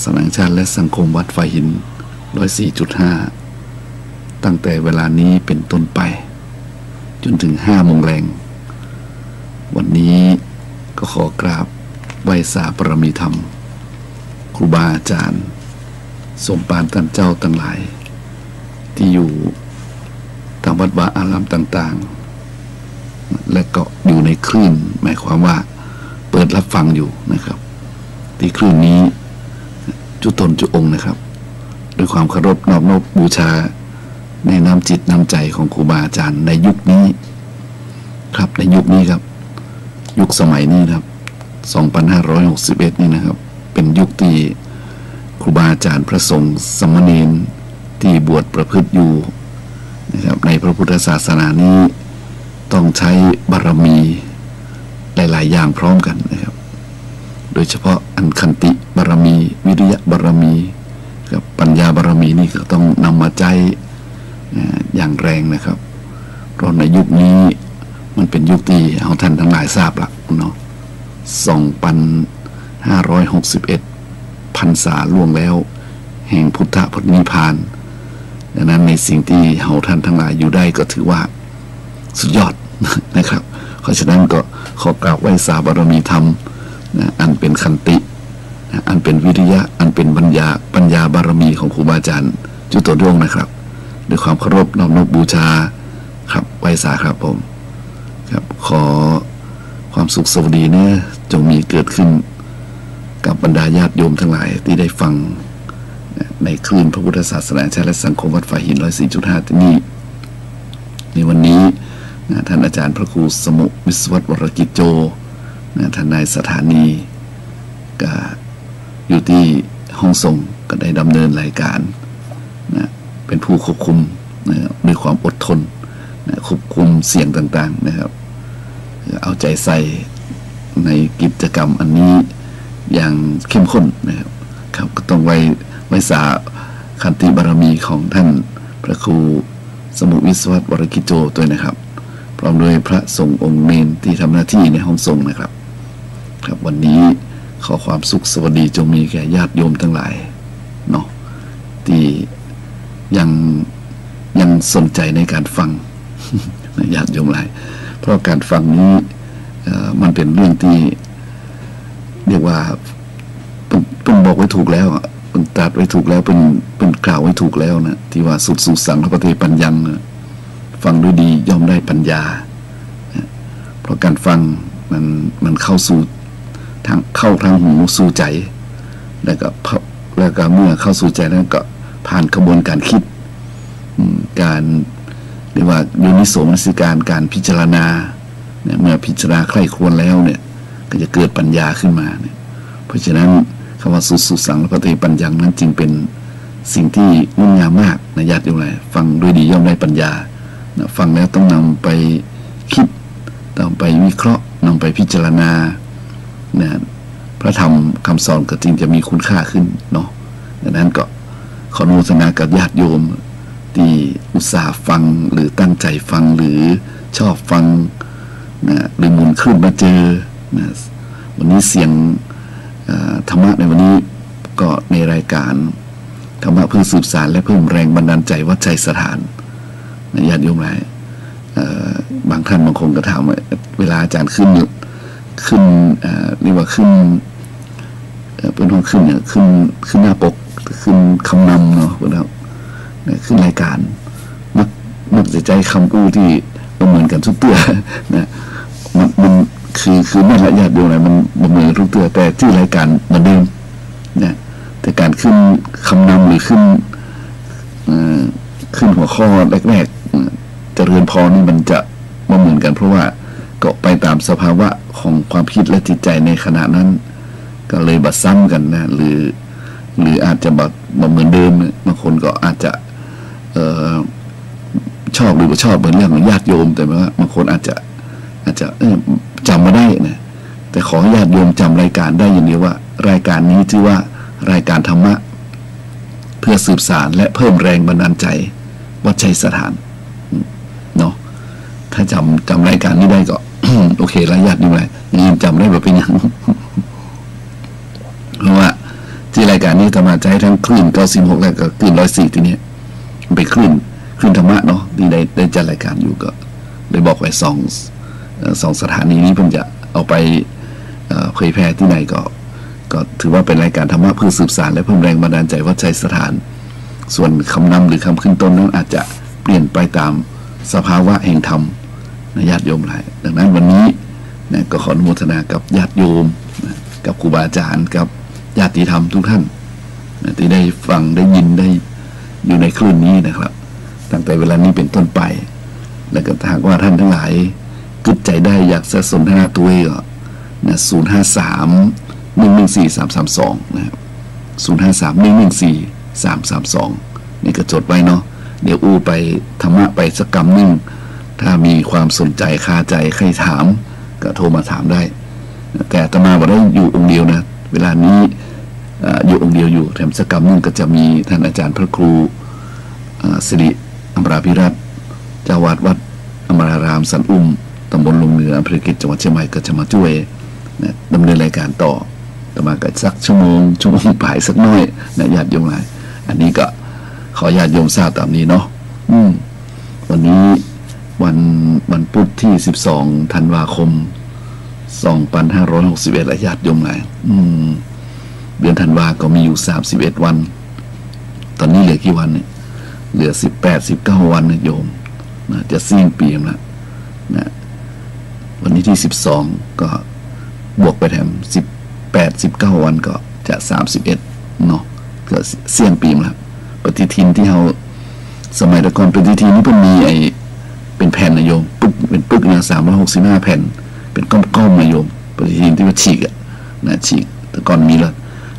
สนาชาติและสังคมวัดฝายหิน 104.5 ตั้งแต่เวลานี้เป็นต้นไปจนถึง5 โมงแรงวันนี้ก็ขอกราบไหว้สาบารมีธรรมครูบาอาจารย์สมภารท่านเจ้าทั้งหลายที่อยู่ตามวัดวาอารามต่างๆและก็อยู่ในคลื่นหมายความว่าเปิดรับฟังอยู่นะครับที่คลื่นนี้จุตนจุองค์นะครับด้วยความเคารพนอบน้อมบูชาในน้ำจิตน้ำใจของครูบาอาจารย์ในยุคนี้ครับในยุคนี้ครับยุคสมัยนี้ครับ2561นี่นะครับเป็นยุคที่ครูบาอาจารย์พระสงฆ์สมณเณรที่บวชประพฤติอยู่นะครับในพระพุทธศาสนานี้ต้องใช้บารมีหลายๆอย่างพร้อมกันนะครับโดยเฉพาะอันขันติบารมีวิริยะบารมีกับปัญญาบารมีนี่ก็ต้องนำมาใจอย่างแรงนะครับเพราะในยุคนี้มันเป็นยุคที่เอาท่านทั้งหลายทราบละเนาะ2,561 พรรษาล่วงแล้วแห่งพุทธปฏินิพพานดังนั้นในสิ่งที่เอาท่านทั้งหลายอยู่ได้ก็ถือว่าสุดยอดนะครับเพราะฉะนั้นก็ขอกราบไหว้สาบารมีธรรมอันเป็นขันติอันเป็นวิริยะอันเป็นปัญญาบารมีของครูบาอาจารย์จุตดวงนะครับด้วยความเคารพน้อมนบบูชาครับไหว้สาครับผมครับขอความสุขสวัสดีเนี่ยจงมีเกิดขึ้นกับบรรดาญาติโยมทั้งหลายที่ได้ฟังในคลื่นพระพุทธศาสนาชาติและสังคมวัดฝายหิน 104.5 ที่นี่ในวันนี้ท่านอาจารย์พระครูสมุวิศวัตวรกิจโจท่านนายสถานีก็อยู่ที่ห้องส่งก็ได้ดำเนินรายการเป็นผู้ควบคุมด้วยความอดทนควบคุมเสียงต่างๆนะครับเอาใจใส่ในกิจกรรมอันนี้อย่างเข้มข้นนะครับครับก็ต้องไว้สาขันติบารมีของท่านพระครูสมุวิศวัตวรกิจโจตัวนะครับพร้อมด้วยพระสงฆ์องค์เนนที่ทำหน้าที่ในห้องทรงนะครับครับวันนี้ขอความสุขสวัสดีจงมีแก่ญาติโยมทั้งหลายเนาะที่ยังสนใจในการฟังญาติโยมหลายเพราะการฟังนี้มันเป็นเรื่องที่เรียกว่าเป็นบอกไว้ถูกแล้วเป็นตรัสไว้ถูกแล้วเป็นกล่าวไว้ถูกแล้วนะที่ว่าสุดสู่สังฆปฏิปัญญังฟังด้วยดีย่อมได้ปัญญาเพราะการฟังมันเข้าสู่ทางหูสู่ใจแล้วก็เมื่อเข้าสู่ใจแล้วก็ผ่านกระบวนการคิดการเรียกว่าโยนิโสมนสิการพิจารณาเนี่ยเมื่อพิจารณาใคร่ครวญแล้วเนี่ยก็จะเกิดปัญญาขึ้นมาเนี่ยเพราะฉะนั้นคำว่าสุสังและปฏิปัญญังนั้นจึงเป็นสิ่งที่งดงามมากนะญาติโยมหลายฟังด้วยดีย่อมได้ปัญญาฟังแล้วต้องนำไปคิดต้องไปวิเคราะห์นำไปพิจารณาพระธรรมคำสอนก็จึงจะมีคุณค่าขึ้นเนาะดังนั้นก็ขออนุโมทนากับญาติโยมที่อุตส่าห์ฟังหรือตั้งใจฟังหรือชอบฟังหรือหมุนคลื่นมาเจอวันนี้เสียงธรรมะในวันนี้ก็ในรายการธรรมะเพื่อสืบสารและเพิ่มแรงบันดาลใจวัดใจสถานญาติโยมหลายบางท่านบางคนก็ถามว่าเวลาอาจารย์ขึ้นเรียกว่าขึ้นเป็นห้องขึ้นเนี่ยขึ้นหน้าปกขึ้นคำนำเนาะนะครับขึ้นรายการมักจะใจคำกู้ที่เหมือนกันทุกตัวนะมันคือไม่ละเอียดเดียวไหนมันเหมือนทุกตัวแต่ที่รายการเหมือนเดิมนะแต่การขึ้นคำนำหรือขึ้นหัวข้อแรกๆเจริญพรนี่มันจะไม่เหมือนกันเพราะว่าก็ไปตามสภาวะของความคิดและจิตใจในขณะนั้นก็เลยบัดซ้ำกันนะหรืออาจจะแบบเหมือนเดิมบางคนก็อาจจะชอบหรือไม่ชอบเหมือนเรื่องของญาติโยมแต่ว่าบางคนอาจจะจำมาได้นะแต่ขอญาติโยมจำรายการได้อย่างเดียวว่ารายการนี้ชื่อว่ารายการธรรมะเพื่อสืบสารและเพิ่มแรงบันดาลใจวัดชัยสถานเนาะถ้าจำรายการนี้ได้ก็ โอเคแล้วญาติโยมเลยยังจำได้แบบเป็นอย่าง เพราะว่าจ ที่รายการนี้ธรรมาจะให้ทั้งคลื่น96และก็คลื่น104ทีนี้ไปคลื่นธรรมะเนาะที่ได้จัดรายการอยู่ก็เลยบอกไว้สองสถานีนี้ผมจะเอาไปเผยแพร่ที่ไหนก็ถือว่าเป็นรายการธรรมะเพื่อสืบสานและเพิ่มแรงบันดาลใจวัดใจสถานส่วนคำนำหรือคำขึ้นต้นนั้นอาจจะเปลี่ยนไปตามสภาวะแห่งธรรมนะญาติโยมหลายดังนั้นวันนี้นะก็ขออนุโมทนากับญาติโยมนะกับครูบาอาจารย์กับญาติธรรมทุกท่านนะที่ได้ฟังได้ยินได้อยู่ในคลื่นนี้นะครับตั้งแต่เวลานี้เป็นต้นไปและก็หากว่าท่านทั้งหลายกึศใจได้อยากจะสนทนาตัวเองนะ053-114-332นะครับ053-114-332นี่ก็จดไว้เนาะเดี๋ยวอู้ไปธรรมะไปสักกรรมนึงถ้ามีความสนใจคาใจใครถามก็โทรมาถามได้แต่อาตมาบอกได้อยู่องค์เดียวนะเวลานี้อยู่องค์เดียวอยู่แถมสักกรรมนึงก็จะมีท่านอาจารย์พระครูสิริอมราภิรัตน์เจ้าวาดวัดอมรารามสันอุ้มตำบลลงเหนืออำเภอเกษจังหวัดเชียงใหม่ก็จะมาช่วยนะดำเนินรายการต่อประมาณกันสักชั่วโมงปลายสักน้อยนะญาติโยมหลายอันนี้ก็ขอญาติโยมทราบตามนี้เนาะวันนี้วันพุธที่12 ธันวาคม 2561ญาติโยมหลายเดือนธันวาก็มีอยู่31วันตอนนี้เหลือกี่วันเนี่ยเหลือ18-19วันนะโยมนะจะสิ้นปีแล้วนะวันนี้ที่12ก็บวกไปแถม18-19วันก็จะ31เนาะก็เสี่ยงปีแล้วปฏิทินที่เราสมัยตะก่อนปฏิทินนี้มันมีเป็นแผ่นนะโยมปึ๊กเป็นปึ๊กเนี่ย365แผ่นเป็นก้อมๆนะโยมปฏิทินที่ว่าฉีกนะฉีกแต่ก่อนมีแล้ว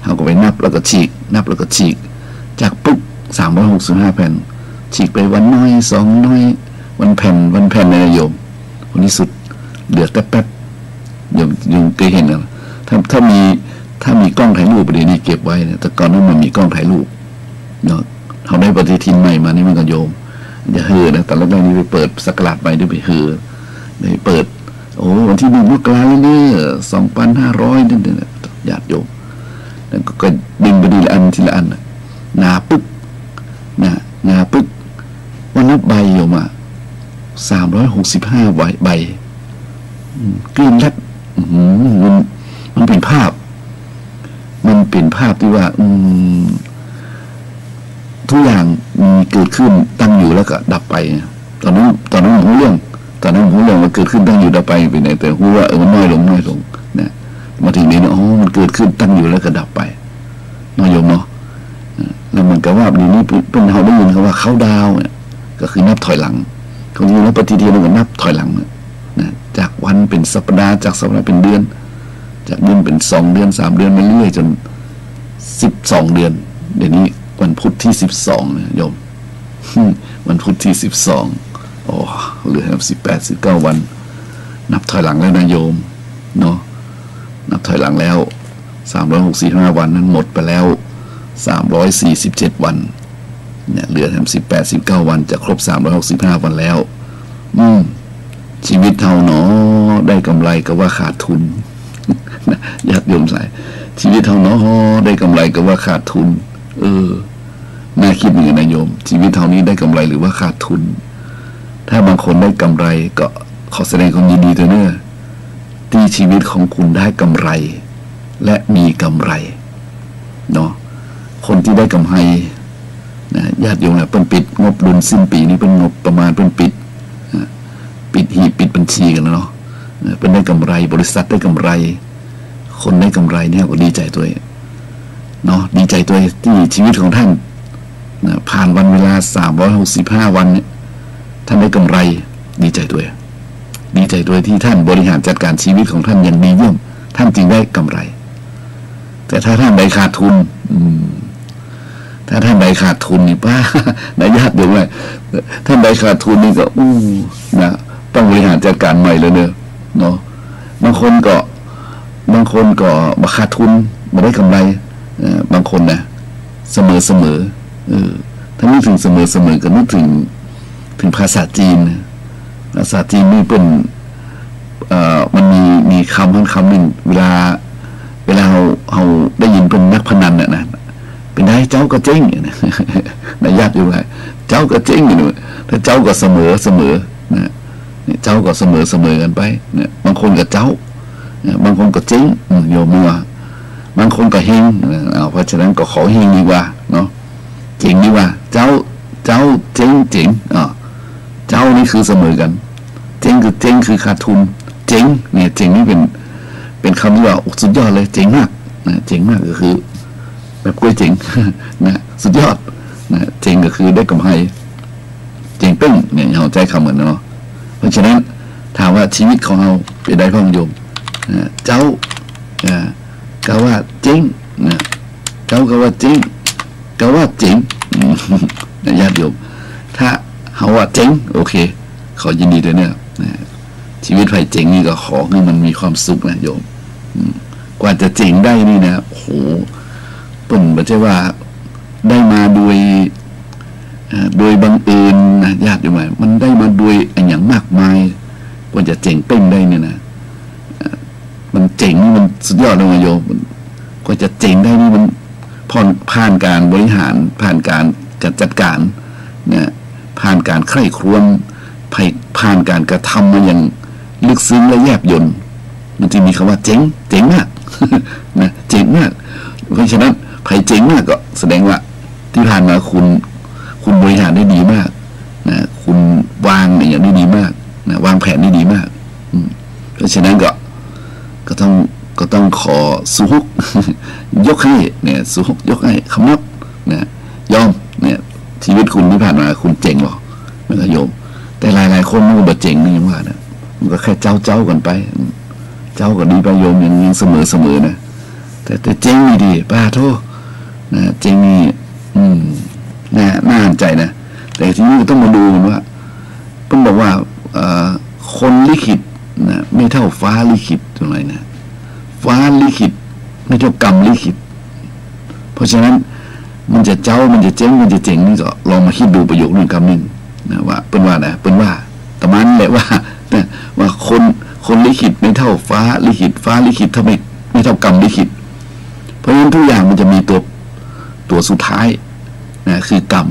เราก็ไปนับแล้วก็ฉีกนับแล้วก็ฉีกจากปึ๊ก365แผ่นฉีกไปวันน้อย2น้อยวันแผ่นนะโยมวันนี้สุดเหลือแต่แป๊บโยมเคยเห็นนะถ้ามีกล้องถ่ายรูปประเดี๋ยวนี้เก็บไว้เนี่ยแต่ก่อนนั้นมันมีกล้องถ่ายรูปเนาะเขาได้ปฏิทินใหม่มานี่มันก็โยมอย่าเฮ่อนะแต่ละเรื่องนี้ไปเปิดสักราชใหม่ด้วยไปเฮ่อไปเปิดโอ้วันที่1 มกราคมเนี่ย2,500นั่นเนี่ยญาติโยมแล้วก็ดึงไปทีละอันหนาปึ๊กวันนับใบโยม365ใบเกลี้ยงแลบมันเป็นภาพที่ว่าทุกอย่างมีเกิดขึ้นตั้งอยู่แล้วก็ดับไปตอนนั้นผมรู้เรื่องว่าเกิดขึ้นตั้งอยู่ดับไปเป็นไงแต่รู้ว่ามันน้อยลงนะมาถึงนี้เนาะมันเกิดขึ้นตั้งอยู่แล้วก็ดับไปน้อยลงเนาะแล้วมันก็ว่าดีนี้เป็นเขาได้ยินเขาว่าเขาดาวเนี่ยก็คือนับถอยหลังคนที่นับปฏิทินมันก็นับถอยหลังนะจากวันเป็นสัปดาห์จากสัปดาห์เป็นเดือนจากเดือนเป็น2 เดือน3 เดือนมาเรื่อยจน12 เดือนเดี๋ยวนี้วันพุธที่12นะโยมวันพุธที่12โอ้เหลือ18-19วันนับถอยหลังแล้วนะโยมเนาะนับถอยหลังแล้ว365วันนั้นหมดไปแล้ว347วันเนี่ยเหลือ18-19วันจะครบ365วันแล้วชีวิตเท่าหนอได้กำไรก็ว่าขาดทุนญาติโยมสายชีวิตเท่าหนอได้กำไรก็ว่าขาดทุนน่าคิดเหมือนกันนะโยมชีวิตเท่านี้ได้กำไรหรือว่าขาดทุนถ้าบางคนได้กำไรก็ขอแสดงความยินดีด้วยเนอะที่ชีวิตของคุณได้กำไรและมีกำไรเนาะคนที่ได้กำไรนะญาติโยมเนี่ยเป็นปิดงบดุลสิ้นปีนี้เป็นงบประมาณเป็นปิดหีบปิดบัญชีกันแล้วเนาะเป็นได้กำไรบริษัทได้กำไรคนได้กำไรเนี่ยก็ดีใจตัวเนาะดีใจตัวที่ชีวิตของท่านนะผ่านวันเวลา365วันเนี่ยท่านได้กำไรดีใจตัวที่ท่านบริหารจัดการชีวิตของท่านอย่างดีเยี่ยมท่านจึงได้กำไรแต่ถ้าท่านใดขาดทุนถ้าท่านใดขาดทุนนี่ป้านะญาติโยมเลยท่านใดขาดทุนนี่ก็นะต้องบริหารจัดการใหม่เลยเนาะบางคนก็มาขาดทุนมาได้กำไรบางคนนะเสมอถ้านึกถึงเสมอก็นึกถึงภาษาจีนภาษาจีนนี่เป็นมันมีคำหนึ่งเวลา เวลาเราได้ยินเป็นนักพนันนะเป็นได้เจ้าก็เจ๊งนะในญาติอยู่ไรเจ้าก็เจ๊งอยู่ถ้าเจ้าก็เสมอนะเจ้าก็เสมอกันไปเนี่ยบางคนกับเจ้าบางคนก็เจ๊งโยมมัวบางคนก็เฮงเพราะฉะนั้นก็ขอเฮงดีกว่าเนาะเจ๋งดีกว่าเจ้าเจ๊งเจ้านี่คือเสมอกันเจ๊งคือขาดทุนเจ๊งเนี่ยเจ๊งนี่เป็นคำที่ว่าสุดยอดเลยเจ๋งมากนะเจ๋งมากก็คือแบบกล้วยเจ๋งนะสุดยอดนะเจ๋งก็คือได้กำไรเจ๋งปึ้งเนี่ยเราใจคำเหมือนเนาะเพราะฉะนั้นถามว่าชีวิตของเราเป็นได้พ่อโยมเจ้าก็ว่าเจ๋งนะเจ้าก็ว่าเจ๋งก็ว่าเจ๋งนะญาติโยมถ้าเขาว่าเจ๋งโอเคขอยินดีด้วยเนี่ยชีวิตไผ่เจ๋งนี่ก็ขอให้มันมีความสุขนะโยมกว่าจะเจ๋งได้นี่นะโหปุ่นไม่ใช่ว่าได้มาโดยบังเอิญนะญาติโยมมันได้มาโดยอย่างมากมายกว่าจะเจ๋งเป้งได้เนี่ยนะมันเจ๋งมันสุดยอดเลยโยมกว่าจะเจ๋งได้นี่มันผ่านการบริหารผ่านการจัดการเนี่ยผ่านการใคร่ครวญผ่านการกระทำมาอย่างลึกซึ้งและแยบยลมันจะมีคำว่าเจ๋งมากนะเจ๋งมากเพราะฉะนั้นไผ่เจ๋งมากก็แสดงว่าที่ผ่านมาคุณบริหารได้ดีมากนะคุณวางอย่างได้ดีมากนะวางแผนได้ดีมากเพราะฉะนั้นก็ต้องขอสุฮกยกให้เนี่ยสุฮกยกให้คำนับนะยอมเนี่ยชีวิตคุณที่ผ่านมาคุณเจ๋งหรอไม่ก็โยมแต่หลายคนมันก็บ่เจ๋งนี่ยังว่านะมันก็แค่เจ้ากันไปเจ้าก็ดีไปโยมยังเสมอนะแต่เจ๋งนี่ดีป้าโทษนะเจ๋งนี่น่าอ่านใจนะแต่ทีนี้ต้องมาดูกันว่าต้องบอกว่าคนลิขิตนะไม่เท่าฟ้าลิขิตตรงไหนนะฟ้าลิขิตไม่เท่ากรรมลิขิตเพราะฉะนั้นมันจะเจ้ามันจะเจ๋งนี่ก็ลองมาคิดดูประโยคนึงคำนึงนะว่าเป็นว่าตะมันแหละว่าคนลิขิตไม่เท่าฟ้าลิขิตถ้าไม่เท่ากรรมลิขิตเพราะฉะนั้นทุกอย่างมันจะมีตัวสุดท้ายนะคือกรรม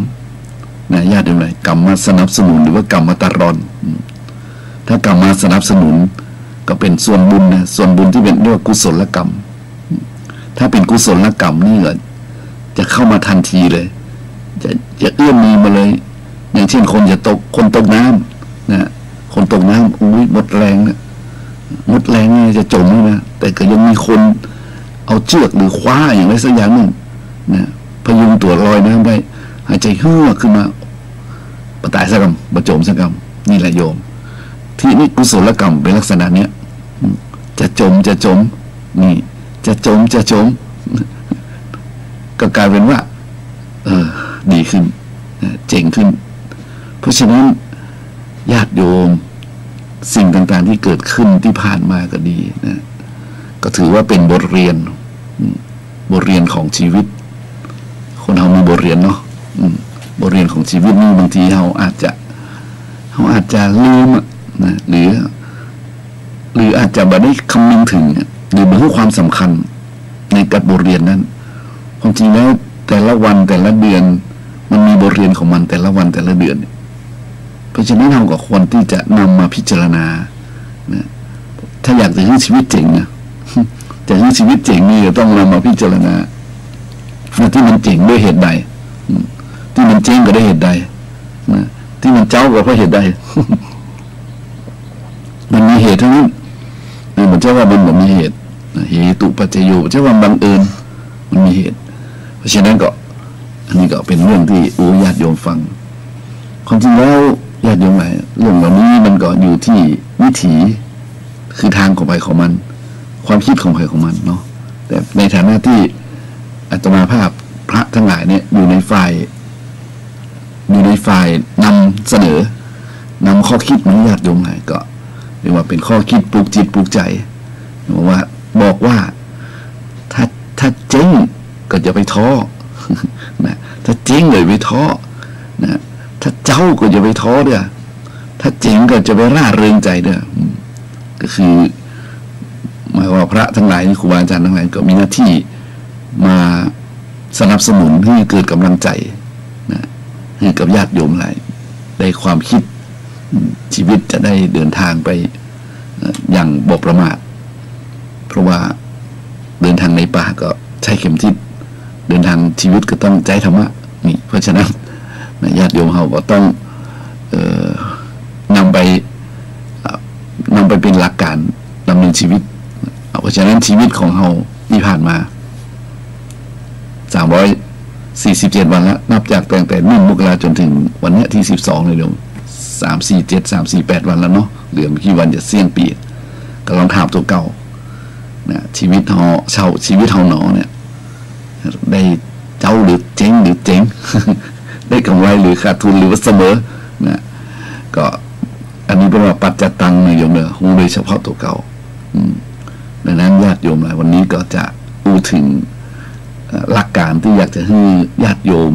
นะญาติโยมกรรมมาสนับสนุนหรือว่ากรรมมาตรอนถ้ากรรมมาสนับสนุนก็เป็นส่วนบุญนะส่วนบุญที่เป็นเรียกว่ากุศลกรรมถ้าเป็นกุศลกรรมนี่ก็จะเข้ามาทันทีเลยจะเอื้อมมือมาเลยอย่างเช่นคนตกน้ำนะคนตกน้ำอุ้ยหมดแรงนะหมดแรงนี่จะจมนะแต่ก็ยังมีคนเอาเชือกหรือคว้าอย่างไรสักอย่างหนึ่งนะพยุงตัวลอยน้ำได้หายใจเฮือกขึ้นมาปตายสักกรรมประจมสักกรรมนี่แหละโยมที่นี่กุศลกรรมเป็นลักษณะเนี้ยจะจมนี่จะจมก็กลายเป็นว่าดีขึ้นเจ๋งขึ้นเพราะฉะนั้นญาติโยมสิ่งต่างๆที่เกิดขึ้นที่ผ่านมาก็ดีนะก็ถือว่าเป็นบทเรียนของชีวิตคนเรามีบทเรียนเนาะบทเรียนของชีวิตนี่บางทีเราอาจจะลืมนะหรืออาจจะไม่ได้คำนึงถึงหรือไม่รู้ความสำคัญในกับบทเรียนนั้นความจริงแล้วแต่ละวันแต่ละเดือนมันมีบทเรียนของมันแต่ละวันแต่ละเดือนเพราะฉะนั้นเราก็ควรที่จะนำมาพิจารณานะถ้าอยากจะให้ชีวิตเจ๋งนะจะให้ชีวิตเจ๋งนี่จะต้องนำมาพิจารณาที่มันเจ๋งด้วยเหตุใดที่มันเจ๋งก็ได้เหตุใดนะที่มันเจ้าก็เพราะเหตุใดมันมีเหตุทั้งนั้นมันจะว่ามันบ่มีเหตุเหตุปัจจโยจะว่าบังเอิญมันมีเหตุเพราะฉะนั้นก็อันนี้ก็เป็นเรื่องที่ญาติโยมฟังความจริงแล้วญาติโยมเรื่องเหล่านี้มันก็อยู่ที่วิถีคือทางของไปของมันความคิดของใครของมันเนาะแต่ในฐานะที่อาตมาภาพพระทั้งหลายเนี่ยอยู่ในฝ่ายนำเสนอนำข้อคิดของญาติโยมก็เรียกว่าเป็นข้อคิดปลูกจิตปลูกใจบอกว่าถ้าเจ๊งก็จะไปท้อนะถ้าเจ๊งเลยไปท้อนะถ้าเจ้าก็จะไปท้อเด้อถ้าเจ๊งก็จะไปร่าเริงใจเด้อก็คือ หมายว่าพระทั้งหลายครูบาอาจารย์ทั้งหลายก็มีหน้าที่มาสนับสนุนให้เกิดกำลังใจนะให้กับญาติโยมหลายได้ความคิดชีวิตจะได้เดินทางไปอย่างบ่ประมาทเพราะว่าเดินทางในป่าก็ใช้เข็มทิศเดินทางชีวิตก็ต้องใจธรรมะนี่เพราะฉะนั้นญาติโยมเราก็ต้องนำไปเป็นหลักการดำเนินชีวิตเพราะฉะนั้นชีวิตของเราที่ผ่านมา347 วันแล้วนับจากตั้งแต่1 มกราจนถึงวันนี้ที่12เลยโยม347 วันแล้วเนาะเหลือไม่กี่วันจะเสี่ยงปีก็ลองถามตัวเก่านะชีวิตเราชีวิตเราหนอเนี่ยได้เจ้าหรือเจ๊งได้กำไรหรือขาดทุนหรือว่าเสมอนะก็อันนี้เป็นว่าปัจจตังนะโยมเนี่ยโดยเฉพาะตัวเก่าดังนั้นญาติโยมหลายวันนี้ก็จะพูดถึงหลักการที่อยากจะให้ญาติโยม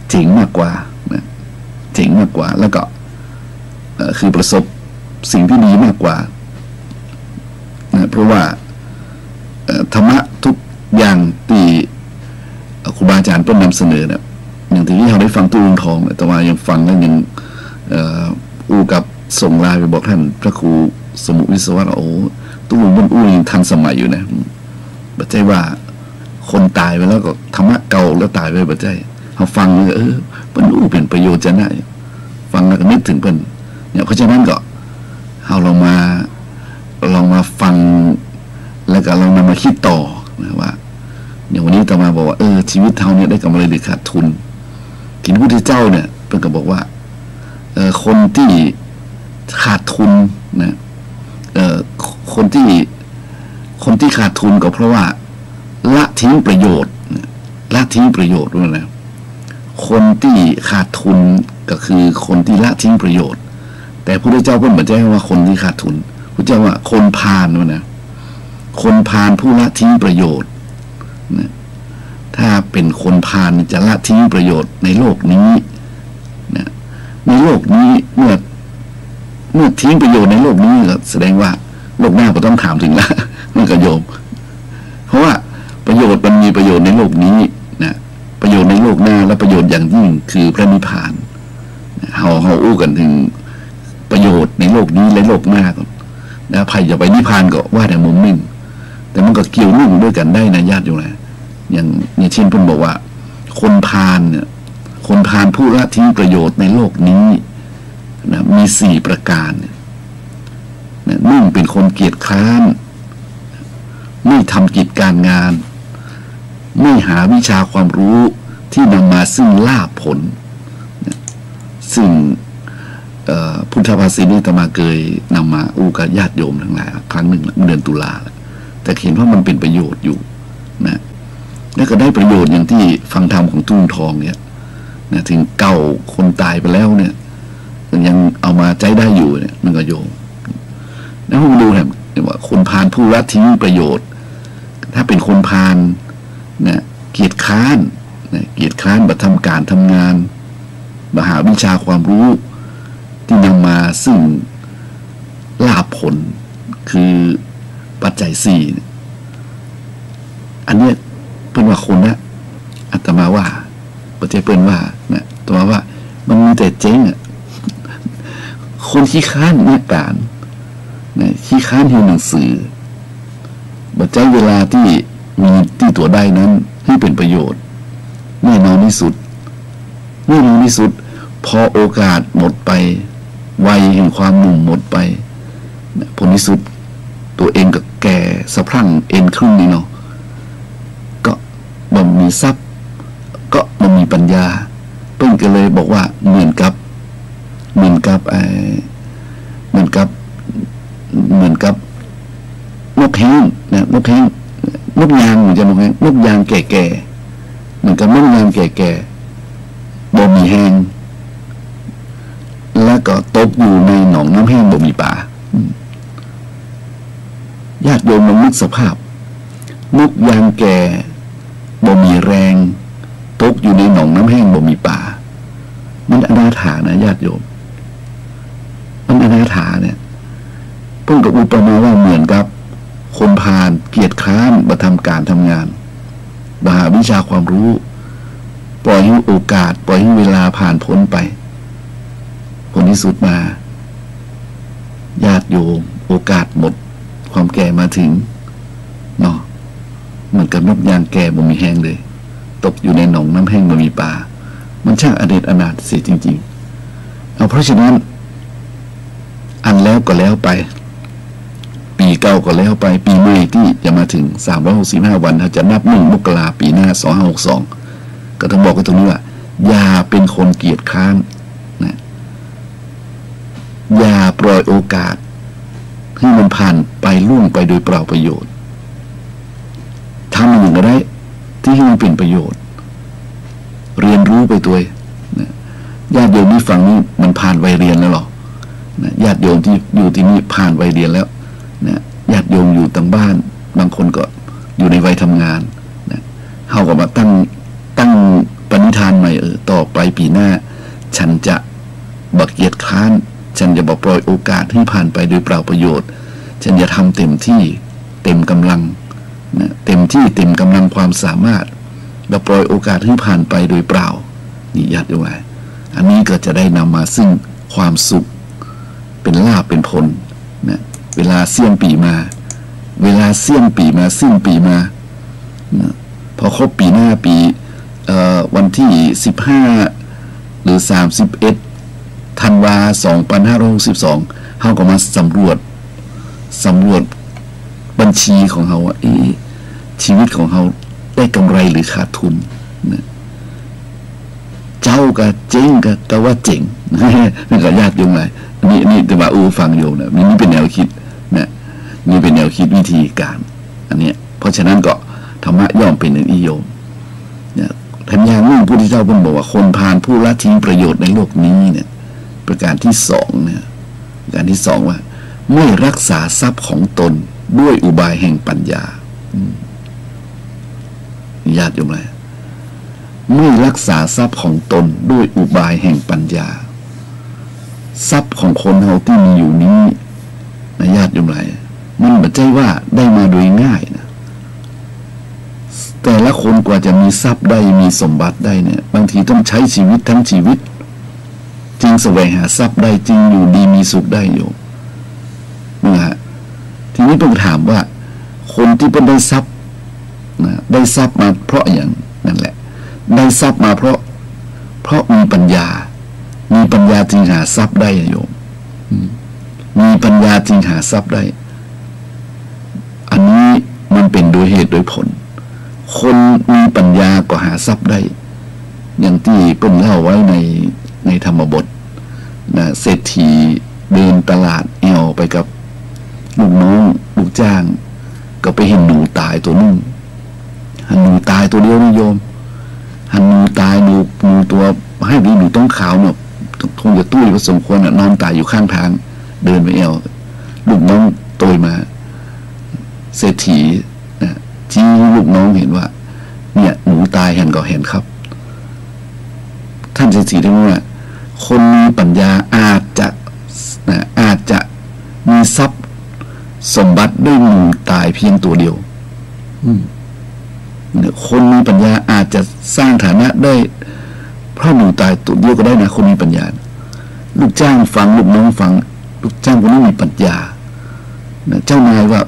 เจ๋งมากกว่านะเจ๋งมากกว่าแล้วก็คือประสบสิ่งที่ดีมากกว่านะเพราะว่าธรรมะทุกอย่างที่ครูบาอาจารย์เพิ่นนำเสนอเนี่ยอย่างที่เราได้ฟังตู้ลุงทองแต่ว่ายังฟังแล้วยังอู้กับส่งไลน์ไปบอกท่านพระครูสมุวิศวะโอ้ตู้ลุงมันอู้ยังทันสมัยอยู่นะบัดใจว่าคนตายไปแล้วก็ธรรมะเก่าแล้วตายไปบัดใจเราฟังเลยเพิ่นอู้เป็นประโยชน์จะได้ฟังแล้วก็นึกถึงเพิ่นเนี่ยเพราะฉะนั้นก็เราลองมาฟังแล้วก็ลองนำมาคิดต่อนะว่าอย่างวันนี้ต่อมาบอกว่าชีวิตเราเนี่ยได้กำไรหรือขาดทุนกินพระพุทธเจ้าเนี่ยเพิ่นก็บอกว่าคนที่ขาดทุนนะคนที่ขาดทุนก็เพราะว่าละทิ้งประโยชน์ด้วยนะคนที่ขาดทุนก็คือคนที่ละทิ้งประโยชน์แต่พระพุทธเจ้าเพิ่นบอกว่าคนที่ขาดทุนพระเจ้าว่าคนพาลนะคนพาลผู้ละทิ้งประโยชน์นะถ้าเป็นคนพาลจะละทิ้งประโยชน์ในโลกนี้นะในโลกนี้เมื่อทิ้งประโยชน์ในโลกนี้ก็แสดงว่าโลกหน้าก็ต้องถามถึงละมันก็โยมเพราะว่าประโยชน์มันมีประโยชน์ในโลกนี้นะประโยชน์ในโลกหน้าและประโยชน์อย่างยิ่งคือพระนิพพานเราอู้กันถึงประโยชน์ในโลกนี้และโลกหน้าก่อนนะใครจะไปนิพพานก็ว่าแต่มุมหนึ่งแต่มันก็เกี่ยวเนื่องด้วยกันได้นะญาติโยมนะอย่างเช่นเพิ่นบอกว่าคนพาลเนี่ยคนพาลผู้ละทิ้งประโยชน์ในโลกนี้นะมี4 ประการเนี่ย1เป็นคนเกียจคร้านไม่ทำกิจการงานไม่หาวิชาความรู้ที่นำมาซึ่งลาภผลซึ่งพุทธภาษิตนี้อาตมาเคยนำมาอู้กับญาติโยมทั้งหลายครั้งหนึ่งเดือนตุลาแต่เห็นว่ามันเป็นประโยชน์อยู่นะแล้วก็ได้ประโยชน์อย่างที่ฟังธรรมของตุ้งทองเนี่ยนะถึงเก่าคนตายไปแล้วเนี่ยยังเอามาใจได้อยู่เนี่ยมันก็โยมแล้วผมดูแบบว่าคนพาลผู้ละทิ้งประโยชน์ถ้าเป็นคนพาลเนี่ยเกียจคร้านบัตรทำการทำงานมหาวิชาความรู้ที่นำมาซึ่งลาภผลคือปัจจัย4อันนี้เพิ่นว่าคนนะอาตมาว่าปัจจัยเพิ่นว่านะอาตมาว่ามันมีแต่เจ๊งคนขี้ค้านนักการนะขี้ค้านเรียนหนังสือปัจจัยเวลาที่มีที่ตัวได้นั้นให้เป็นประโยชน์แน่นอนที่สุดพอโอกาสหมดไปวัยแห่งความหนุ่มหมดไปผลที่สุดตัวเองก็แก่สะพรั่งเอ็นครึ่งนี่เนาะก็บ่มีทรัพย์ก็บ่มีปัญญาเพิ่งก็เลยบอกว่าเหมือนกับนกแห้งนะนกยางเหมือนจะนกยางแก่ๆเหมือนกับนกยางแก่ๆบ่มีแห้งแล้วก็ตกอยู่ในหนองน้ำแห้งบ่มีป่าญาติโยมลองนึกสภาพนกยางแก่บ่มีแรงตกอยู่ในหนองน้ำแห้งบ่มีป่ามันอนาถานะญาติโยมมันอนาถาเนี่ยเพิ่งกับอุปมาว่าเหมือนกับ คนพาลเกียจคร้านมาทำการทำงานมาหาวิชาความรู้ปล่อยให้โอกาสปล่อยให้เวลาผ่านพ้นไปผลที่สุดมาญาติโยมโอกาสหมดความแก่มาถึงเนาะเหมือนกับนกยางแก่บ่มีแห้งเลยตกอยู่ในหนองน้ำแห้งบ่มีปลามันช่างอเนจอนาถเสียจริงๆเอาเพราะฉะนั้นอันแล้วก็แล้วไปปีเก่าก็แล้วไปปีใหม่ที่จะมาถึง365วันถ้าจะนับ1 มกราปีหน้า2562ก็ต้องบอกกันตรงนี้ว่าอย่าเป็นคนเกียจคร้านนะอย่าปล่อยโอกาสให้มันผ่านไปล่วงไปโดยเปล่าประโยชน์ทำอย่างไรที่ให้มันเป็นประโยชน์เรียนรู้ไปตัวนะญาติโยมที่ฟังนี้มันผ่านวัยเรียนแล้วหรอนะญาติโยมที่อยู่ที่นี่ผ่านวัยเรียนแล้วนะญาติโยมอยู่ต่างบ้านบางคนก็อยู่ในวัยทำงานนะเขาก็มาตั้งปณิธานใหม่ต่อไปปีหน้าฉันจะบักเกียจคร้านฉันจะบอกปล่อยโอกาสให้ผ่านไปโดยเปล่าประโยชน์ฉันจะทำเต็มที่เต็มกำลังนะเต็มที่เต็มกำลังความสามารถแล้วปล่อยโอกาสให้ผ่านไปโดยเปล่านี่ญาติโยมอันนี้ก็จะได้นำมาซึ่งความสุขเป็นลาภเป็นผลนะเวลาเสี่ยงปีมาสิ้นปีมานะพอครบปีหน้าปีวันที่15หรือ31ธันวา2562เขาก็มาสำรวจบัญชีของเขาว่าชีวิตของเขาได้กำไรหรือขาดทุนนะเจ้าก็เจ๊งก็แต่ว่าเจ๋งนี่ก็ญาติโยมเลยนี่แต่ว่าฟังโยมนะนี่เป็นแนวคิดนะนี่เป็นแนวคิดวิธีการอันนี้เพราะฉะนั้นก็ธรรมะย่อมเป็นนิยมเนี่ยทันอย่างนี้พระพุทธเจ้าบอกว่าคนพาลผู้ละทิ้งประโยชน์ในโลกนี้เนี่ยประการที่2เนี่ยประการที่2ว่าไม่รักษาทรัพย์ของตนด้วยอุบายแห่งปัญญาญาติโยมเลยไม่รักษาทรัพย์ของตนด้วยอุบายแห่งปัญญาทรัพย์ของคนเราที่มีอยู่นี้นะญาติโยมเลยมันไม่ใช่ว่าได้มาโดยง่ายนะแต่ละคนกว่าจะมีทรัพย์ได้มีสมบัติได้เนี่ยบางทีต้องใช้ชีวิตทั้งชีวิตจึงแสวงหาทรัพย์ได้จึงอยู่ดีมีสุขได้อยู่นะฮะทีนี้ต้องถามว่าคนที่เป็นได้ทรัพย์นะได้ทรัพย์มาเพราะอย่างนั่นแหละได้ทรัพย์มาเพราะมีปัญญาจึงหาทรัพย์ได้โยมมีปัญญาจึงหาทรัพย์ได้อันนี้มันเป็นโดยเหตุโดยผลคนมีปัญญาก็หาทรัพย์ได้อย่างที่เพิ่งเล่าไว้ในธรรมบทนะเศรษฐีเดินตลาดเอวไปกับลูกน้องลูกจ้างก็ไปเห็นหนูตายตัวนึงหนูตายตัวเดียวนะโยมหนูตายหนูตัวให้ดีหนูต้องขาวเนาะคงจะตุ้ยผสมควรนอนตายอยู่ข้างทางเดินไปเอวลูกน้องโตยมาเศรษฐีนะชี้ลูกน้องเห็นว่าเนี่ยหนูตายเห็นก็เห็นครับท่านเศรษฐีได้ว่าคนมีปัญญาอาจจะมีทรัพย์สมบัติด้วยหนูตายเพียงตัวเดียวคนมีปัญญาอาจจะสร้างฐานะได้เพราะหนูตายตัวเดียวก็ได้นะคนมีปัญญาลูกจ้างฟังลูกน้องฟังลูกจ้างคนนี้มีปัญญาเจ้านายว่า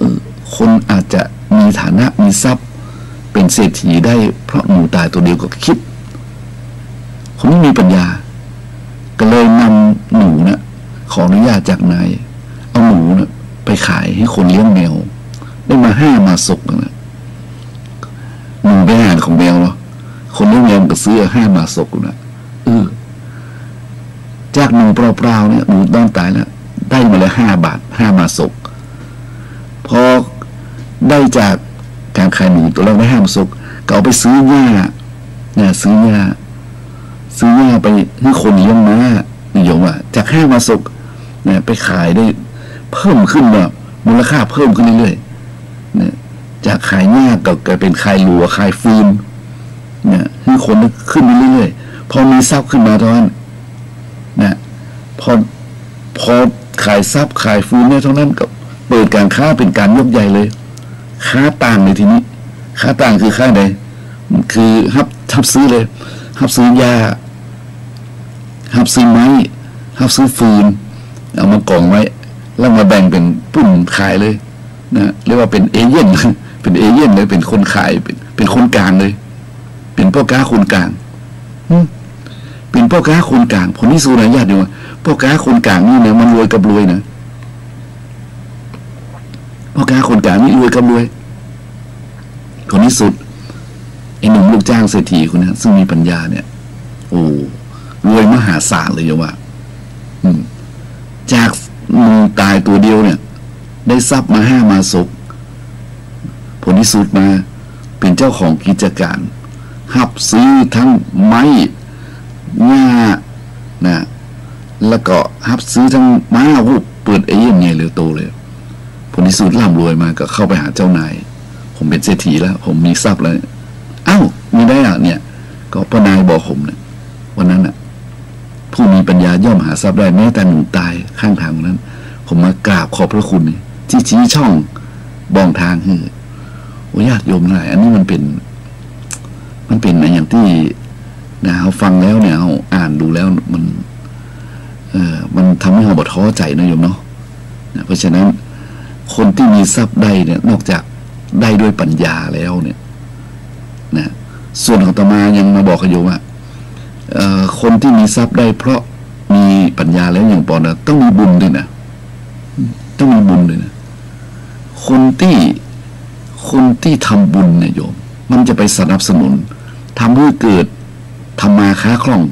คนอาจจะมีฐานะมีทรัพย์เป็นเศรษฐีได้เพราะหนูตายตัวเดียวก็คิดคนนี้มีปัญญาก็เลยนำหนูนะขออนุญาตจากนายเอาหนูนะไปขายให้คนเลี้ยงแมวได้มา5 มาศกนะหนูไปหาของแมวเนาะคนเลี้ยงแมวก็ซื้อ5 มาศกนะจากหนูเปล่าๆเนี่ยหนูต้องตายแล้วได้มาแล้ว5 บาท5 มาศกพอได้จากการขายหนูตัวแรกได้5 มาศกก็เอาไปซื้อหญ้าเนี่ยซื้อหญ้าไปให้คนเลี้ยงม้านิยมว่าจาก5 มาศกเนี่ยไปขายได้เพิ่มขึ้นแบบมูลค่าเพิ่มขึ้นเรื่อยๆเนี่ยจากขายหญ้าก็กลายเป็นขายหลัวขายฟืนเนี่ยให้คนขึ้นไปเรื่อยๆพอมีทรัพย์ขึ้นมาตอนนั้นนะพอขายทรัพย์ขายฟืนเนี่ยเท่านั้นก็เปิดการค้าเป็นการยกใหญ่เลย ค้าต่างในที่นี้ค้าต่างคือค้าใดคือฮับซื้อเลยฮับซื้อยาฮับซื้อไม้ฮับซื้อฟืนเอามากองไว้แล้วมาแบ่งเป็นปุ่นขายเลยนะเรียกว่าเป็นเอเย่นเป็นเอเย่นเลยเป็นคนขายเป็นคนกลางเลยเป็นพ่อค้าคนกลางเป็นพ่อค้าคนกลางผลที่สุดนะญาติโยมพ่อค้าคนกลางนี่นะมันรวยกับรวยนะพ่อค้าคนกลางนี่รวยกับรวยผลที่สุดไอ้หนุ่มลูกจ้างเศรษฐีคนนี้ซึ่งมีปัญญาเนี่ยโอ้รวยมหาศาลเลยโยมว่าจากมือตายตัวเดียวเนี่ยได้ทรัพย์มา5มาศกผลที่สุดมาเป็นเจ้าของกิจการหับซื้อทั้งไม้หญ้านะแล้วก็หับซื้อทั้งม้าวุบเปิดเอเย่นไงเร็วโตเลยผลที่สุดร่ำรวยมาก็เข้าไปหาเจ้านายผมเป็นเศรษฐีแล้วผมมีทรัพย์แล้วอ้าวมีได้อ่ะเนี่ยก็พ่อนายบอกผมเนี่ยวันนั้นอ่ะผู้มีปัญญาย่อมหาทรัพย์ได้แม้แต่หนูตายข้างทางนั้นผมมากราบขอบพระคุณที่ชี้ช่องบองทางคือโอ้ญาติโยมหลายอันนี้มันเป็นอะไรอย่างที่นะเราฟังแล้วเนี่ยเราอ่านดูแล้วมันทำให้เราบ่ท้อใจนะโยมเนาะเพราะฉะนั้นคนที่มีทรัพย์ได้เนี่ยนอกจากได้ด้วยปัญญาแล้วเนี่ยนะส่วนของอาตมายังมาบอกกับโยมว่าคนที่มีทรัพย์ได้เพราะมีปัญญาแล้วอย่างปอนนะต้องมีบุญด้วยนะต้องมีบุญด้วยนะคนที่ทำบุญเนี่ยโยมมันจะไปสนับสนุนทำให้เกิดทำมาค้าคล่อง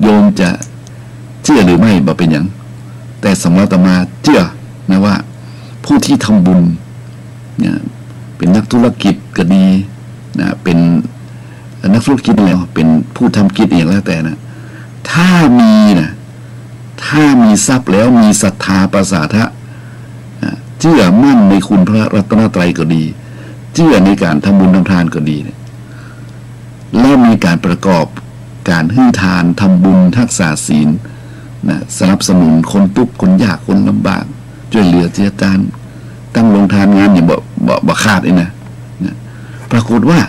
โยมจะเชื่อหรือไม่บ่เป็นอย่างแต่สำหรับอาตมาเชื่อนะว่าผู้ที่ทำบุญเนี่ยเป็นนักธุรกิจก็ดีนะเป็นนักธุรกิจแล้วเป็นผู้ทำกิจอย่างแล้วแต่นะถ้ามีทรัพย์แล้วมีศรัทธาประสาทะเชื่อมั่นในคุณพระรัตนตรัยก็ดีเชื่อในการทำบุญทำทานก็ดีเนี่ยแล้วมีการประกอบการให้ทานทำบุญทักษาศีลนะสนับสนุนคนทุกข์คนยากคนลำบากช่วยเหลือเจียจานตั้งลงทานงานอย่างบ่ขาดเลยนะปรากฏว่า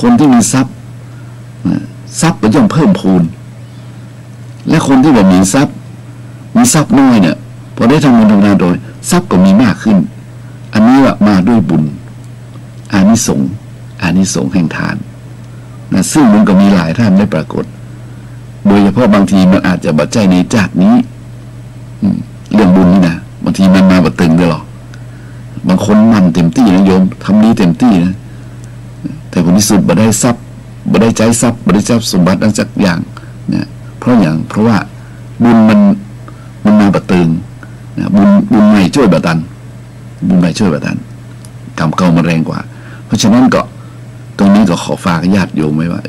คนที่มีทรัพย์ก็ย่อมเพิ่มพูนและคนที่แบบมีทรัพย์น้อยเนี่ยพอได้ทำบุญทำทานโดยทรัพย์ก็มีมากขึ้นอันนี้ว่ามาด้วยบุญอานิสงส์แห่งทานนะซึ่งมันก็มีหลายท่านได้ปรากฏโดยเฉพาะบางทีมันอาจจะบัดใจในจากนี้เรื่องบุญนี่นะบางทีมันมาบัดตึงด้วยหรอบางคนมันเต็มที่นะโยมทำนี้เต็มที่นะแต่ผลที่สุดบ่ได้ทรัพย์บ่ได้ใจทรัพย์บ่ได้ทรัพย์สมบัติอันสักอย่างนะเพราะว่าบุญมันมาบัดตึงนะบุญใหม่ช่วยบัดตันกรรมเก่ามันแรงกว่าเพราะฉะนั้นก็ตรงนี้ก็ขอฝากญาติโยมไว้ว่า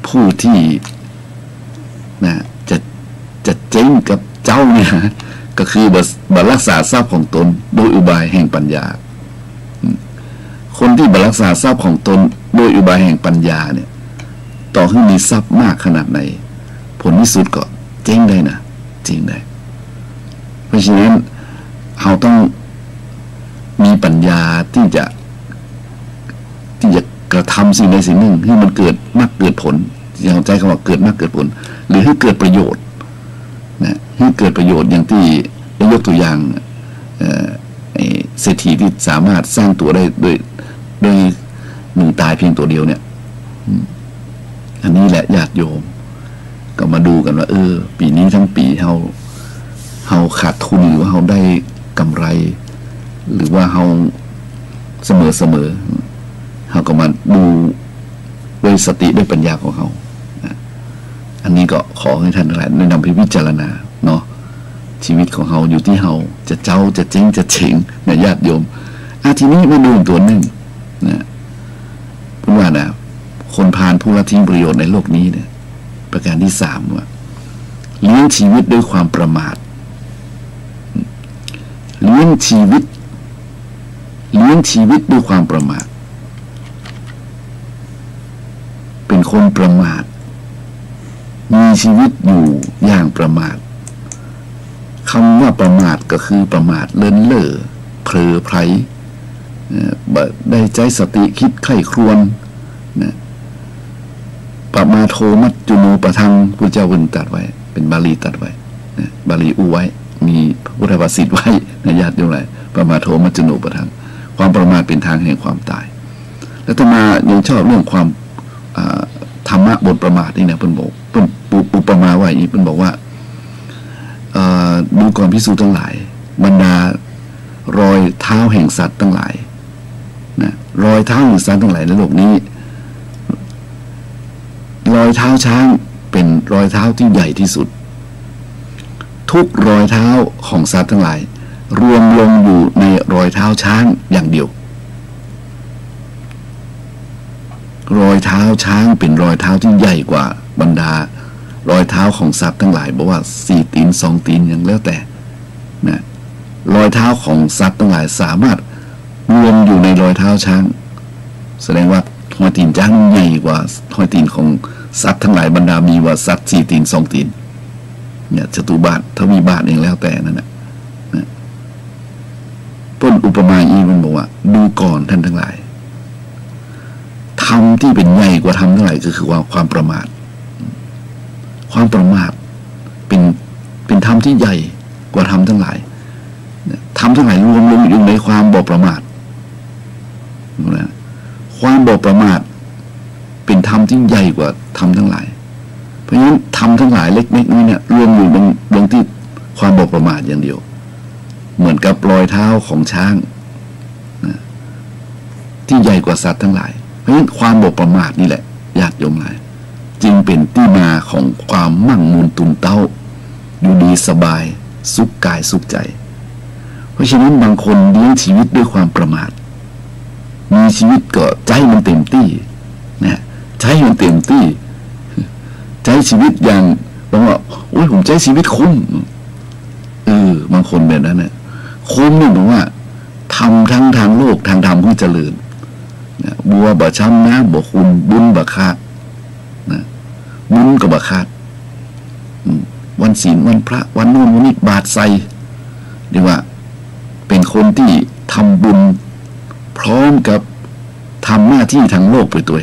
ผู้ที่นะจะเจ๊งกับเจ้าเนี่ยก็คือบ่รักษาทรัพย์ของตนโดยอุบายแห่งปัญญาคนที่บ่รักษาทรัพย์ของตนโดยอุบายแห่งปัญญาเนี่ยต่อให้มีทรัพย์มากขนาดไหนผลที่สุดก็เจ๊งได้นะจริงได้เพราะฉะนั้นเราต้องมีปัญญาที่จะกระทำสิ่งใดสิ่งหนึ่งให้มันเกิดมากเกิดผลอย่างใจคำว่าเกิดมากเกิดผลหรือให้เกิดประโยชน์นะให้เกิดประโยชน์อย่างที่ได้ยกตัวอย่างเศรษฐีที่สามารถสร้างตัวได้ด้วยหนึ่งตายเพียงตัวเดียวเนี่ยอันนี้แหละญาติโยมก็มาดูกันว่าปีนี้ทั้งปีเฮาขาดทุนหรือว่าเฮาได้กำไรหรือว่าเฮาเสมอเขาก็มาดูด้วยสติด้วยปัญญาของเขาอันนี้ก็ขอให้ท่านทั้งหลายได้นำไปพิจารณาเนาะชีวิตของเขาอยู่ที่เขาจะเจ้าจะเจ๊งจะเฉงเนี่ยญาติโยมทีนี้มาดูตัวหนึ่งนะพูดว่านะคนพาลผู้ละทิ้งประโยชน์ในโลกนี้เนี่ยประการที่3ว่าเลี้ยงชีวิตด้วยความประมาทเลี้ยงชีวิตด้วยความประมาทเป็นคนประมาทมีชีวิตอยู่อย่างประมาทคำว่าประมาทก็คือประมาทเลินเล่อเผลอไพร ได้ใจสติคิดไข้ครวญนะปมาโทมัจจุโนปทังพุทธเจ้าตัดไว้เป็นบาลีตัดไว้นะบาลีอุไว้มีพุทธภาษิตไว้ในญาติโยมหลายปมาโทมัจจุโนปทังความประมาทเป็นทางแห่งความตายแล้วต่อมายังชอบเรื่องความธรรมะบทประมาทนี่นะเพิ่นบอกเพิ่นอุปมาไว้นี้เพิ่นบอกว่าดูก่อนภิกษุทั้งหลายบรรดารอยเท้าแห่งสัตว์ทั้งหลายนะรอยเท้าแห่งสัตว์ทั้งหลายในโลกนี้รอยเท้าช้างเป็นรอยเท้าที่ใหญ่ที่สุดทุกรอยเท้าของสัตว์ทั้งหลายรวมลงอยู่ในรอยเท้าช้างอย่างเดียวรอยเท้าช้างเป็นรอยเท้าที่ใหญ่กว่าบรรดารอยเท้าของสัตว์ทั้งหลายบอกว่า4 ตีน 2 ตีนอย่างแล้วแต่นะรอยเท้าของสัตว์ทั้งหลายสามารถรวมอยู่ในรอยเท้าช้างแสดงว่าหอยตีนช้างใหญ่กว่าหอยตีนของสัตว์ทั้งหลายบรรดามีว่าสัตว์4 ตีน 2 ตีนเนี่ยจตุบาททวีบาทเองแล้วแต่นั่นนะต้นอุปมาอีมันบอกว่าดูก่อนท่านทั้งหลายธรรมที่เป็นใหญ่กว่าธรรมทั้งหลายก็คือความประมาทความประมาทเป็นธรรมที่ใหญ่กว่าธรรมทั้งหลายธรรมทั้งหลายรวมลงอยู่ในความบ่ประมาทความบ่ประมาทเป็นธรรมที่ใหญ่กว่าธรรมทั้งหลายเพราะฉะนั้นธรรมทั้งหลายเล็กๆนี้เนี่ยรวมอยู่ลงที่ความบ่ประมาทอย่างเดียวเหมือนกับรอยเท้าของช้างนะที่ใหญ่กว่าสัตว์ทั้งหลายเพราะฉะนั้นความบ่ประมาทนี่แหละญาติโยมหลายจึงเป็นที่มาของความมั่งมูลตุนเต้าอยู่ดีสบายสุขกายสุขใจเพราะฉะนั้นบางคนเลี้ยงชีวิตด้วยความประมาทมีชีวิตก็ใจมันเต็มที่นะใจมันเต็มที่ใจชีวิตอย่างบอกว่าโอ้ยผมใจชีวิตคุ้มบางคนแบบนั้นเนี่ยคุ้มนี่บอกว่าทำทั้งทางโลกทางธรรมผู้เจริญนะบัวบ่ช้ำน้ำบ่คุณบุญบ่ขาดนะบุญก็บ่ขาดวันศีลวันพระวันโน้นวันนี้บาทใส่เรียกว่าเป็นคนที่ทำบุญพร้อมกับทำหน้าที่ทางโลกไปด้วย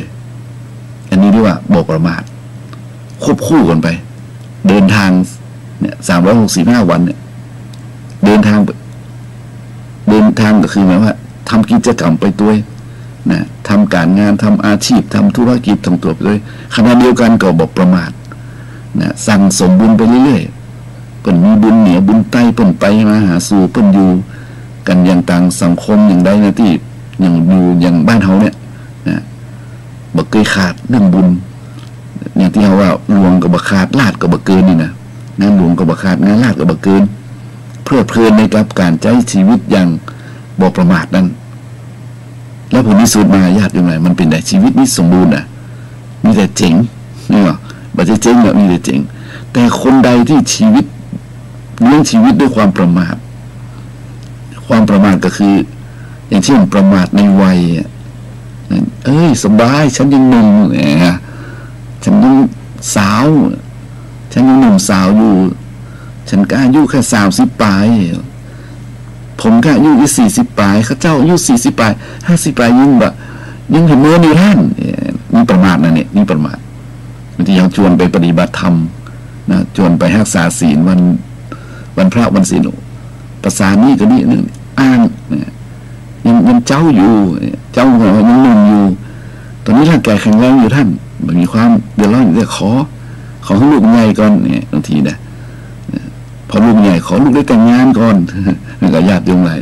อันนี้เรียกว่าบ่ประมาทควบคู่กันไปเดินทางเนี่ย365 วันเนี่ยเดินทางก็คือหมายว่าทำกิจกรรมไปด้วยนะทำการงานทำอาชีพทำธุรกิจทำตัวไปด้วยขณะเดียวกันก็บ่ประมาทนะสั่งสมบุญไปเรื่อยๆเพิ่นมีบุญเหนือบุญใต้เพิ่นไปมาหาสู่เพิ่นอยู่กันอย่างต่างสังคมอย่างใดนะที่อย่างอยู่อย่างบ้านเฮาเนี่ยนะบ่เคยขาดเรื่องบุญอย่างที่เขาว่าหลวงก็บ่ขาดลาดก็บ่เกินนี่นะงานหลวงก็บ่ขาดงานลาดก็บ่เกินเพลิดเพลินในการใช้ชีวิตอย่างบ่ประมาทนั้นแล้วผลที่สุดมาญาติโยมหลายมันเป็นแต่ชีวิตนี้สมบูรณ์มีแต่เจ๋งนี่หรอบ่ใช่เจ๋งมีแต่เจ๋งแต่คนใดที่ชีวิตเลี้ยงชีวิตด้วยความประมาทก็คืออย่างเช่นประมาทในวัยสบายฉันยังหนุ่มฉันยังสาวฉันยังหนุ่มสาวอยู่ฉันก็อายุแค่30 ปลายผมก็อายุ40 ปลายเขาเจ้าอายุ40 ปลาย50 ปลายยังเห็นเมื่ออยู่ท่านนี่ประมาทนะเนี่ยนี่ประมาทบางทียังชวนไปปฏิบัติธรรมนะชวนไปรักษาศีลวันพระวันศีลภาษานี่ก็นี่นึงอ้างยังเจ้าอยู่เจ้าก็ยังหนุ่มอยู่ตอนนี้ร่างกายแข็งแรงอยู่ท่านมันมีความเดือดร้อนจะขอให้ลูกใหญ่ก่อนเนี่ยบางทีนะพอลูกใหญ่ขอลูกได้แต่งงานก่อนก็ญาติโยมหลาย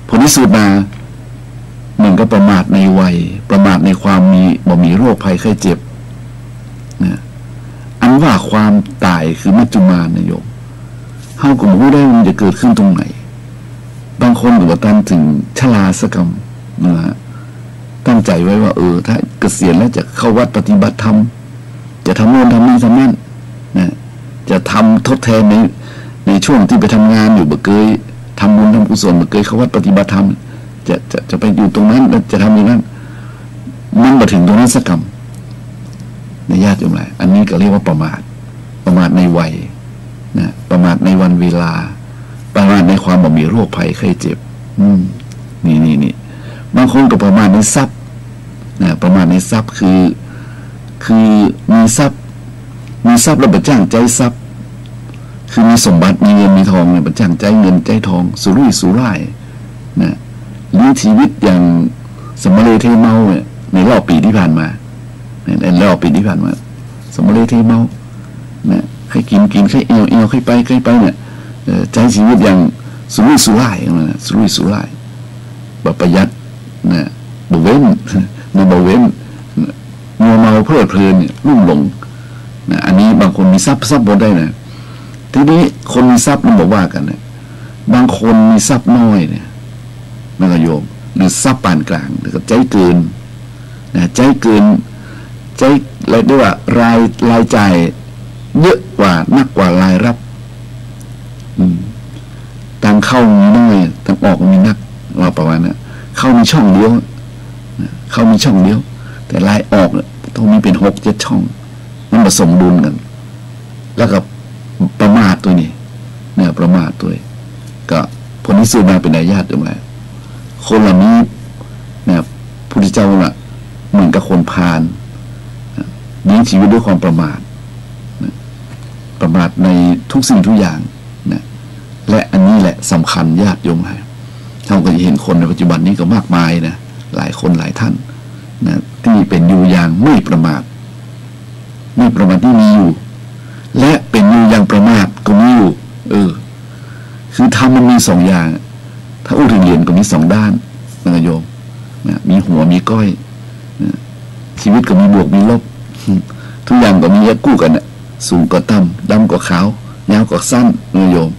ผลที่สุดมามันก็ประมาทในวัยประมาทในความมีโรคภัยไข้เจ็บนะอันว่าความตายคือมัจจุมานะโยมเฮาก็ไม่รู้ได้มันจะเกิดขึ้นตรงไหนบางคนก็ตั้งถึงชราสกรรมนะฮะตั้งใจไว้ว่าถ้าเกษียณแล้วจะเข้าวัดปฏิบัติธรรมจะทำโน่นทำนี่ทำนั่นนะจะทำทดแทนในช่วงที่ไปทำงานอยู่บ่เคยทำบุญทำกุศลบ่เคยเข้าวัดปฏิบัติธรรมจะไปอยู่ตรงนั้นแล้วจะทำอย่างนั้นมันมาถึงตรงนั้นสักกรรมในญาติโยมหลายอันนี้ก็เรียกว่าประมาทในวัยนะประมาทในวันเวลาประมาทในความบ่มีโรคภัยไข้เจ็บนี่ บางคนก็ประมาทในทรัพย์นะประมาทในทรัพย์คือมีทรัพย์แล้วไปจ้างใจทรัพย์คือมีสมบัติมีเงินมีทองเนี่ยไปจ้างใจเงินใจทองสุรุ่ยสุร่ายนะเลี้ยงชีวิตอย่างสมเลเทเมาเนี่ยในรอบปีที่ผ่านมาในรอบปีที่ผ่านมาสมเลเทเมานะใครกินใครเอวใครไปเนี่ยใจชีวิตอย่างสุรุ่ยสุร่ายนะสุรุ่ยสุร่ายแบบประหยัดนะบ่เว้นนะบ่เว้นมัวเมาเพลิดเพลินเนี่ยลุ่มหลงนะอันนี้บางคนมีทรัพย์บนได้นะทีนี้คนมีทรัพย์มันบอกว่ากันนะบางคนมีทรัพย์น้อยเนี่ยนั่นก็โยมหรือทรัพย์ปานกลางหรือใจเกินนะใจเกินใจอะไรด้วยว่ารายจ่ายเยอะกว่านักกว่ารายรับทางเข้ามีน้อยทางออกมีนักว่าประมาณนั้นเข้ามีช่องเดียวเข้ามีช่องเดียวแต่รายออกเนี่ยต้องมีเป็น6-7 ช่องมันผสมดุลกันแล้วก็ประมาทตัวนี้เนี่ยประมาทตัวก็ผลที่สุดมาเป็นญาติอย่างไรคนเหล่านี้เนี่ยพุทธเจ้าน่ะเหมือนกับคนพาลเลี้ยงชีวิตด้วยความประมาทในทุกสิ่งทุกอย่างนะและอันนี้แหละสำคัญญาติโยมหลายเราก็จะเห็นคนในปัจจุบันนี้ก็มากมายนะหลายคนหลายท่านนะที่เป็นอยู่อย่างไม่ประมาทที่มีอยู่และเป็นอยู่อย่างประมาทก็มีอยู่คือทำมันมี2 อย่างถ้าอุทิศเรียนก็มี2 ด้านนะโยมนะมีหัวมีก้อยนะชีวิตก็มีบวกมีลบทุกอย่างก็มีแยกกู้กันนะสูงก็ต่ำดำก็ขาวยาวก็สั้นนะโยม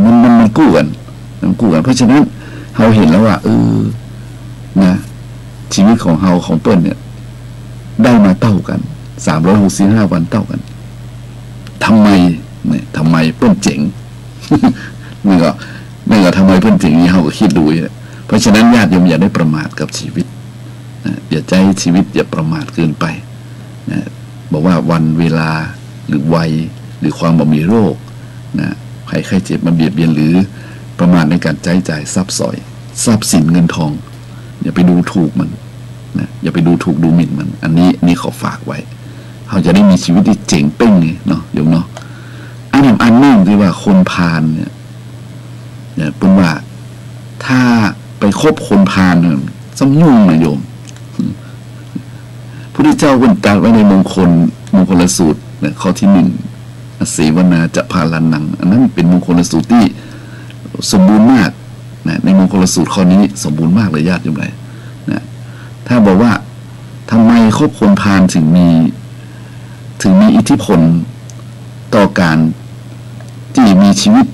มันกู้กันเพราะฉะนั้นเราเห็นแล้วว่านะชีวิตของเราของเปิ้ลเนี่ยได้มาเท่ากัน365 วันเท่ากันทำไมเปิ้ลเจ๋ง นี่ก็ทำไมเปิ้ลเจ๋งนี่เราก็คิดดูเพราะฉะนั้นญาติโยมอย่าได้ประมาทกับชีวิตนะอย่าใจชีวิตอย่าประมาทเกินไปนะบอกว่าวันเวลาหรือวัยหรือความบ่มีโรคนะภัยไข้เจ็บมาเบียดเบียนหรือประมาทในการใช้จ่ายทรัพย์สินเงินทองอย่าไปดูถูกมันนะอย่าไปดูถูกดูหมิ่นมันอันนี้ขอฝากไว้เขาจะได้มีชีวิตที่เจ๋งเป้งไงเนาะโยมเนาะอันนึงที่ว่าคนพาลเนี่ยเป็นว่าถ้าไปคบคนพาลเนี่ยซ้ำยุ่งนะโยมพระพุทธเจ้าเป็นตรัสไว้ในมงคลสูตรเนี่ยข้อที่1เสวนาจะพาลันนังอันนั้นเป็นมงคลสูตรที่สมบูรณ์มากนะในมงคลสูตรข้อนี้สมบูรณ์มากเลยญาติโยมเลยนะถ้าบอกว่าทำไมคบคนพาลถึงมีอิทธิพลต่อการที่มีชีวิต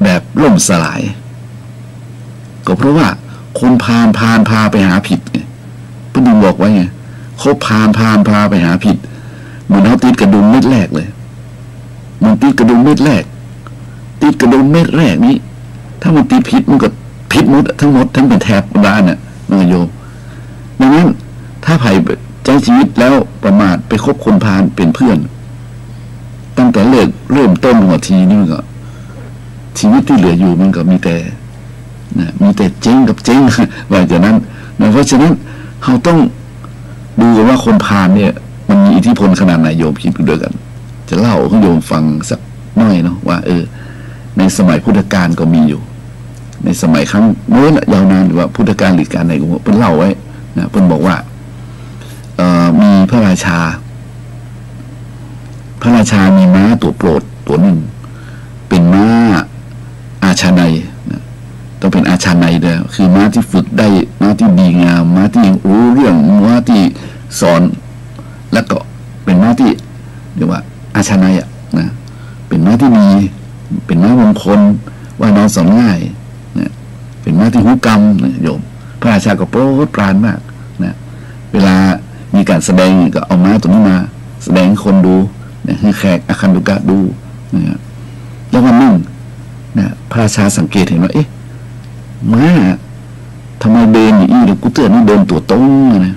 แบบล่มสลายก็เพราะว่าคนพาลพาไปหาผิดไงพระองค์บอกไว้ไงคบพาลพาไปหาผิดเหมือนเขาติดกระดุมเม็ดแรกเลยมันติดกระดุมเม็ดแรกนี้ถ้ามันติดผิดมันก็ผิดหมดทั้งเป็นแถบบ้านน่ะนายโยมดังนั้นถ้าไผ่ใจชีวิตแล้วประมาทไปคบคนพาลเป็นเพื่อนตั้งแต่เริ่มต้นหัวทีนี่มันก็ชีวิตที่เหลืออยู่มันก็มีแต่เจ๊งกับเจ๊งหลังจากนั้นเพราะฉะนั้นเราต้องดูกันว่าคนพาลเนี่ยมันมีอิทธิพลขนาดไหนโยมคิดดูด้วยกันจะเล่าให้โยมฟังสักหน่อยเนาะว่าในสมัยพุทธกาลก็มีอยู่ในสมัยครั้งโน้นยาวนานหรือว่าพุทธกาลหรือการไหนก็เพิ่นเล่าไว้นะเพิ่นบอกว่ามีพระราชามีม้าตัวโปรดตัวหนึ่งเป็นม้าอาชาไนนะต้องเป็นอาชาไนเด้อคือม้าที่ฝึกได้ม้าที่ดีงามม้าที่รู้เรื่องม้าที่สอนแล้วก็เป็นม้าที่เรียกว่าอาชาไนนะเป็นม้าที่ดีเป็นม้ามงคลว่าน้องสอนง่ายนะเป็นม้าที่หูกรรมนะโยมพระราชาก็โปรดปรานมากนะเวลามีการแสดงก็เอาม้าตัวนี้มาแสดงให้คนดูนะให้แขกอาคันตุกะดูนะแล้ววันหนึ่งนะพระราชาสังเกตเห็นว่าม้าทำไมเดินอย่างนี้เดี๋ยวกูเตือนนี่เดินตัวตรงนะ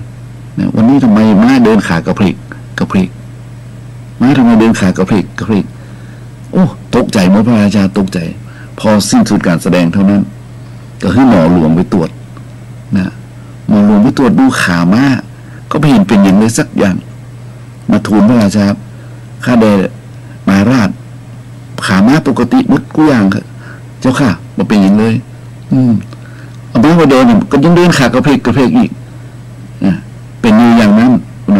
วันนี้ทำไมม้าเดินขากระเพกม้าทำไมเดินขากระเพกโอ้ตกใจหมดพระราชาตกใจพอสิ้นสุดการแสดงเท่านั้นก็ให้หมอหลวงไปตรวจนะ หมอหลวงไปตรวจดูขาม้าก็ไม่เห็นเป็นอย่างเลยสักอย่างมาทูลพระราชาข้าได้มาราชขาม้าปกติมุดกูอย่างค่ะเจ้าค่ะมาเป็นอย่างเลยเอาม้ามาเดินก็ยังเดินขากระเพกอีกเป็นอยู่อย่างนั้น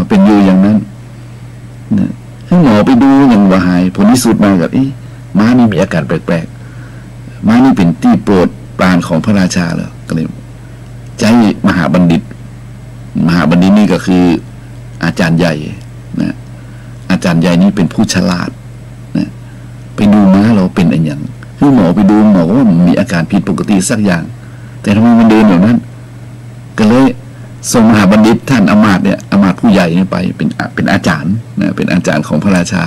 เป็นอยู่อย่างนั้นให้หมอไปดูอย่างว่าหายผลที่สุดมากับม้านี่มีอาการแปลกๆม้านี่เป็นที่โปรดปรานของพระราชาแล้วก็เลยใจมหาบัณฑิตนี่ก็คืออาจารย์ใหญ่นะอาจารย์ใหญ่นี่เป็นผู้ฉลาดนะไปดูม้าเราเป็นอะไรอย่างคือหมอไปดูหมอว่ามันมีอาการผิดปกติสักอย่างแต่ทำไมมันเดินอย่างนั้นก็เลยส่งมหาบัณฑิตท่านอมาตย์เนี่ยอมาตย์ผู้ใหญ่เนี่ยไปเป็นอาจารย์นะเป็นอาจารย์ของพระราชา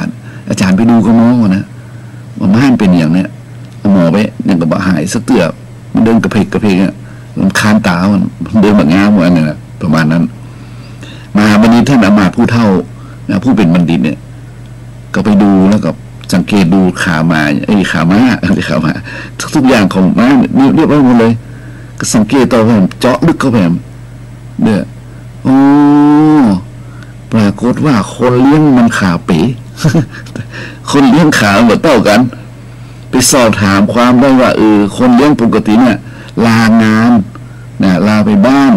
อาจารย์ไปดูก็มองนะว่าม้าเป็นอย่างเนี้ยหมอไปอย่างกับหายสักเตือมันเดินกระเพกเนี่ยมันคานตามันเดินแบบงามวันเนี่ยประมาณนั้นมหาบัณฑิตท่านอมาตย์ผู้เฒ่านะผู้เป็นบัณฑิตเนี่ยก็ไปดูแล้วก็สังเกตดูขาม้าทุกอย่างของม้าเนี่ยเรียบร้อยหมดเลยก็สังเกตต่อไปเจาะลึกเข้าไปเนี่ยโอ้ปรากฏว่าคนเลี้ยงมันขาเป๋ คนเลี้ยงขาเหมือนเท่ากันไปสอบถามความได้ว่าคนเลี้ยงปกติเนี่ยลางานนะลาไปบ้าน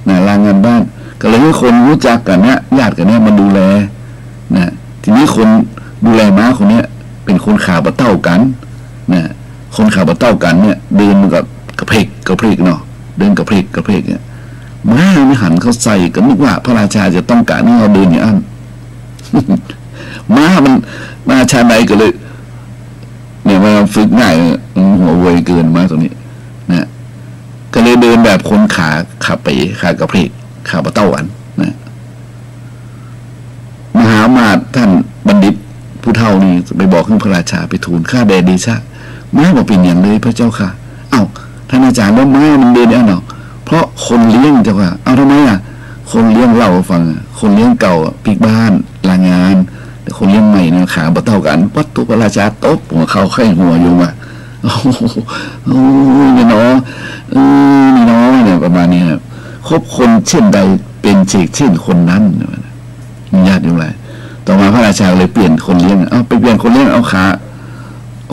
นะลางานบ้านก็เลยให้คนรู้จักกันเนี่ยญาติกันเนี่ยมาดูแลนะทีนี้คนดูแลม้าคนเนี้ยเป็นคนขาบะเต้ากันนะคนขาบะเต้ากันเนี่ยเดินมันกับกระเพกเนาะเดินกระเพกเนี่ยม้าไม่หันเขาใส่ก็นึกว่าพระราชาจะต้องการให้เราเดินอย่างนั้น ม้ามันมาชาไหนก็เลยเนี่ยมันฝึกง่ายหัวเว่ยเกินมาตรงนี้นะก็เลยเดินแบบคนขาเป๋ขากระเพกขาบะเต้าอันนะมหามาตท่านบัณฑิตผู้เฒ่านี่ไปบอกขึ้นพระราชาไปทูลข้าแด่เดชะม้าบอกเป็นอย่างเลยพระเจ้าค่ะเอ้าท่านอาจารย์แล้วม้ามันเดินได้เนาะเพราะคนเลี้ยงเจ้าค่ะเอาทำไมคนเลี้ยงเล่าฟังคนเลี้ยงเก่าปิกบ้านลางานแต่คนเลี้ยงใหม่เนี่ยขาบะเต้ากันวัดตุพระราชาตบหัวเขาไข้หัวอยู่มาโอ้นี่เนาะนี่เนาะเนี่ยประมาณนี้นะคบคนเช่นใดเป็นเช่นคนนั้นญาติอยู่ไรต่อมาพระราชาเลยเปลี่ยนคนเลี้ยงไปเปลี่ยนคนเลี้ยงเอา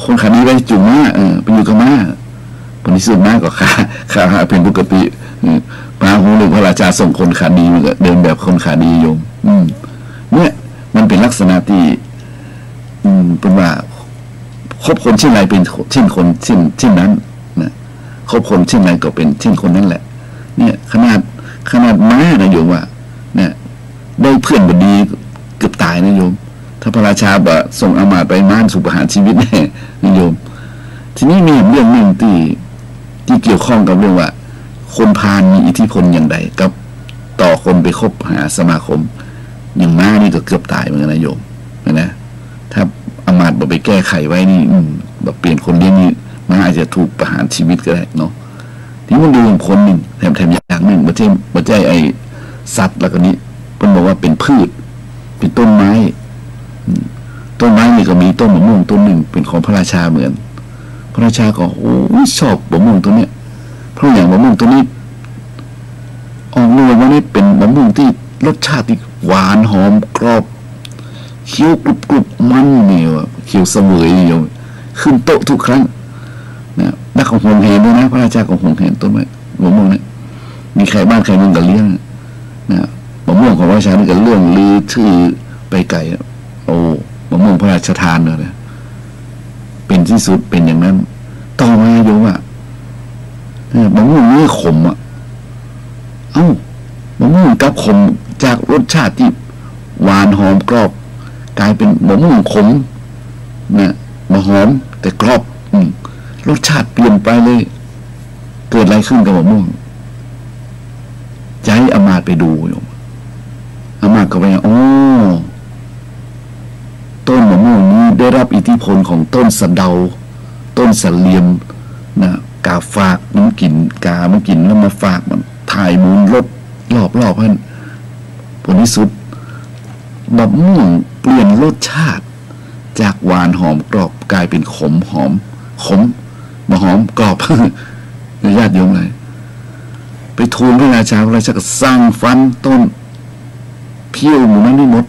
คนขาดีไปจุ่มม้าไปอยู่กับม้าผลที่สุดม้าก็ขาเป็นปกติมาหูหนึ่งพระราชาส่งคนขาดีมันก็เดินแบบคนขาดีโยมเนี่ยมันเป็นลักษณะที่เป็นว่าคบคนเช่นไรเป็นเช่นคนเช่นนั้นนะคบคนเช่นไรก็เป็นเช่นคนนั้นแหละเนี่ยขนาดม้านะโยมว่าเนี่ยได้เพื่อนบดีเกือบตายนะโยมถ้าพระราชาแบบส่งอามาตย์ไปม้าสุประหารชีวิตแน่นะโยมทีนี้มีเรื่องหนึ่งที่เกี่ยวข้องกับเรื่องว่าคนพาลมีอิทธิพลอย่างไรกับต่อคนไปคบหาสมาคมอย่างม้านี่ก็เกือบตายเหมือนกันนะโยมนะถ้าอามาตย์บอกไปแก้ไขไว้นี่แบบเปลี่ยนคนเลี้ยงนี่ม้าอาจจะถูกประหารชีวิตก็ได้เนาะทีนี้มันดูของคนหนึ่งแถมอย่างหนึ่งประเทศไอ้สัตว์แล้วก็นี้เพิ่นบอกว่าเป็นพืชเป็นต้นไม้นี่ก็มีต้นมะม่วงต้นหนึ่งเป็นของพระราชาเหมือนพระราชาก็ชอบมะม่วงตัวเนี้ยเพราะอย่างมะม่วงตัวนี้ออกหน่วยมาเนี่ยเป็นมะม่วงที่รสชาติที่หวานหอมกรอบเคี้ยวกรุบมันเนี่ยเคี้ยวเสวยอยู่ขึ้นโต๊ะทุกครั้งนะนักของหงเห็นด้วยนะพระราชาของหงเห็นต้นไม้มะม่วงเนี่ยมีใครบ้านใครเมืองกับเลี้ยงนะมะม่วงของพระราชานี่ก็เรื่องลือชื่อไปไกลมะม่วงพระราชทานเลยเป็นที่สุดเป็นอย่างนั้นต่อมาโยมมะม่วงนี่ขมมะม่วงกับขมจากรสชาติที่หวานหอมกรอบกลายเป็นมะม่วงขมนะมะหอมแต่กรอบรสชาติเปลี่ยนไปเลยเกิดอะไรขึ้นกับมะม่วงจะให้อามาตย์ไปดูโยมอามาตย์ก็ไปต้นมะม่วงนี้ได้รับอิทธิพลของต้นสะเดาต้นสะเลียมนะกาฝากมันกินแล้วมาฝากมันถ่ายมูลรอบให้ผลที่สุดมะม่วงเปลี่ยนรสชาติจากหวานหอมกรอบกลายเป็นขมมะหอมกรอบ ญาติโยมเลย ไปทูลพระราชาก็สร้างฟันต้นเพี้ยวหมู่นั้นให้หมด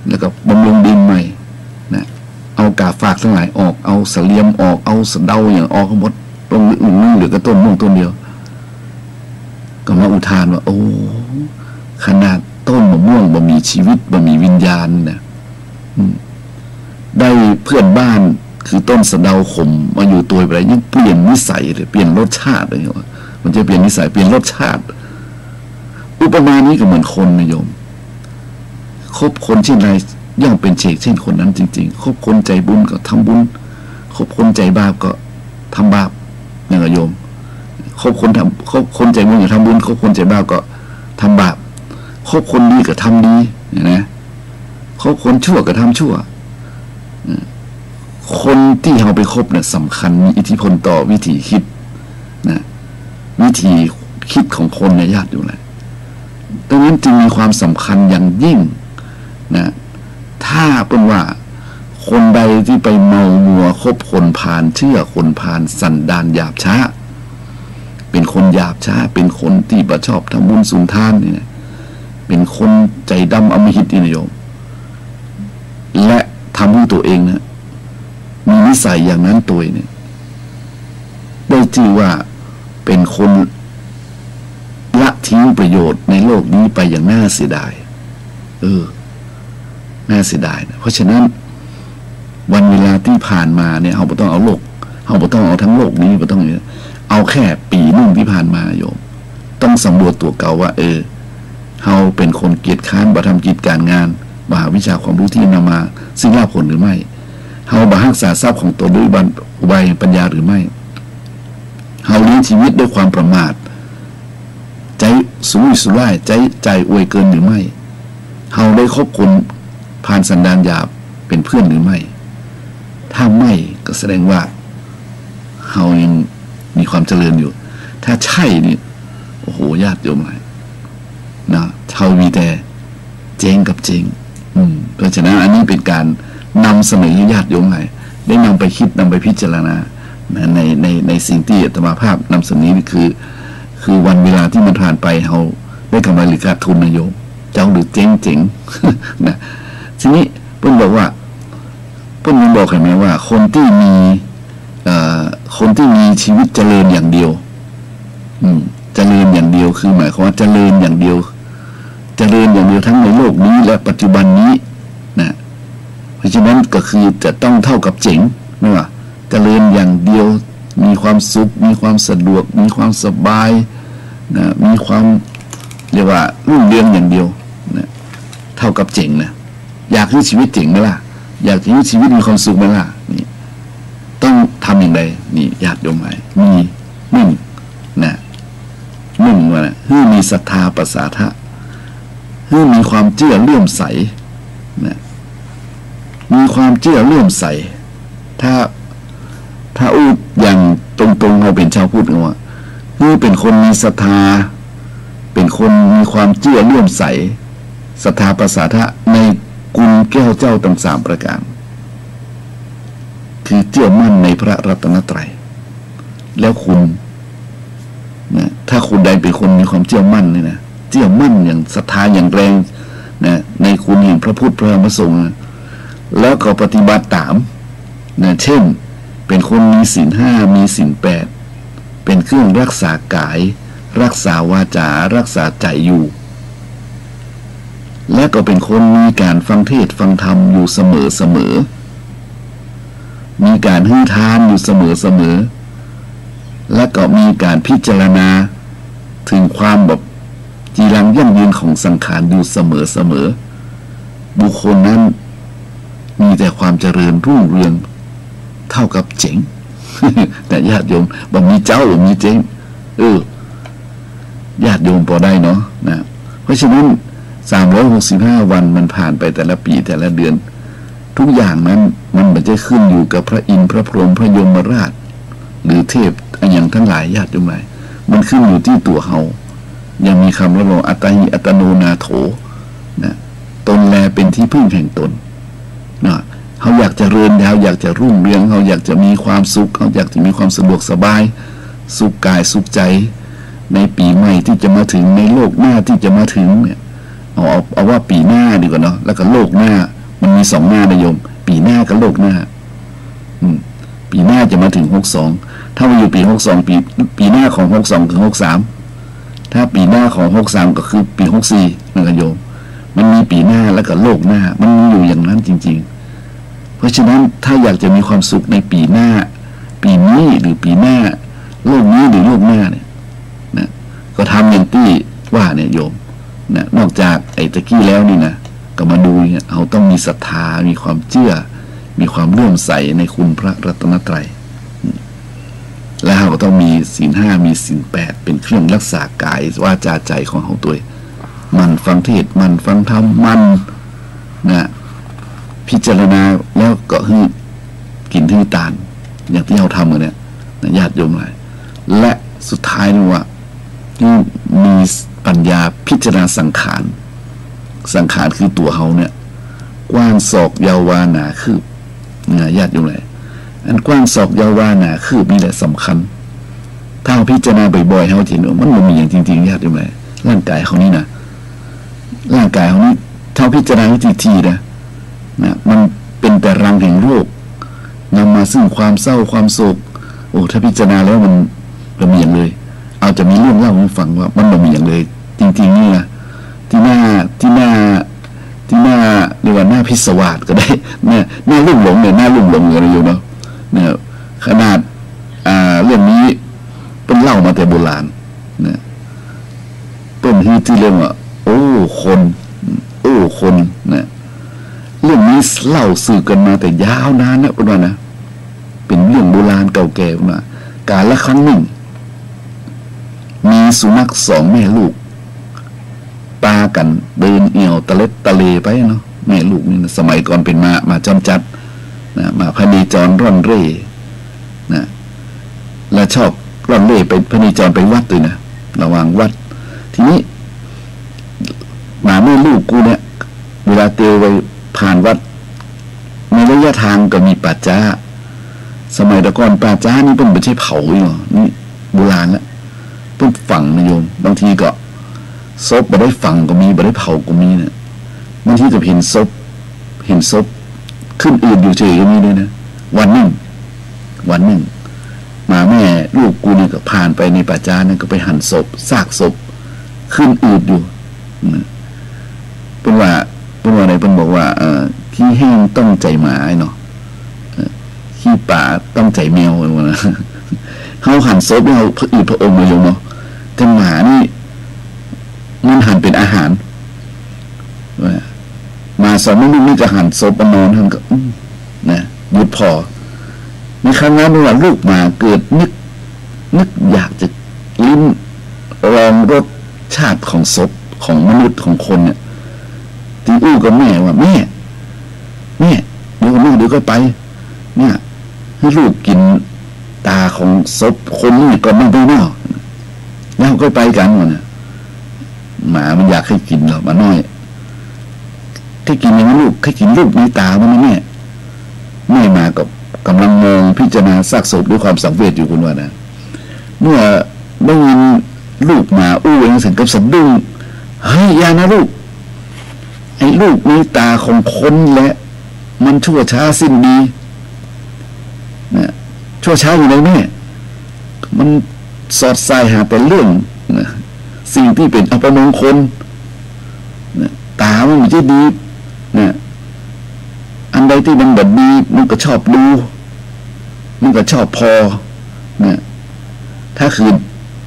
แล้วก็บำรุงดินใหม่นะเอากาฝากทั้งหลายออกเอาเสลียมออกเอาสะเดาอย่างออกทั้งหมดตรงนึงเหลือก็ต้นม่วงต้นเดียวก็มาอุทานว่าโอ้ขนาดต้นมะม่วงบ่มีชีวิตบ่มีวิญญาณเนี่ยได้เพื่อนบ้านคือต้นสะเดาขมมาอยู่ตัวไปยังเปลี่ยนนิสัยเลยเปลี่ยนรสชาติเลยว่ามันจะเปลี่ยนนิสัยเปลี่ยนรสชาติอุปมานี้ก็เหมือนคนนะโยมคบคนเช่นไรย่อมเป็นเช่นคนนั้นจริงๆคบคนใจบุญก็ทำบุญคบคนใจบาปก็ทำบาปอย่างโยมคบคนใจบุญก็ทำบุญคบคนใจบาปก็ทำบาปคบคนดีก็ทำดีนะคบคนชั่วก็ทำชั่วคนที่เราไปคบเนี่ยสำคัญมีอิทธิพลต่อวิธีคิดนะวิธีคิดของคนในญาติอยู่เลยดังนั้นจึงมีความสำคัญอย่างยิ่งนะถ้าเป็นว่าคนใดที่ไปเมามัวคบคนผ่านเชื่อคนผ่านสันดานหยาบช้าเป็นคนหยาบช้าเป็นคนที่ประชอบทำบุญสุนทานเนี่ยเป็นคนใจดำอำมหิตนี่นะโยมและทำให้ตัวเองนะมีนิสัยอย่างนั้นตัวเนี่ยได้ชื่อว่าเป็นคนละทิ้งประโยชน์ในโลกนี้ไปอย่างน่าเสียดายน่าเสียดายนะเพราะฉะนั้นวันเวลาที่ผ่านมาเนี่ยเราไม่ต้องเอาโลกเราไม่ต้องเอาทั้งโลกนี้ไม่ต้องเอาแค่ปีนึงที่ผ่านมาโยมต้องสำรวจตัวเก่าว่าเราเป็นคนเกียจค้านบ่ทำกิจการงานบ่หาวิชาความรู้ที่นำมาซึ่งลาภผลหรือไม่เราบ่รักษาทรัพย์ของตนด้วยอุบายปัญญาหรือไม่เราเลี้ยงชีวิตด้วยความประมาทใจสุรุ่ยสุร่ายใจอวยเกินหรือไม่เราได้คบคนผ่านสันดานหยาบเป็นเพื่อนหรือไม่ถ้าไม่ก็แสดงว่าเรายังมีความเจริญอยู่ถ้าใช่นี่โอ้โหญาติโยมเลยนะเรามีแต่เจ๊งกับเจ๊งเพราะฉะนั้นอันนี้เป็นการนำเสนอญาติโยมเลยได้นำไปคิดนำไปพิจารณาในสิ่งที่อาตมาภาพนำเสนอนี่คือวันเวลาที่มันผ่านไปเราได้กำไรหรือขาดทุนนะโยมเจ้าหรือเจ๊งนะทีนี้เพิ่นบอกว่าเพิ่นบอกเห็นไหมว่าคนที่มีชีวิตเจริญอย่างเดียวเจริญอย่างเดียวคือหมายความว่าเจริญอย่างเดียวทั้งในโลกนี้และปัจจุบันนี้นะเพราะฉะนั้นก็คือจะต้องเท่ากับเจ๋งนะว่าเจริญอย่างเดียวมีความสุขมีความสะดวกมีความสบายนะมีความเรียกว่ารุ่งเรืองอย่างเดียวนะเท่ากับเจ๋งนะอยากให้ชีวิตเจ๋งไหมล่ะอยากให้ชีวิตมีความสุขไหมล่ะนี่ต้องทำอย่างไรนี่ญาติโยมไหมมี1นะ1ว่าให้มีศรัทธาประสาทะให้มีความเชื่อเลื่อมใสนะมีความเชื่อเลื่อมใสถ้าอูดอย่างตรงๆเราเป็นชาวพุทธว่าคือเป็นคนมีศรัทธาเป็นคนมีความเชื่อเลื่อมใสศรัทธาประสาทะในกุลแก้วเจ้าทั้ง3ประการคือเชื่อมั่นในพระรัตนตรัยแล้วคุณนะถ้าคุณใดเป็นคนมีความเชื่อมั่นนี่นะเชื่อมั่นอย่างศรัทธาอย่างแรงนะในคุณแห่งพระพุทธพระธรรมพระสงฆ์นะแล้วก็ปฏิบัติตามนะเช่นเป็นคนมีศีล5มีศีล8เป็นเครื่องรักษากายรักษาวาจารักษาใจอยู่และก็เป็นคนมีการฟังเทศฟังธรรมอยู่เสมอมีการให้ทานอยู่เสมอและก็มีการพิจารณาถึงความแบบจีรังยั่งยืนของสังขารอยู่เสมอบุคคลนั้นมีแต่ความเจริญรุ่งเรืองเท่ากับเจ๋ง แต่ญาติโยมบ่มีเจ้าบ่มีเจ๋งญาติโยมพอได้เนาะนะเพราะฉะนั้น365วันมันผ่านไปแต่ละปีแต่ละเดือนทุกอย่างนั้นมันไม่ได้ขึ้นอยู่กับพระอินทร์พระพรหมพระยมราชหรือเทพอย่างทั้งหลายญาติโยมหลายมันขึ้นอยู่ที่ตัวเรายังมีคำรับรองอัตหิอัตโนนาโถนะตนแลเป็นที่พึ่งแห่งตนนะเขาอยากจะเริญดาวอยากจะรุ่งเรืองเขาอยากจะมีความสุขเขาอยากจะมีความสะดวกสบายสุขกายสุขใจ ในปีใหม่ที่จะมาถึงในโลกหน้าที่จะมาถึงเนี่ยเอาว่าปีหน้าดีกว่าเนาะแล้วก็โลกหน้ามันมี2 หน้านะโยมปีหน้ากับโลกหน้าปีหน้าจะมาถึง62ถ้ามาอยู่ปี62ปีหน้าของ62คือ63ถ้าปีหน้าของ63ก็คือปี64นะโยมมันมีปีหน้าแล้วก็โลกหน้ามันมีอยู่อย่างนั้นจริงๆเพราะฉะนั้นถ้าอยากจะมีความสุขในปีหน้าปีนี้หรือปีหน้าโลกนี้หรือโลกหน้าเนี่ยนะก็ทำอย่างที่ว่าเนี่ยโยมนะนอกจากไอ้ตะกี้แล้วนี่นะก็มาดูเนี่ยเราต้องมีศรัทธามีความเชื่อมีความเลื่อมใสในคุณพระรัตนตรัยแล้วเราก็ต้องมีศีล 5มีศีล 8เป็นเครื่องรักษากายวาจาใจของเราตัวมันฟังเทศมันฟังธรรมมันนะพิจารณาแล้วก็กินที่ตาลอย่างที่เราทำกันเนี่ยญาติโยมหลายและสุดท้ายนี่ว่าที่มีปัญญาพิจารณาสังขารคือตัวเขาเนี่ยกว้างศอกยาววาหนาคืบญาติโยมหลายอันกว้างศอกยาววาหนาคืบนี่แหละสำคัญถ้าเราพิจารณาบ่อยๆเขาเห็นว่ามันมีอย่างจริงๆญาติโยมหลายร่างกายเขานี่นะร่างกายเขานี่ถ้าพิจารณาทีนะมันเป็นแต่รังแห่งโรคนำมาซึ่งความเศร้าความโศกโอ้ถ้าพิจารณาแล้วมันมีอย่างเลยเอาจะมีเรื่องเล่าให้ฟังว่ามันมีอย่างเลยจริงๆนี่นะที่หน้าเรียกว่าหน้าพิศวาสก็ได้เนี่ยหน้าลุ่มหลงเนี่ยหน้าลุ่มหลงอะไรอยู่เนาะเนี่ยขนาดเรื่องนี้เป็นเล่ามาแต่โบราณเนี่ยต้นที่เรียกว่าโอ้คนเนี่ยเรื่องนี้เล่าสื่อกันมาแต่ยาวนานนะว่านะเป็นเรื่องโบราณเก่าแก่มาการละครั้งหนึ่งมีสุนัข2 แม่ลูกปากันเดินเอี่ยวตะเล็ดตะเลไปเนาะแม่ลูกนี่นะสมัยก่อนเป็นมาจอมจัดนะมาพเนจรร่อนเร่นะและชอบร่อนเร่ไปพเนจรไปวัดด้วยนะระหว่างวัดทีนี้หมาแม่ลูกกูเนี่ยเวลาเตียวไปผ่านวัดในระยะทางก็มีป่าช้าสมัยตะก่อนป่าช้านี่เป็นไม่ใช่เผาอยู่นี่โบราณแล้วเป็นฝังนะโยมบางทีก็ศพไม่ได้ฝังก็มีไม่ได้เผาก็มีเนี่ยบางทีจะเห็นศพขึ้นอืดอยู่เฉยก็มีด้วยนะวันหนึ่งหมาแม่ลูกกูเนี่ยก็ผ่านไปในป่าช้าเนี่ยก็ไปหั่นศพซากศพขึ้นอืดอยู่เป็นว่าอะไรเป็นบอกว่าขี้แห้งต้องใจหมาเนาะขี้ป่าต้องใจแมวอะไรนะเขาหั่นศพเขาพระอืดพระอมมาอยู่เนาะแต่หมานี่มันหั่นเป็นอาหารมาสอนไม่รู้นี่จะหั่นศพนอนท่านก็นะหยุดพอในครั้งนั้นเมื่อลูกมาเกิดนึกอยากจะลิ้มลองรสชาติของศพของมนุษย์ของคนเนี่ยที่อู้กับแม่ว่าแม่เดี๋ยวก็ไปเนี่ยให้ลูกกินตาของศพคนนี่ก่อนมันไปเนาะแล้วก็ไปกันเนี่ยหมามันอยากให้กินหรอกมาน้อยให้กินอย่างลูกให้กินลูกในตามันแม่มากับกำลังมองพิจารณาซากศพด้วยความสังเวชอยู่คุณว่านะเมื่อได้ยินลูกหมาอู้เองถึงกับสะดุ้งเฮ้ยอย่านะลูกไอ้ลูกในตาของคนแหละมันชั่วช้าสิ้นดีนะชั่วช้าอยู่ในแม่มันสอดใส่หาแต่เรื่องนะสิ่งที่เป็นอัปมงคลนะตามันไม่ใช่ดีนะอันใดที่มันแบบดีมันก็ชอบดูมันก็ชอบพอนะถ้าคือ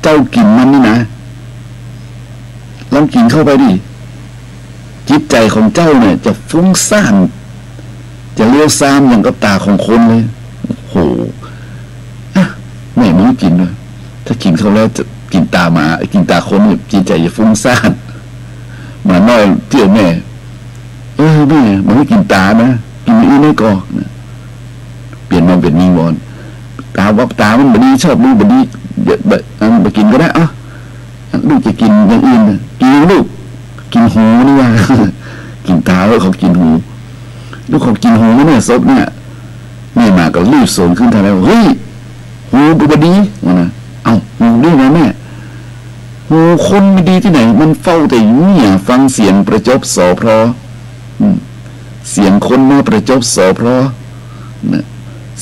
เจ้ากินมันนี่นะลองกินเข้าไปดิจิตใจของเจ้าเนี่ยจะฟุ้งซ่านจะเลี้ยวซ้ำอย่างกับตาของคนเลยโหแม่ไม่กินเลยถ้ากินเขาแล้วจะกินตาหมากินตาคนเนี่ยจิตใจจะฟุ้งซ่านมาน้อยเที่ยวแม่แม่มันไม่กินตานะกินอีนี่ก็เปลี่ยนมาเป็นมีวอนตาว่าตามันบดีชอบดูบดีเดี๋ยวไปกินก็ได้ลูกจะกินอย่างอื่นกินลูกกินหูนี่ว่ากินตาแล้วเขากินหูลูกเขากินหูเนี่ยซบเนี่ยแม่มาก็รีบส่งขึ้นทางแล้วเฮ้ยหูบดีวะนะหูนี่นะแม่ คนไม่ดีที่ไหนมันเฝ้าแต่เนี่ยฟังเสียงประจบสอพรเสียงคนมาประจบสอพร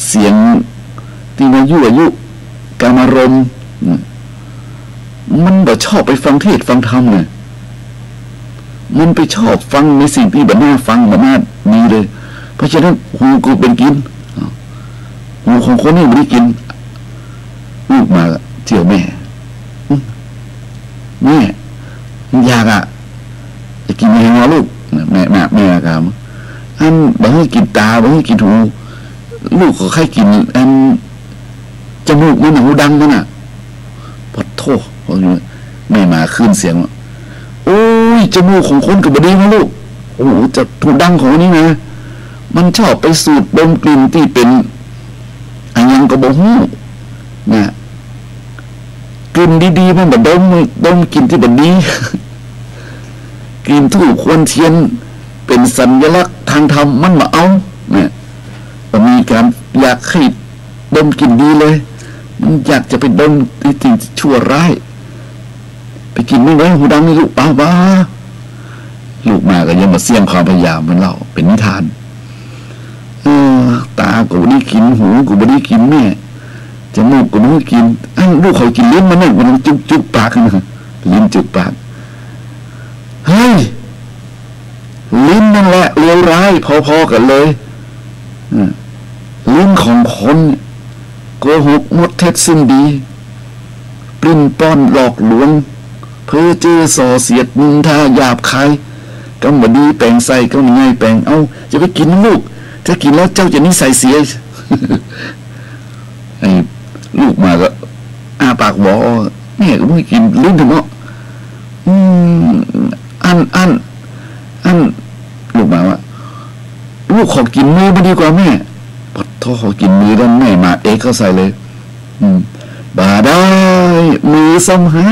เสียงที่มายั่วยุกามารมณ์มันบ่ชอบไปฟังเทศฟังธรรมเนี่ยมันไปชอบฟังในสิ่งที่บ่น่าฟังบ่น่าดีเลยเพราะฉะนั้นหูกูเป็นกินหูของคนนี่ไม่ได้กินลูกมาเจียวแม่อยากจะกินยังไงลูกแม่ครับอันบ่ให้กินตาบ่ให้กินหูลูกก็แค่กินอันจมูกมันหูดังนั่นน่ะพอโทษแม่มาขึ้นเสียงโอ้ยจมูกของคนกับบดีนะลูกโอ้โหจะถูกดังของนี้นะมันชอบไปสูดดมกลิ่นที่เป็นอันยังก็บ่ฮู้เนี่ยกลิ่นดีๆมันแบบดมกลิ่นที่แบบนี้กลิ่นทูบควนเทียนเป็นสัญลักษณ์ทางธรรมมันมาเอาเนี่ยมีการอยากให้ดมกลิ่นดีเลยมันอยากจะไปดมสิ่งชั่วร้ายไปกินไม่ไว้หูดังนี่ลูกป้าลูกมาก็ยังมาเสี่ยงความพยายามเหมือนเราเป็นนิทานตากูไม่ได้กินหูกูไม่ได้กินแม่จมูกกูไม่ได้กินลูกเขากินลิ้นมันนั่นมันจุกปากนะลิ้นจุกปากเฮ้ยลิ้นนั่นแหละเลวร้ายพอๆกันเลยลิ้นของคนโกหกมดเท็จสิ้นดีปลิ้นป้อนหลอกลวงเพ้อเจ้อส่อเสียดนินทาหยาบคายก็บ่ดีแปลงใส่ก็ไม่ง่ายแปลงเอาจะไปกินลูกถ้ากินแล้วเจ้าจะนิสัยเสียไอ้ลูกมาก็อ้าปากบอกแม่ก็ไม่กินลิ้นถึงเนาะอันลูกมาว่าลูกขอกินมือไม่ดีกว่าแม่พอท้อขอกินมือแล้วแม่มาเข้าใส่เลยบาได้มือซ้ำให้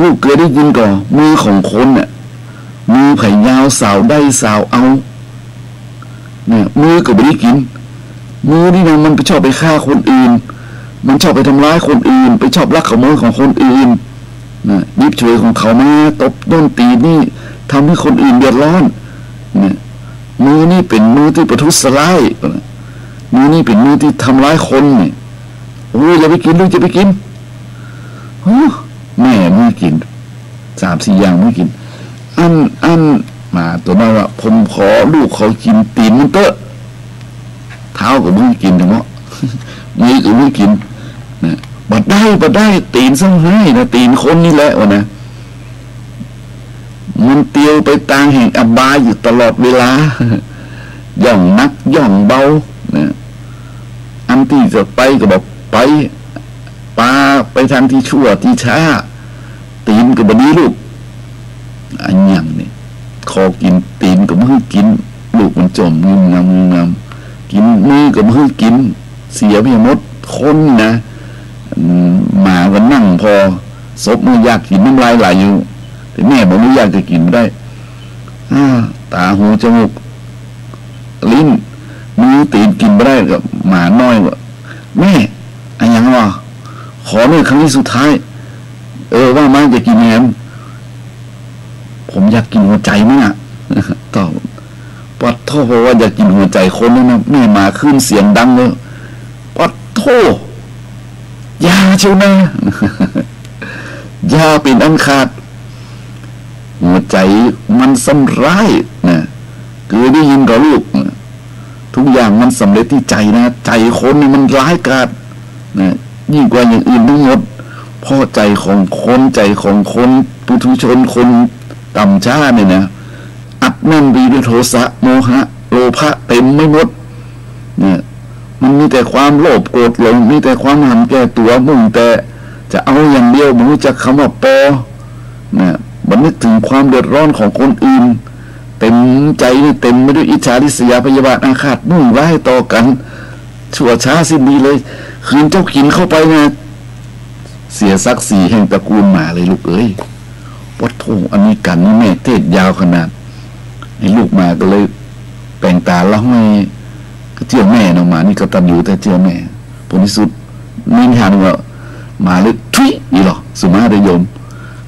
ลูกเคยได้ยินก่อนมือของคนเนี่ยมือไผ่ยาวสาวได้สาวเอาเนี่ยมือก็ไม่ได้กินมือนี่นะมันไปชอบไปฆ่าคนอื่นมันชอบไปทำร้ายคนอื่นไปชอบลักขโมยของคนอื่นนะยิบฉวยของเขามาตบต้นตีนี่ทำให้คนอื่นเดือดร้อนเนี่ยมือนี่เป็นมือที่ประทุษร้ายมือนี่เป็นมือที่ทำร้ายคนเนี่ยโอ้ยอย่าไปกินลูกจะไปกินแม่ไม่กิน3-4อย่างไม่กินอันมาตัวนั้นว่าผมขอลูกเขากินตีนมันเตอะเท้าก็ไม่กินถึงเนาะมือก็ไม่กินนะบัดได้ตีนซ้ำให้นะตีนคนนี่แหละวะนะมันเตียวไปตางแห่งอบายอยู่ตลอดเวลาย่องนักย่องเบานะอันที่จะไปก็บอกไปปาไปทางที่ชั่วที่ช้าตีนก็บดีลูกอันยังเนี่ยคอกินตีนก็ไม่ให้กินลูกมันจมงามกินมือก็ไม่ให้กินเสียพี่มดคนนะหมาก็นั่งพอศพมันอยากกินน้ำลายไหลอยู่แต่แม่บอกไม่อยากจะกินไม่ได้ตาหูจมูกลิ้นมือตีนกินไม่ได้กับหมาน้อยว่าแม่อันยังวะขอเนี่ยครั้งที่สุดท้ายว่ามันจะกินแหนมผมอยากกินหัวใจมั้งอ่ะต่อปัดโทษเพราะว่าอยากกินหัวใจคนนั่นนะแม่มาขึ้นเสียงดังเลยปัดโทษยาเชียวนะยาเป็นอันขาดหัวใจมันสำร้ายนะคือได้ยินกับลูกทุกอย่างมันสำเร็จที่ใจนะใจคนนี่มันร้ายกาจนะยิ่งกว่าอย่างอื่นทั้งหมดเพราะใจของคนปุถุชนคนต่ำช้าเนี่ยนะอัดแน่นไปด้วยโทสะโมหะโลภะเต็มไม่หมดเนี่ยมันมีแต่ความโลภโกรธหลงมีแต่ความหันแก่ตัวมุ่งแต่จะเอาอย่างเดียวไม่รู้จักคำว่าปอเนี่ยมันนึกถึงความเดือดร้อนของคนอื่นเต็มใจนี่เต็มไปด้วยอิจฉาริษยาพยาบาทอาฆาตมุ่งร้ายต่อกันชั่วช้าสิ้นดีเลยคืนเจ้ากินเข้าไปนะเสียศักดิ์ศรีแห่งตระกูลหมาเลยลูกเอ้ยวัดโถอันนี้กันนี่แม่เทศยาวขนาดให้ลูกมาก็เลยแปลงตาแล้วให้เจียวแม่ออกมานี่ก็ตันอยู่แต่เจียวแม่ผลที่สุดมีทางว่า มาเลยทุยนี่หรอสุมาได้โยม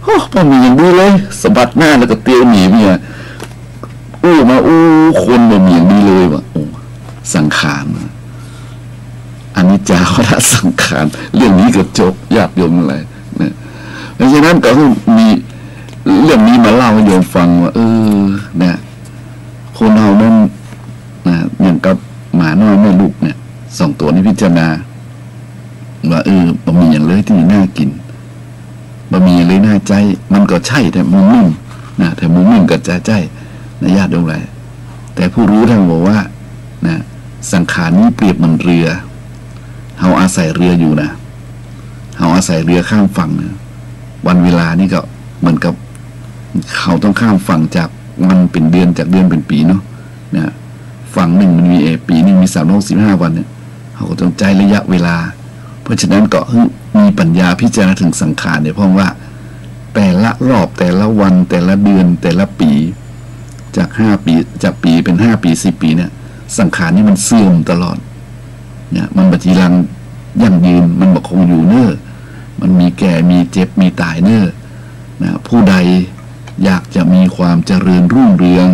โอ้พอมีอย่างดีเลยสะบัดหน้าแล้วก็เตี้ยวหนีเมียมาคนแบบมีอย่างดีเลยวะสังขารอันนี้จาวัฏสังขารเรื่องนี้ก็จบญาติโยมอะไรเนี่ยเพราะฉะนั้นก็มีเรื่องนี้มาเล่าให้โยมฟังว่าเนี่ยคนเรานั้นนะอย่างกับหมาน้อยแม่ลูกเนี่ยสองตัวนี้พิจารณาว่าบะหมี่อย่างเลยที่น่ากินบะหมี่อย่างเลยน่าใจมันก็ใช่แต่มุมนึ่งนะแต่มุมนึ่งก็จะใจในญาติโยมไรแต่ผู้รู้ท่านบอกว่านะสังขารนี้เปรียบเหมือนเรือเราอาศัยเรืออยู่นะเราอาศัยเรือข้ามฝั่งนะวันเวลานี่ก็เหมือนกับเขาต้องข้ามฝั่งจากวันเป็นเดือนจากเดือนเป็นปีเนาะนะฝั่งหนึ่งมันมีปีหนึ่งมี365วันเนี่ยเขาก็ต้องใจระยะเวลาเพราะฉะนั้นก็มีปัญญาพิจารณาถึงสังขารเนี่ยเพราะว่าแต่ละรอบแต่ละวันแต่ละเดือนแต่ละปีจาก5 ปีจากปีเป็น5 ปี10 ปีเนี่ยสังขารนี่มันเสื่อมตลอดเนี่ยมันบัดทีหลังยั่งยืนมันบอกคงอยู่เน้อมันมีแก่มีเจ็บมีตายเน้อนะผู้ใดอยากจะมีความเจริญรุ่งเรือง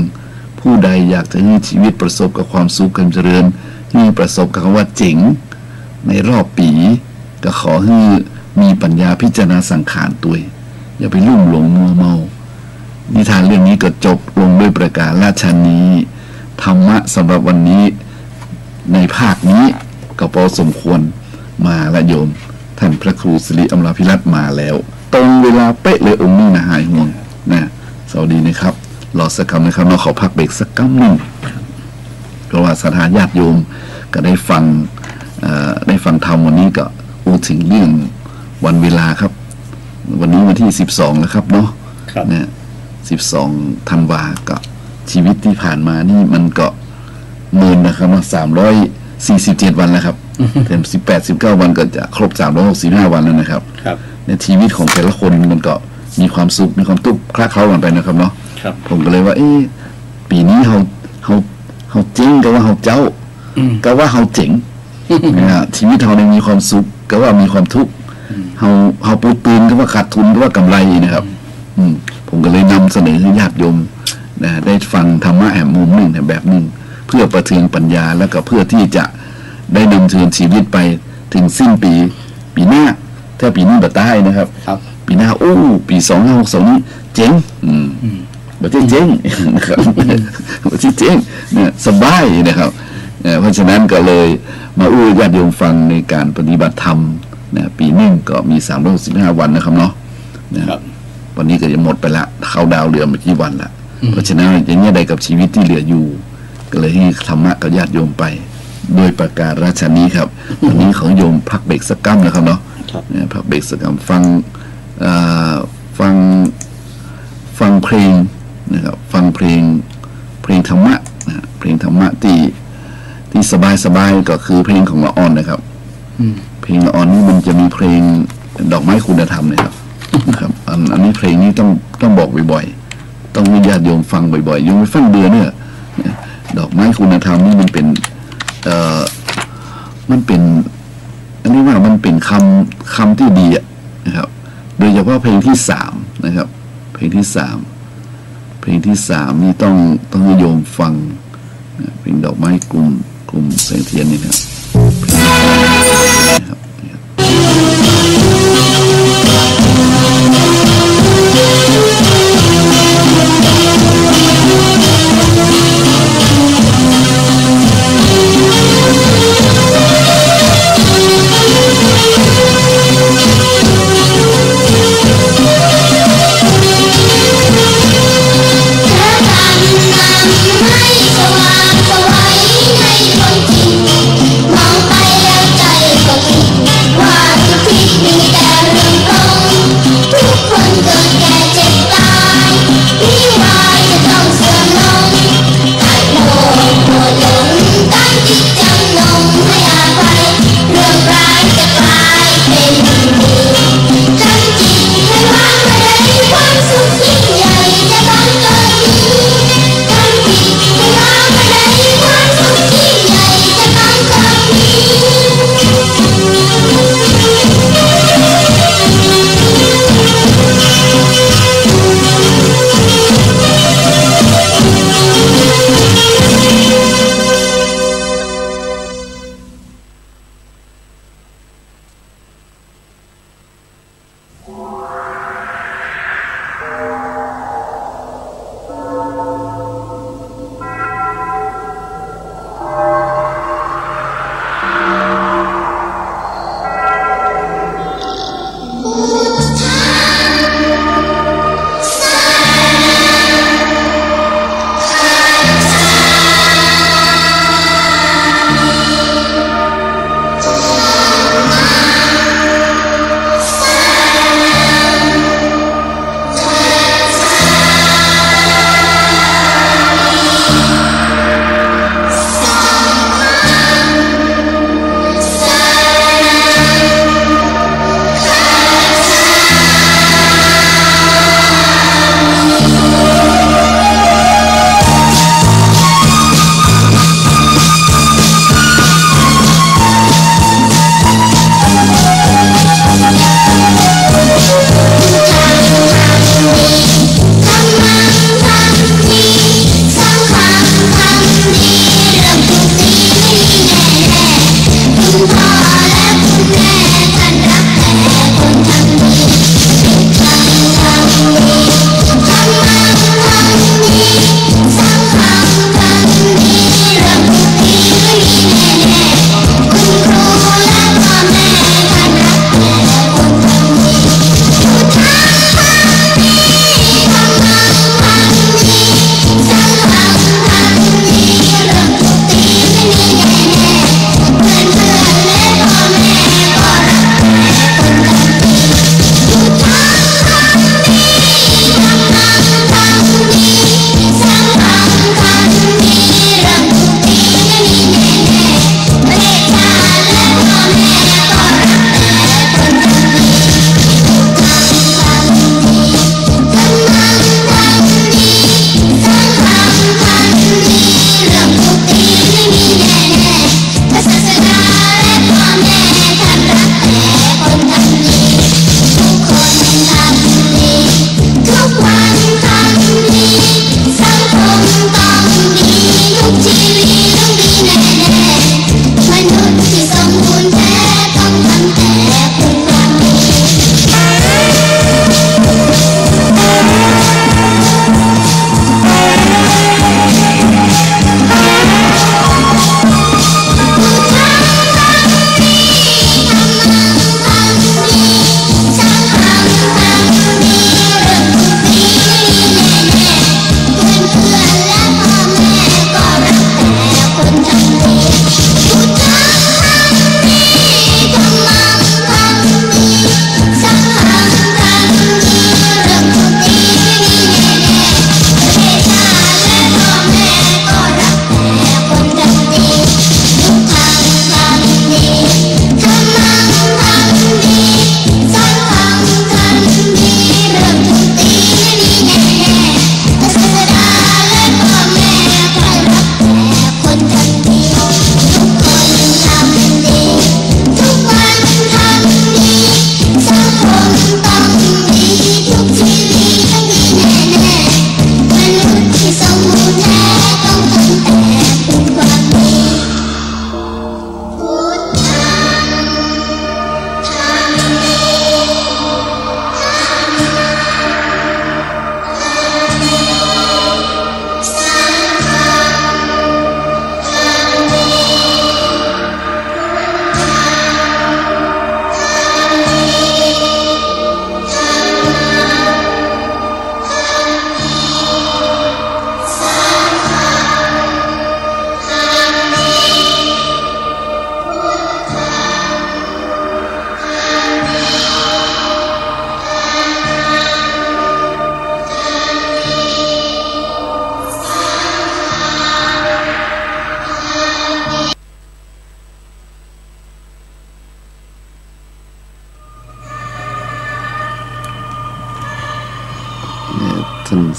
ผู้ใดอยากจะให้ชีวิตประสบกับความสุขความเจริญที่ประสบกับคำว่าเจ๋งในรอบปีก็ขอให้มีปัญญาพิจารณาสังขารตัวอย่าไปลุ่มหลงมัวเมานิทานเรื่องนี้ก็จบลงด้วยประการราชนีธรรมะสำหรับวันนี้ในภาคนี้ก็พอสมควรมาละโยมท่านพระครูสิริอมราภิรัตน์มาแล้วตรงเวลาเป๊ะเลยองค์นี้นะหายห่วงนะสวัสดีนะครับรอสักคำนะครับเราขอพักเบรกสักคำหนึ่งเพราะว่าสถานญาติโยมก็ได้ฟังธรรมวันนี้ก็พูดถึงเรื่องวันเวลาครับวันนี้วันที่12แล้วครับเนาะเนี่ย12 ธันวาก็ชีวิตที่ผ่านมานี่มันก็เมินนะครับมา347 วันแล้วครับเต็ม18-19 วันก็จะครบ365 วันแล้วนะครับในชีวิตของแต่ละคนมันก็มีความสุขมีความทุกข์คลาเคล้ากันไปนะครับเนาะผมก็เลยว่าปีนี้เขาเจ๋งก็ว่าเขาเจ้าก็ว่าเขาเจ๋งชีวิตเราเนี่ยมีความสุขก็ว่ามีความทุกข์เขาปูปืนก็ว่าขาดทุนก็ว่ากำไรนะครับผมก็เลยนำเสนอให้ญาติโยมนะได้ฟังธรรมะแห่งมุมหนึ่งแบบหนึ่งเพื่อประเทืองปัญญาแล้วก็เพื่อที่จะได้ดำเนินชีวิตไปถึงสิ้นปีหน้าถ้าปีนี้บัดใต้นะครับปีหน้าปี2562นี้เจ๋งบัดเจ๋งนะครับบัดเจ๋งเนี่ยสบายนะครับเพราะฉะนั้นก็เลยมาญาติโยมฟังในการปฏิบัติธรรมนะปีหนึ่งก็มี365 วันนะครับเนาะวันนี้ก็จะหมดไปละเข้าดาวเรือมากี่วันละเพราะฉะนั้นอย่างนี้ใดกับชีวิตที่เหลืออยู่ก็เลยให้ธรรมะกับญาติโยมไปโดยประการราชนี้ครับวันนี้ของโยมพักเบรกสักกั๊มนะครับเนาะพักเบรกสักกั๊มฟังเพลงนะครับฟังเพลงธรรมะนะเพลงธรรมะที่สบายก็คือเพลงของละอ่อนนะครับเพลงละอ่อนนี่มันจะมีเพลงดอกไม้คุณธรรมนะครับอันนี้เพลงนี้ต้องบอกบ่อยๆต้องมีญาติโยมฟังบ่อยๆโยมไปฟังเดือนเนี่ยดอกไม้คุณธรรมนี่มันเป็นอันนี้ว่ามันเป็นคำที่ดีนะครับโดยเฉพาะเพลงที่3นะครับเพลงที่3นี่ต้องโยมฟังเพลงดอกไม้กลุ่มแสงเทียนนี่นะครับให้สว่างสวัยให้คนจริง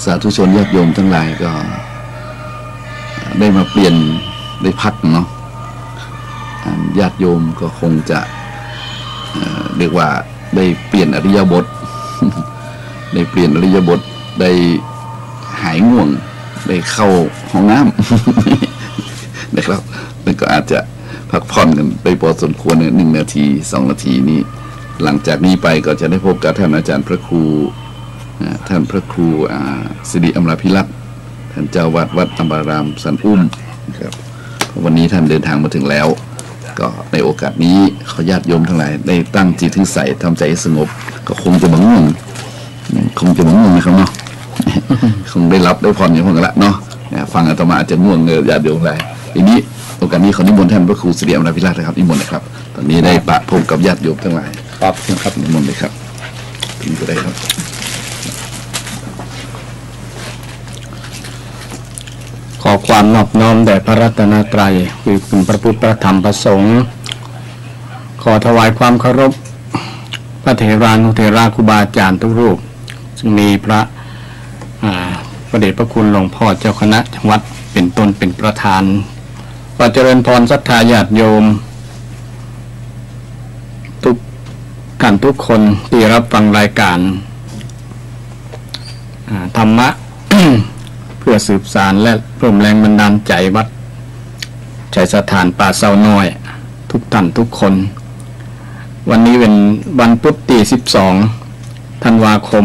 สาธุชนญาติโยมทั้งหลายก็ได้มาเปลี่ยนได้พักเนาะญาติโยมก็คงจะเรียกว่าได้เปลี่ยนอริยบท ได้เปลี่ยนอริยบทได้หายง่วงได้เข้าห้องน้ำ นะครับแล้วก็อาจจะพักผ่อนกันไปพอสมควร1 นาที 2 นาทีนี้หลังจากนี้ไปก็จะได้พบกับท่านอาจารย์พระครูท่านพระครูสิริอมราภิรักษ์ท่านเจ้าวัดวัดอัมบารามสันอุ้มนะครับวันนี้ท่านเดินทางมาถึงแล้วก็ในโอกาสนี้ขอญาติโยมทั้งหลายได้ตั้งจิตที่ใส่ทำใจสงบก็คงจะง่วงนะครับเนาะ คงได้รับได้ผ่อนอย่างพวกนั้นละเนาะฟังอาตมาอาจจะง่วงญาติโยมหลายทีนี้โอกาสนี้ขอนิมนต์ท่านพระครูสิริอมราภิรักษ์นะครับนิมนต์นะครับตอนนี้ได้ปะพบกับญาติโยมทั้งหลายครับนะครับนิมนต์เลยครับถึงก็ได้ครับขอความนอบน้อมแด่พระรัตนตรัยคือคุณพระพุทธพระธรรมพระสงฆ์ขอถวายความเคารพพระเถรานุเถระครูบาอาจารย์ทุกรูปซึ่งมีพระพระเดชพระคุณหลวงพ่อเจ้าคณะจังหวัดเป็นต้นเป็นประธานขอเจริญพรศรัทธาญาติโยมทุกท่านทุกคนที่รับฟังรายการธรรมะ เพื่อสืบสานและเพิ่มแรงบันดาลใจวัดชัยสถานป่าเซาน้อยทุกท่านทุกคนวันนี้เป็นวันพุธที่12 ธันวาคม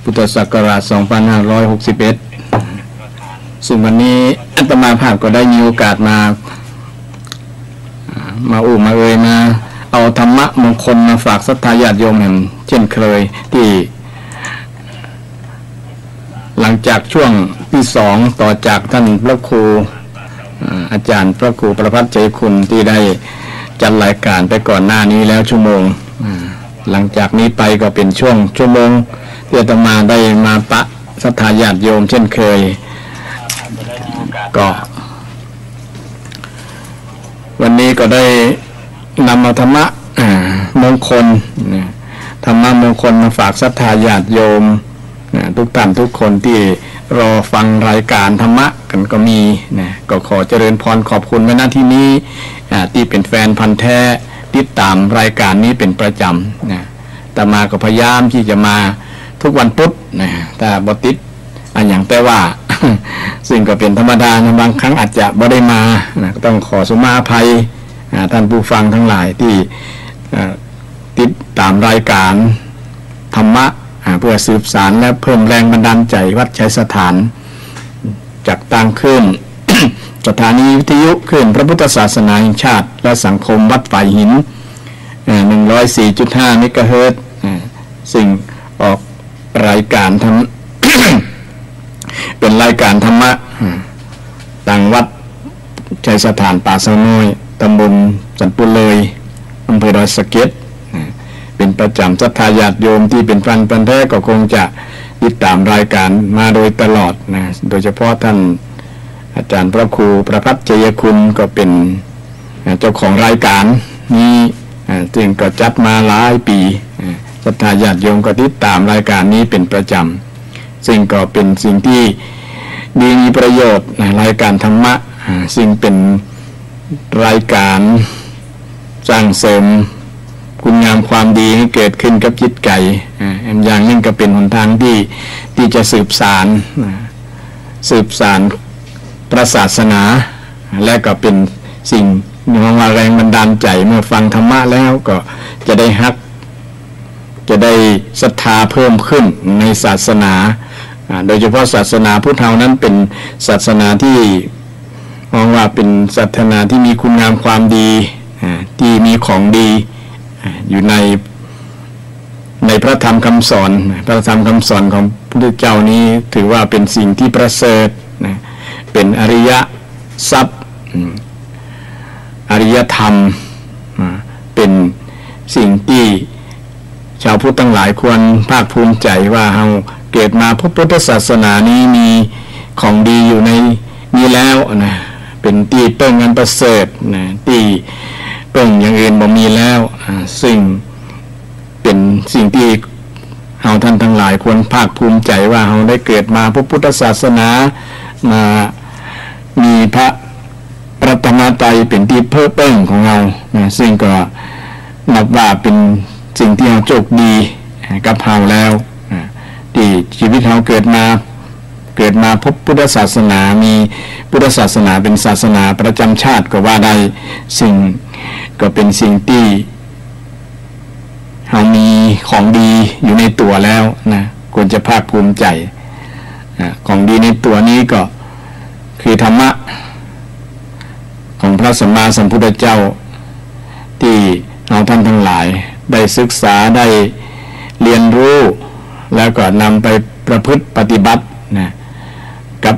พุทธศักราช 2561 ซึ่งวันนี้อาตมาภาพก็ได้มีโอกาสมาเอาธรรมะมงคลมาฝากศรัทธาญาติโยมเช่นเคยที่หลังจากช่วงที่2ต่อจากท่านพระครูอาจารย์พระครูประภัสใจคุณที่ได้จัดรายการไปก่อนหน้านี้แล้วชั่วโมงหลังจากนี้ไปก็เป็นช่วงชั่วโมงที่อาตมาได้มาปะศรัทธาญาติโยมเช่นเคยก็วันนี้ก็ได้นำเอาธรรมะมงคลธรรมะมงคลมาฝากศรัทธาญาติโยมทุกท่านทุกคนที่รอฟังรายการธรรมะกันก็มีนะก็ขอเจริญพรขอบคุณไว้ณที่นี้ที่เป็นแฟนพันธุ์แท้ติดตามรายการนี้เป็นประจำนะแต่มาก็พยายามที่จะมาทุกวันพุธนะแต่บ่ติดอย่างแต่ว่า ซึ่งก็เป็นธรรมดานะบางครั้งอาจจะบ่ได้มานะก็ต้องขอสุมาภัยท่านผู้ฟังทั้งหลายที่ติดตามรายการธรรมะเพื่อสืบสารและเพิ่มแรงบันดาลใจวัดชัยสถานจากตั้งขึ้น สถานีวิทยุขึ้นพระพุทธศาสนาแห่งชาติและสังคมวัดฝ่ายหิน 104.5 เมกะเฮิรตซ์ซึ่งออกรายการทำ เป็นรายการธรรมะต่างวัดชัยสถานป่าเซาน้อยตำบลสันปุเลยอำเภอดอยสะเก็ดเป็นประจำศรัทธาญาติโยมที่เป็นพันแท้ก็คงจะติดตามรายการมาโดยตลอดนะโดยเฉพาะท่านอาจารย์พระครูประภัสชัยคุณก็เป็นเจ้าของรายการนี้ซึ่งก็จัดมาหลายปีศรัทธาญาติโยมก็ติดตามรายการนี้เป็นประจำซึ่งก็เป็นสิ่งที่ดีมีประโยชน์รายการธรรมะซึ่งเป็นรายการสร้างเสริมคุณงามความดีให้เกิดขึ้นกับจิตใจอย่างนึงก็เป็นหนทางที่จะสืบสานพระศาสนาและก็เป็นสิ่งมีความแรงบันดาลใจเมื่อฟังธรรมะแล้วก็จะได้ฮักจะได้ศรัทธาเพิ่มขึ้นในศาสนาโดยเฉพาะศาสนาพุทธเฮานั้นเป็นศาสนาที่มองว่าเป็นศาสนาที่มีคุณงามความดีที่มีของดีอยู่ในพระธรรมคำสอนพระธรรมคำสอนของพระพุทธเจ้านี้ถือว่าเป็นสิ่งที่ประเสริฐเป็นอริยทรัพย์อริยธรรมเป็นสิ่งที่ชาวพุทธทั้งหลายควรภาคภูมิใจว่าเราเกิดมาพบพุทธศาสนานี้มีของดีอยู่ในนี้แล้วนะเป็นที่เปิ้งอันประเสริฐนะที่เปิ้งอย่างอื่นบ่มีแล้วซึ่งเป็นสิ่งที่ เราท่านทั้งหลายควรภาคภูมิใจว่าเราได้เกิดมาพระพุทธศาสนามามีพระรัตนตรัยเป็นที่เพ้อเป้งของเราซึ่งก็นับว่าเป็นสิ่งที่เราโชคดีกับเราแล้วที่ชีวิตเราเกิดมาพบพุทธศาสนามีพุทธศาสนาเป็นศาสนาประจำชาติก็ว่าได้สิ่งก็เป็นสิ่งที่เรามีของดีอยู่ในตัวแล้วนะควรจะภาคภูมิใจของดีในตัวนี้ก็คือธรรมะของพระสัมมาสัมพุทธเจ้าที่เราท่านทั้งหลายได้ศึกษาได้เรียนรู้แล้วก็นำไปประพฤติปฏิบัตินะกับ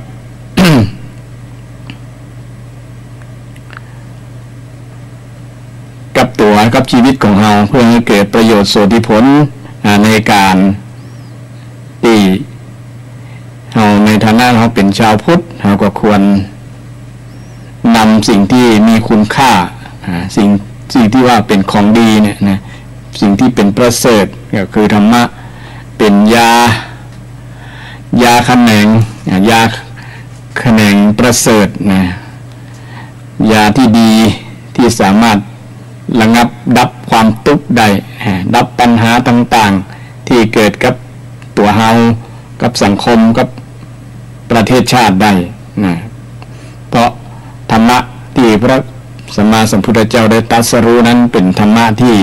กับชีวิตของเราเพื่อให้เกิดประโยชน์โสติผลในการที่เราในฐานะเราเป็นชาวพุทธเราก็ควรนำสิ่งที่มีคุณค่าสิ่งที่ว่าเป็นของดีเนี่ยนะสิ่งที่เป็นประเสริฐก็คือธรรมะเป็นยาแขนงประเสริฐนะยาที่ดีที่สามารถระงับดับความทุกข์ได้ดับปัญหาต่างๆที่เกิดกับตัวเฮากับสังคมกับประเทศชาติได้นะเพราะธรรมะที่พระสัมมาสัมพุทธเจ้าได้ตรัสรู้นั้นเป็นธรรมะที่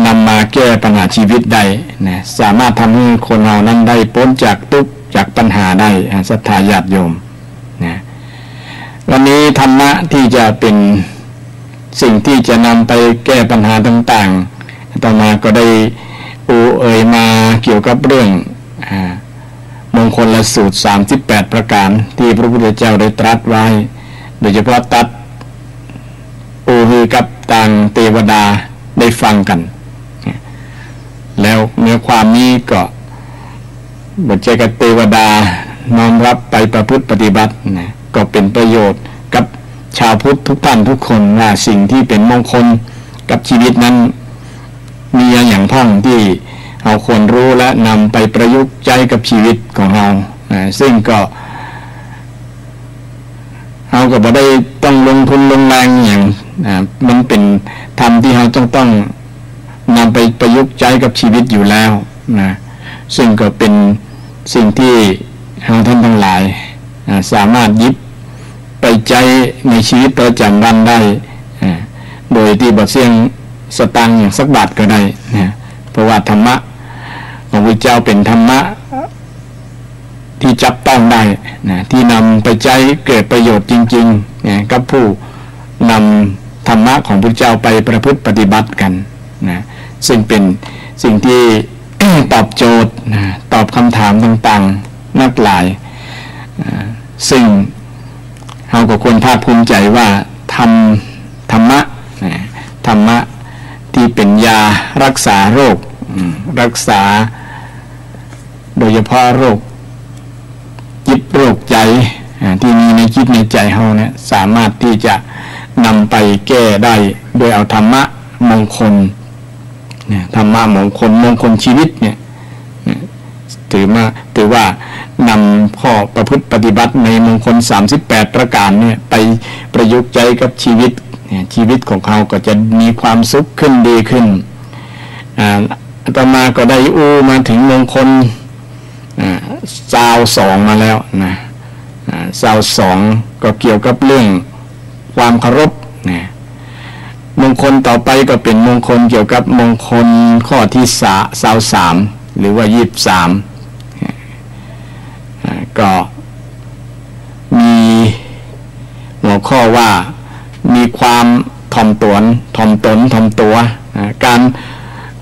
นำมาแก้ปัญหาชีวิตได้นะสามารถทำให้คนเรานั้นได้พ้นจากทุกข์จากปัญหาได้ศรัทธาญาติโยมนะวันนี้ธรรมะที่จะเป็นสิ่งที่จะนำไปแก้ปัญหาต่างๆต่อมาก็ได้เอ่ยมาเกี่ยวกับเรื่องมงคลสูตร38ประการที่พระพุทธเจ้าได้ตรัสไว้โดยเฉพาะตัดฮือกับต่างเทวดาได้ฟังกันแล้วเนื้อความนี้ก็บทใจกับเทวดาน้อมรับไปประพฤติปฏิบัตินะก็เป็นประโยชน์กับชาวพุทธทุกท่านทุกคนว่าสิ่งที่เป็นมงคลกับชีวิตนั้นมีอย่างพ้องที่เราควรรู้และนำไปประยุกต์ใช้กับชีวิตของเราซึ่งก็เราก็บ่ได้ต้องลงทุนลงแรงอย่างมันเป็นธรรมที่เราต้องนำไปประยุกต์ใช้กับชีวิตอยู่แล้วนะซึ่งก็เป็นสิ่งที่เราท่านทั้งหลายสามารถหยิบไปใช้ในชีวิตประจำวันได้โดยที่บ่เสี่ยงสตางค์อย่างสักบาทก็ได้นะเพราะว่าธรรมะของพระเจ้าเป็นธรรมะที่จับต้องได้นะที่นำไปใช้เกิดประโยชน์จริงๆนะกับผู้นำธรรมะของพระเจ้าไปประพฤติปฏิบัติกันนะซึ่งเป็นสิ่งที่ ตอบโจทย์นะตอบคำถามต่างๆนักหลายซึ่งเราก็ควรภาคภูมิใจว่าธรรมะที่เป็นยารักษาโรครักษาโดยเฉพาะโรคจิตโรคใจที่มีในจิตในใจเราเนี่ยสามารถที่จะนำไปแก้ได้โดยเอาธรรมะมงคลธรรมะมงคลชีวิตเนี่ยถือว่านำข้อประพฤติปฏิบัติในมงคล38ประการเนี่ยไปประยุกต์ใจกับชีวิตของเขาก็จะมีความสุขขึ้นดีขึ้นต่อมาก็ได้มาถึงมงคล22มาแล้วนะ22ก็เกี่ยวกับเรื่องความเคารพนะมงคลต่อไปก็เป็นมงคลเกี่ยวกับมงคลข้อที่23หรือว่า23ก็มีหัวข้อว่ามีความถ่อมตน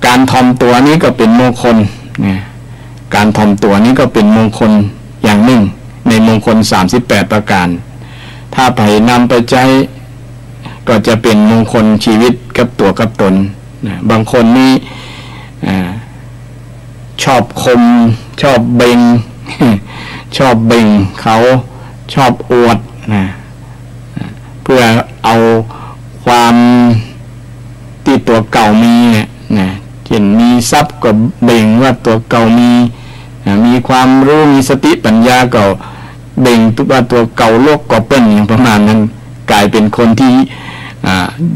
การถ่อมตัวนี้ก็เป็นมงคลการถ่อมตัวนี้ก็เป็นมงคลอย่างหนึ่งในมงคล38ประการถ้าไปนำไปใช้ก็จะเป็นมงคลชีวิตกับตัวกับตนบางคนนี่ชอบคมชอบเบ่ง เขาชอบอวดเพื่อเอาความที่ตัวเก่ามีเนี่ยเช่นมี ทรัพย์ก็เบ่งว่าตัวเก่ามีความรู้มีสติปัญญาก็เบ่งว่าตัวเก่าโลกก็เป็นอย่างประมาณนั้นกลายเป็นคนที่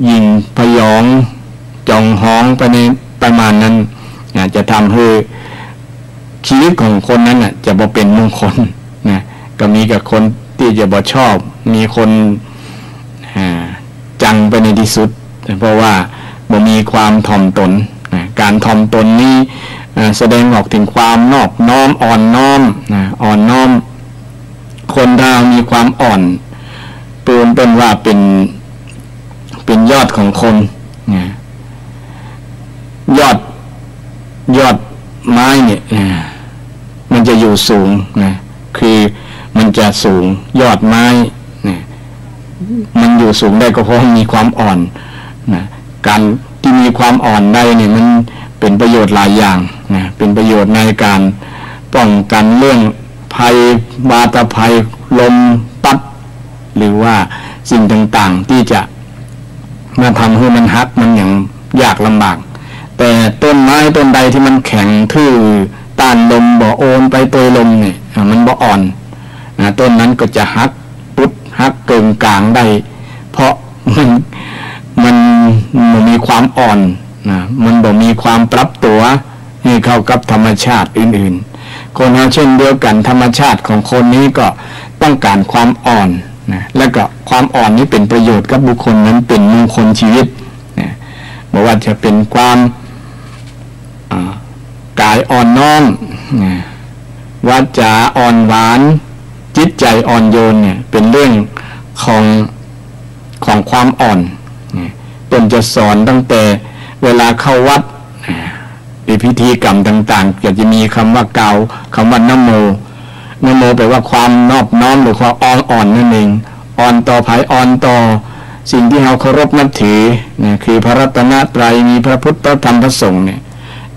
ยิงพยองจองห้องไปในประมาณนั้นจะทำให้ชีวิตของคนนั้นจะบ่เป็นมงคลนะก็มีกับคนที่จะบ่ชอบมีคนจังไปในที่สุดเพราะว่าบ่มีความถ่อมตนการถ่อมตนนี้แสดงออกถึงความนอบน้อมอ่อนน้อมอ่อนน้อมคนเรามีความอ่อนปูนเป็นว่าเป็นยอดของคนยอดไม้เนี่ยมันจะอยู่สูงนะคือมันจะสูงยอดไม้นะมันอยู่สูงได้ก็เพราะมีความอ่อนนะการที่มีความอ่อนได้เนี่ยมันเป็นประโยชน์หลายอย่างนะเป็นประโยชน์ในการป้องกันเรื่องภัยบาตภัยลมพัดหรือว่าสิ่งต่างๆที่จะมาทำให้มันหักมันอย่างยากลำบากแต่ต้นไม้ต้นใดที่มันแข็งทื่อต้านลมบ่โอนไปตัวลมเนี่ยมันบ่อ่อนนะต้นนั้นก็จะหักปุ๊บหักเกินกลางได้เพราะมันมีความอ่อนนะมันบ่มีความปรับตัวให้เข้ากับธรรมชาติอื่นๆคนเราเช่นเดียวกันธรรมชาติของคนนี้ก็ต้องการความอ่อนนะและก็ความอ่อนนี้เป็นประโยชน์กับบุคคลนั้นเป็นมงคลชีวิตนะบอกว่าจะเป็นความกายอ่อนน้อมวาจาอ่อนหวานจิตใจอ่อนโยนเนี่ยเป็นเรื่องของความอ่อนตนจะสอนตั้งแต่เวลาเข้าวัดในพิธีกรรมต่างๆจะมีคำว่าเกาคำว่านะโมแปลว่าความนอบน้อมหรือความอ่อนนั่นเองอ่อนต่อภายอ่อนต่อสิ่งที่เราเคารพนับถือเนี่ยคือพระรัตนตรัยมีพระพุทธพระธรรมพระสงฆ์เนี่ย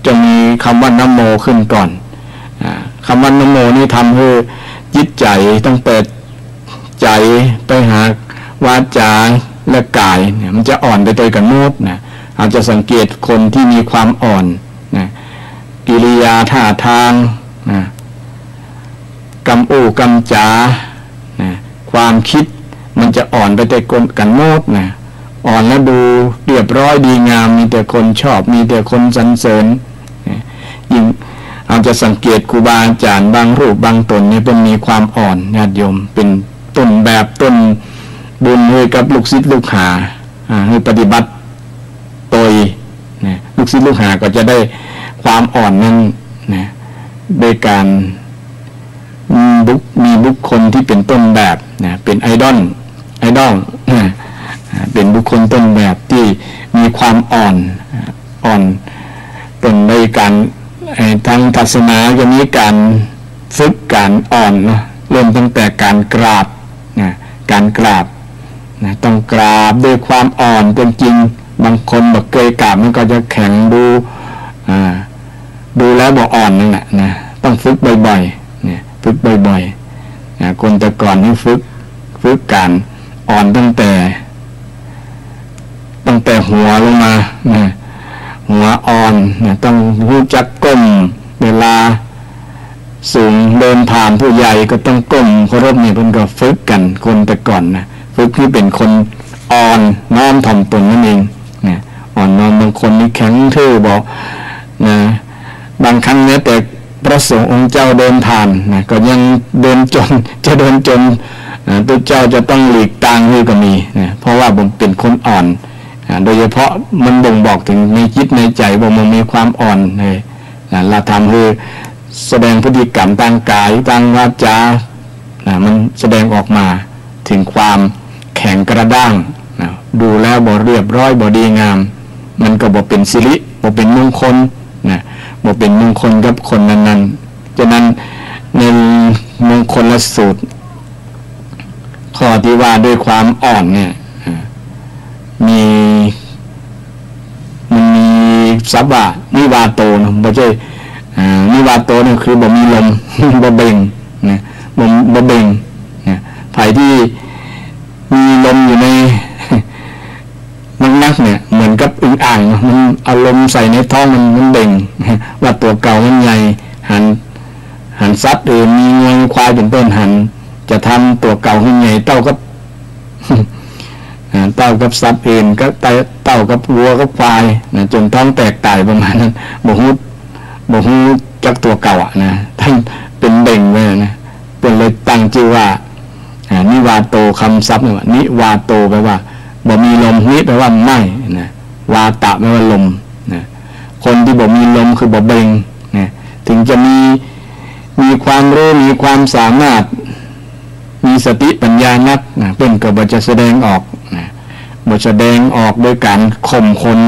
จะมีคำว่านะโมขึ้นก่อนคำว่านะโมนี่ทำให้จิตใจตั้งแต่ใจไปหาวาจาและกายเนี่ยมันจะอ่อนไปโดยกันโน้ตนะอาจจะสังเกตคนที่มีความอ่อนนะกิริยาท่าทางนะกำอู้กำจานะความคิดมันจะอ่อนไปแต่กันโน้ตนะอ่อนแล้วดูเรียบร้อยดีงามมีแต่คนชอบมีแต่คนสรรเสริญยิ่งเราจะสังเกตครูบาอาจารย์บางรูปบางตนนี่เป็นมีความอ่อนญาติโยมเป็นต้นแบบต้นบุญให้กับลูกศิษย์ลูกหาให้ปฏิบัติโดยลูกศิษย์ลูกหาก็จะได้ความอ่อนนั้นนะโดยการมีบุคคลที่เป็นต้นแบบนะเป็นไอดอลเป็นบุคคลต้นแบบที่มีความอ่อนเป็นในการทางศาสนาจะมีการฝึกการอ่อนนะเริ่มตั้งแต่การกราบนะการกราบนะต้องกราบด้วยความอ่อนเป็นจริงบางคนบอกเคยกราบมันก็จะแข็งดูแล้วบอกอ่อนนั่นแหละนะต้องฝึกบ่อยๆเนี่ยฝึกบ่อยๆนะคนแต่ก่อนนี่ฝึกการอ่อนตั้งแต่หัวลงมานะหัวอ่อนนะต้องรู้จักก้มเวลาสูงเดินผ่านผู้ใหญ่ก็ต้องก้มเคารพนี่เพิ่นก็ฝึกกันคนแต่ก่อนนะฝึกที่เป็นคนอ่อนน้อมถ่อมตนนั่นเองนะอ่อนน้อมบางคนนี่แข็งทื่อบอกนะบางครั้งเนี่ยแต่พระสงฆ์องค์เจ้าเดินผ่านนะก็ยังเดินจนตัวเจ้าจะต้องหลีกทางให้ก็มีนะเพราะว่าผมเป็นคนอ่อนโดยเฉพาะมันบ่งบอกถึงในจิตในใจว่ามันมีความอ่อนเลยเราทำให้แสดงพฤติกรรมทางกายทางวาจามันแสดงออกมาถึงความแข็งกระด้างดูแล้วบ่เรียบร้อยบ่ดีงามมันก็บ่เป็นสิริบ่เป็นมงคลนะบ่เป็นมงคลกับคนนั้นๆฉะนั้นในมงคลละสูตรข้อที่ว่าด้วยความอ่อนเนี่ยมันมีศัพท์ว่านิวาโตนะบ่ใช่นิวาโตนี่คือบ่มีลม บ่เบ่งนะบ่เบ่งนะไผที่มีลมอยู่ในนักเนี่ยเหมือนกับอึ่งอ่าง ายมันอารมณ์ใส่ในท้องมันเบ่งว่าตัวเก่ามันใหญ่หันซัดมีงวงควายเป็นต้นหันจะทำตัวเก่าให้ใหญ่เต้ากับสัตว์อื่นก็เต้ากับวัวกับควายนะจนท้องแตกตายประมาณนั้นบ่ฮู้จักตัวเก่านะท่านเป็นเบ่งไว้นะเป็นเลยตั้งชื่อว่านิวาโตคำศัพท์เนี่ยนิวาโตแปลว่าบ่มีลมนิแปลว่าไม่นะวาตะแปลว่าลมนะคนที่บ่มีลมคือบ่เบ่งนะถึงจะมีความรู้มีความสามารถมีสติปัญญานักนะเพิ่นก็บ่จะแสดงออกนะบ่แสดงออกโดยการข่มคน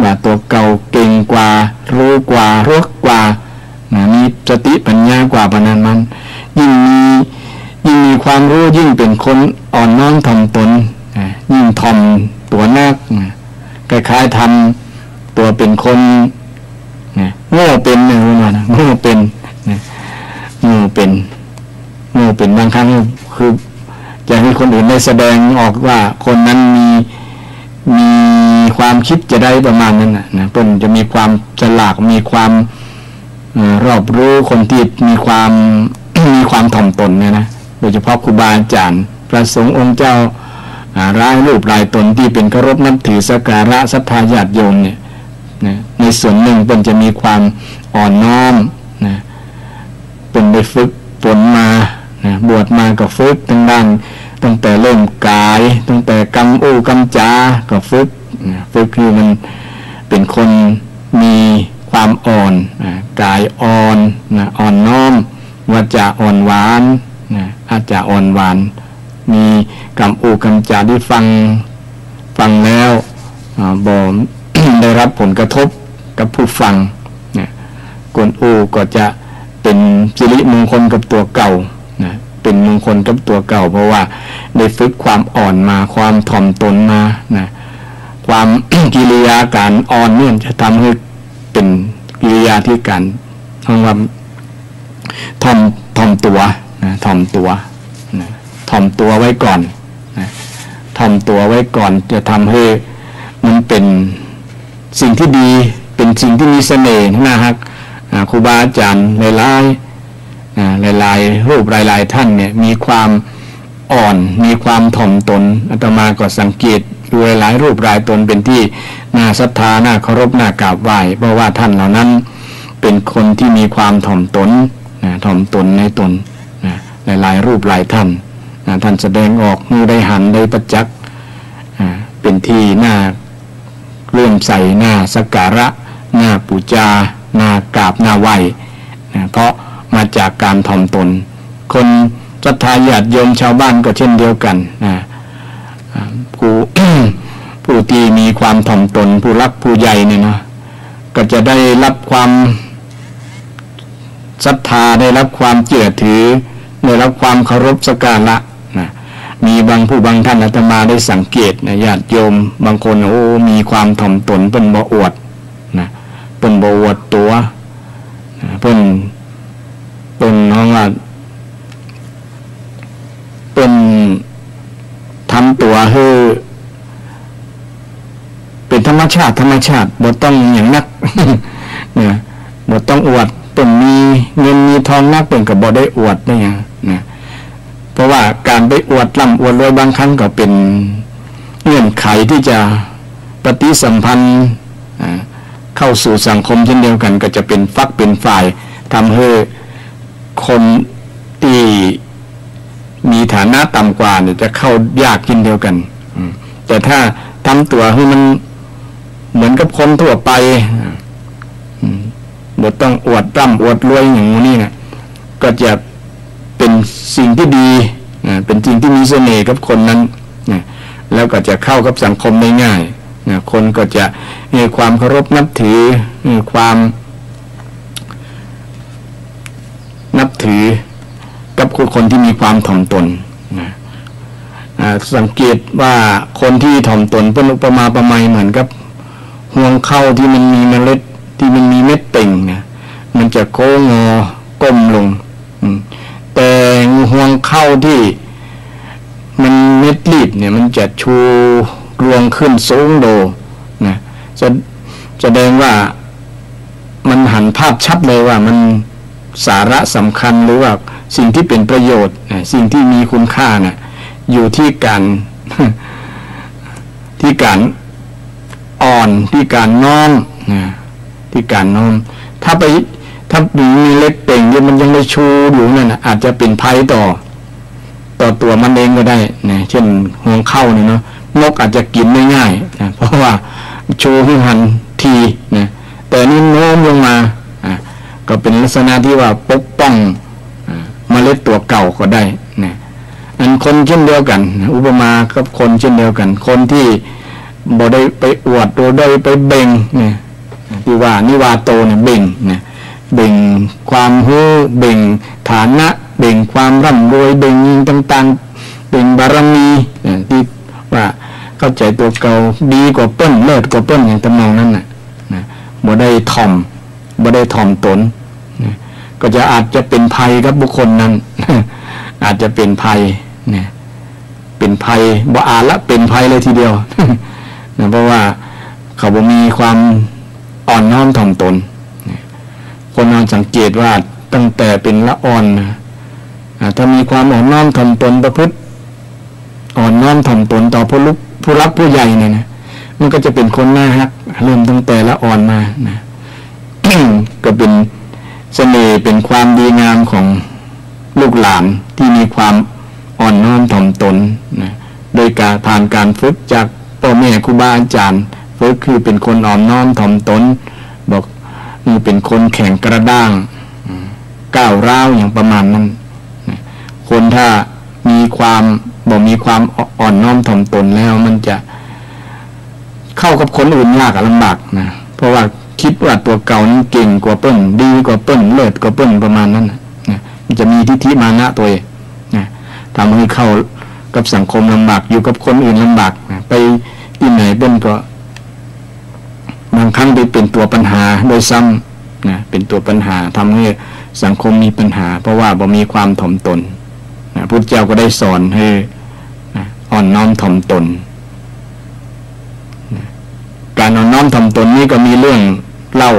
ว่าตัวเก่าเก่งกว่ารู้กว่ารู้กว่านะมีสติปัญญากว่าปานนั้นมันยิ่งมีความรู้ยิ่งเป็นคนอ่อนน้อมถ่อมตนนะยิ่งถ่อมตัวนักนะคล้ายๆทำตัวเป็นคนนะโง่เป็นเนี่ยว่านะโง่เป็นนะโง่เป็นบางครั้งคือจะให้คนอื่นได้แสดงออกว่าคนนั้นมีความคิดจะได้ประมาณนั้นนะเพิ่นจะมีความฉลาดมีความรอบรู้คนที่มีความถ่อมตนเนี่ยนะโดยเฉพาะครูบาอาจารย์พระสงฆ์องค์เจ้าร้ายรูปรายตนที่เป็นเคารพนับถือสักการะศรัทธาญาติโยมเนี่ยนะในส่วนหนึ่งเพิ่นจะมีความอ่อนน้อมนะเพิ่นได้ฝึกฝนมานะบวชมาก็ฝึกทั้งด้านตั้งแต่เริ่มกายตั้งแต่กำกำจาก็ฝึกคือมันเป็นคนมีความอ่อนกายอ่อนนะอ่อนน้อมวาจาอ่อนหวานนะอาจจะอ่อนหวานมีกำจาที่ฟังแล้วบ่ ได้รับผลกระทบกับผู้ฟังนะกวนก็จะเป็นสิริมงคลกับตัวเก่านะเป็นมงคลกับตัวเก่าเพราะว่าได้ฝึกความอ่อนมาความถ่อมตนมานะความ กิริยาการอ่อนเนี่ยจะทำให้เป็นกิริยาที่การทำว่าถ่อมตัวนะถ่อมตัวไว้ก่อนนะถ่อมตัวไว้ก่อนจะทำให้มันเป็นสิ่งที่ดีเป็นสิ่งที่มีเสน่ห์นะครับครูบาอาจารย์หลายรูปหลายท่านเนี่ยมีความอ่อนมีความถ่อมตนอาตมาก็สังเกตดูหลายรูปหลายตนเป็นที่น่าศรัทธาน่าเคารพน่ากราบไหว้เพราะว่าท่านเหล่านั้นเป็นคนที่มีความถ่อมตนถ่อมตนในตนหลายรูปหลายท่านท่านแสดงออกมือได้หันได้ประจักษ์เป็นที่น่าเลื่อมใสน่าสักการะน่าบูชาน่ากราบน่าไหว้เพราะมาจากการถ่อมตนคนศรัทธาญาติโยมชาวบ้านก็เช่นเดียวกันผู้ที่มีความถ่อมตนผู้รักผู้ใหญ่เนี่ยนะก็จะได้รับความศรัทธาได้รับความเชื่อถือได้รับความเคารพสักการะนะมีบางท่านอาตมาได้สังเกตนะญาติโยมบางคนมีความถ่อมตนเป็นบ่อวดนะเป็นบ่อวดตัวนะเป็นน้องว่าเป็นทำตัวให้เป็นธรรมชาติบ่ต้องอย่างนัก เนี่ยบ่ต้องอวดเป็นมีเงินมีทองนักเป็นก็บ่ได้อวดได้ยังนะเพราะว่าการไปอวดร่ำอวดรวยบางครั้งก็เป็นเงื่อนไขที่จะปฏิสัมพันธ์เข้าสู่สังคมเช่นเดียวกันก็จะเป็นฝักเป็นฝ่ายทำให้คนที่มีฐานะต่ำกว่าเนี่ยจะเข้ายากเช่นเดียวกันแต่ถ้าทำตัวให้มันเหมือนกับคนทั่วไปบ่ต้องอวดร่ำอวดรวยอย่างนี้นะก็จะเป็นสิ่งที่ดีเป็นสิ่งที่มีเสน่ห์กับคนนั้นแล้วก็จะเข้ากับสังคมได้ง่ายคนก็จะมีความเคารพนับถือมีความนับถือกับคนที่มีความถ่อมตนสังเกตว่าคนที่ถ่อมตนเป็นอุปมาประไมยเหมือนกับห่วงข้าวที่มันมีเมล็ดที่มันมีเม็ดเต่งเนี่ยมันจะโค้งงอก้มลงแต่ห่วงข้าวที่มันเม็ดรีบเนี่ยมันจะชูรวงขึ้นสูงโดนะ แสดงว่ามันหันภาพชัดเลยว่ามันสาระสำคัญหรือว่าสิ่งที่เป็นประโยชน์สิ่งที่มีคุณค่าน่ะอยู่ที่การ ที่การอ่อนที่การน้อมที่การน้อมถ้ามีเล็กเป่งเนี่ยมันยังไม่ชูอยู่นั่นนะอาจจะเป็นภัยต่อตัวมันเองก็ได้นะเช่นห่วงเข้านี่เนาะนกอาจจะกินไม่ง่ายนะเพราะว่าชูขึ้นหันทีนะแต่นี่โน้มลงมาก็เป็นลักษณะที่ว่าปกป้องเมล็ดตัวเก่าก็ได้นะอันคนเช่นเดียวกันอุปมากับคนเช่นเดียวกันคนที่บ่ได้ไปอวดบ่ได้ไปเบ่งเนี่ยที่ว่านิวาโตเนี่ยเบ่งเนี่ยเบ่งความรู้เบ่งฐานะเบ่งความร่ำรวยเบ่งต่างๆเบ่งบารมีที่ว่าเข้าใจตัวเก่าดีกว่าเปิ้นเลิศกว่าเปิ้นอย่างตำนองนั้นน่ะบ่ได้ถ่อมตนก็จะอาจจะเป็นภัยกับบุคคลนั้น อาจจะเป็นภัยเนี่ยเป็นภัยบ่อาจละเป็นภัยเลยทีเดียว เพราะว่าเขาบ่มีความอ่อนน้อมถ่อมตนคนเราสังเกตว่าตั้งแต่เป็นละอ่อนถ้ามีความอ่อนน้อมถ่อมตนประพฤติอ่อนน้อมถ่อมตนต่อผู้รักผู้ใหญ่เนี่ยนะมันก็จะเป็นคนน่ารักเริ่มตั้งแต่ละอ่อนมานะ ก็เป็นเสน่ห์เป็นความดีงามของลูกหลานที่มีความอ่อนน้อมถ่อมตนนะโดยการผ่านการฝึกจากพ่อแม่ครูบาอาจารย์ฝึกคือเป็นคนอ่อนน้อมถ่อมตนบอกนี่เป็นคนแข็งกระด้างก้าวร้าวอย่างประมาณนั้นคนถ้ามีความอ่อนน้อมถ่อมตนแล้วมันจะเข้ากับคนอื่นยากลำบากนะเพราะว่าคิดว่าตัวเก่านั้นเก่งกว่าเปิ้นดีกว่าเปิ้นเลิศกว่าเปิ้นประมาณนั้นนะมันจะมีทิฏฐิมานะตัวเองนะทำให้เข้ากับสังคมลำบากอยู่กับคนอื่นลำบากนะไปที่ไหนเปิ้นก็บางครั้งไปเป็นตัวปัญหาโดยซ้ำนะเป็นตัวปัญหาทำให้สังคมมีปัญหาเพราะว่าบ่มีความถ่อมตนนะพุทธเจ้าก็ได้สอนให้นะอ่อนน้อมถ่อมตนนะการอ่อนน้อมถ่อมตนนี้ก็มีเรื่องเล่า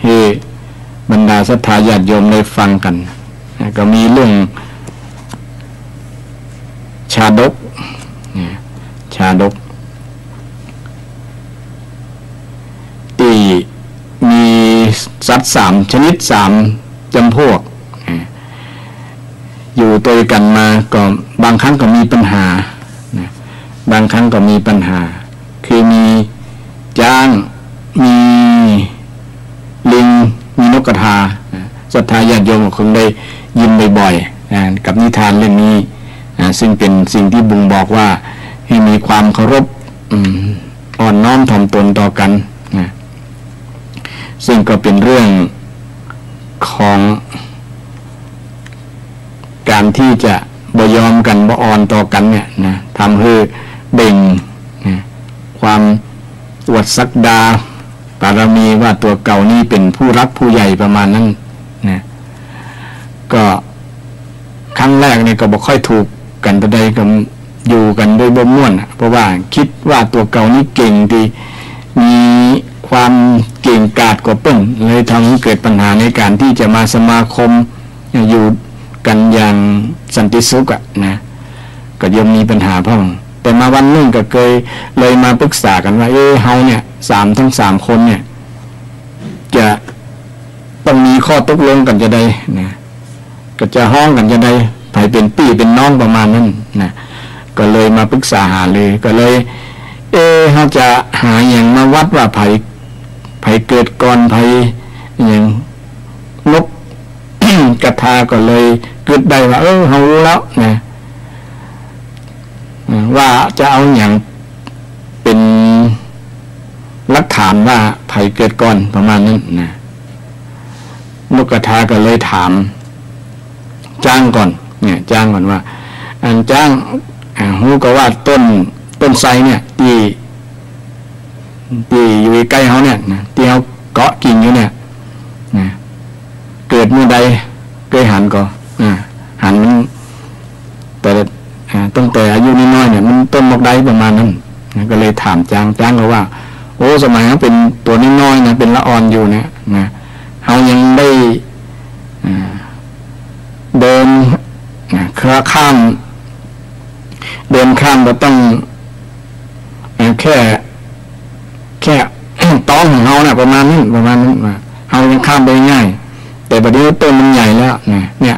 ให้บรรดาศรัทธาญาติโยมได้ฟังกันนะก็มีเรื่องชาดกที่มีสัตว์3 ชนิด3 จำพวกอยู่ตัวกันมาก็บางครั้งก็มีปัญหาบางครั้งก็มีปัญหาคือมีช้างมีลิงมีนกกระทาศรัทธาญาติโยมคงได้ยินบ่อยๆกับนิทานเรื่องนี้ซึ่งเป็นสิ่งที่บ่งบอกว่าให้มีความเคารพอ่อนน้อมถ่อมตนต่อกันซึ่งก็เป็นเรื่องของการที่จะบ่ยอมกันบ่อ่อนต่อกันเนี่ยนะทำให้เบ่งความอวดศักดาบารมีว่าตัวเก่านี่เป็นผู้รักผู้ใหญ่ประมาณนั้นนะก็ครั้งแรกเนี่ยก็บ่ค่อยถูกกันแต่ใดก็อยู่กันโดยบ่ม่วนเพราะว่าคิดว่าตัวเก่านี่เก่งดีมีความเก่งกาจกว่าเปิ้นเลยทำให้เกิดปัญหาในการที่จะมาสมาคมอยู่กันอย่างสันติสุขนะก็ย่อมมีปัญหาพ่องแต่มาวันนึงก็เคยเลยมาปรึกษากันว่าเฮาเนี่ยทั้ง3 คนเนี่ยจะต้องมีข้อตกลงกันจะได้นะก็จะห้องกันจะได้ไผเป็นพี่เป็นน้องประมาณนั้นนะก็เลยมาปรึกษาหาเลยก็เลยเฮาจะหาอย่างมาวัดว่าไผเกิดก่อนไผอย่างนก กระทาก็เลยเกิดได้ว่าเฮารู้แล้วนะว่าจะเอาอย่างเป็นหลักฐานว่าไผเกิดก่อนประมาณนั้นนะนกกระทาก็เลยถามจ้างก่อนว่าอันจ้างฮู้ก็ว่าต้นไทรเนี่ยที่อยู่ใกล้เฮาเนี่ยนะที่เฮาเกาะกิ่งอยู่เนี่ยนะเกิดเมื่อใดเคยหันก็หันมันแต่ตั้งแต่อายุน้อยๆเนี่ยมันต้นมกใดประมาณนั้น ก็เลยถามจ้างเขาว่าโอ้สมัยเขาเป็นตัวน้อยๆนะเป็นละอ่อนอยู่เนี่ยนะเขายังได้เดินข้ามเราต้องแค่ต้องของเขาเนี่ยประมาณนั้นเขายังข้ามไปง่ายแต่บัดนี้ต้นมันใหญ่แล้วเนี่ย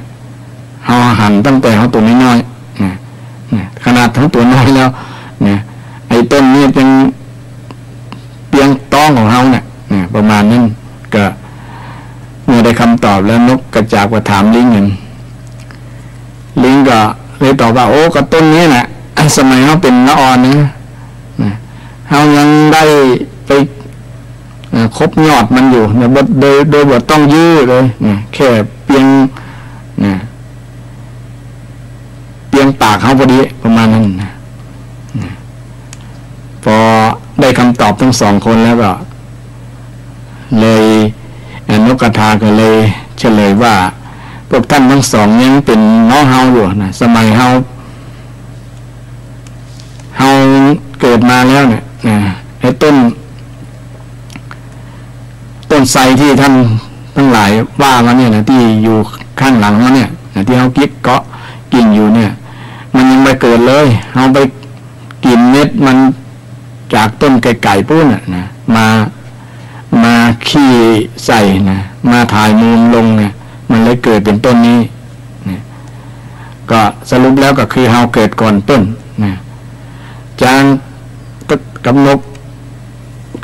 เขาหันตั้งแต่เขาตัวน้อยๆขนาดทั้งตัวน้อยแล้วเนี่ยไอ้ต้นนี้เป็นเพียงต้องของเขาเนี่ยประมาณนั้นก็เมื่อได้คำตอบแล้วนกกระจาบก็ถามลิงก็เลยตอบว่าโอ้กับต้นนี้นะสมัยเขาเป็นละอ่อนนะเขายังได้ไปครบยอดมันอยู่เนี่ยโดยบทต้องยื้อเลยแค่เพียงปากเขาพอดีประมาณนั้นพอได้คำตอบทั้งสองคนแล้วก็เลยนกกระทาก็เลยเฉลยว่าพวกท่านทั้งสองยังเป็นน้องเฮาอยู่นะสมัยเฮาเกิดมาแล้วเนี่ยไอ้ต้นไทรที่ท่านทั้งหลายว่ามาเนี่ยนะที่อยู่ข้างหลังมาเนี่ยที่เฮาเกาะกินอยู่เนี่ยมันยังไม่เกิดเลยเฮาไปกินเม็ดมันจากต้นไก่ปุ้นนะมาขี้ใส่นะมาถ่ายมูลลงเนี่ยมันเลยเกิดเป็นต้นนี้นะก็สรุปแล้วก็คือเฮาเกิดก่อนต้นนะจางกับนก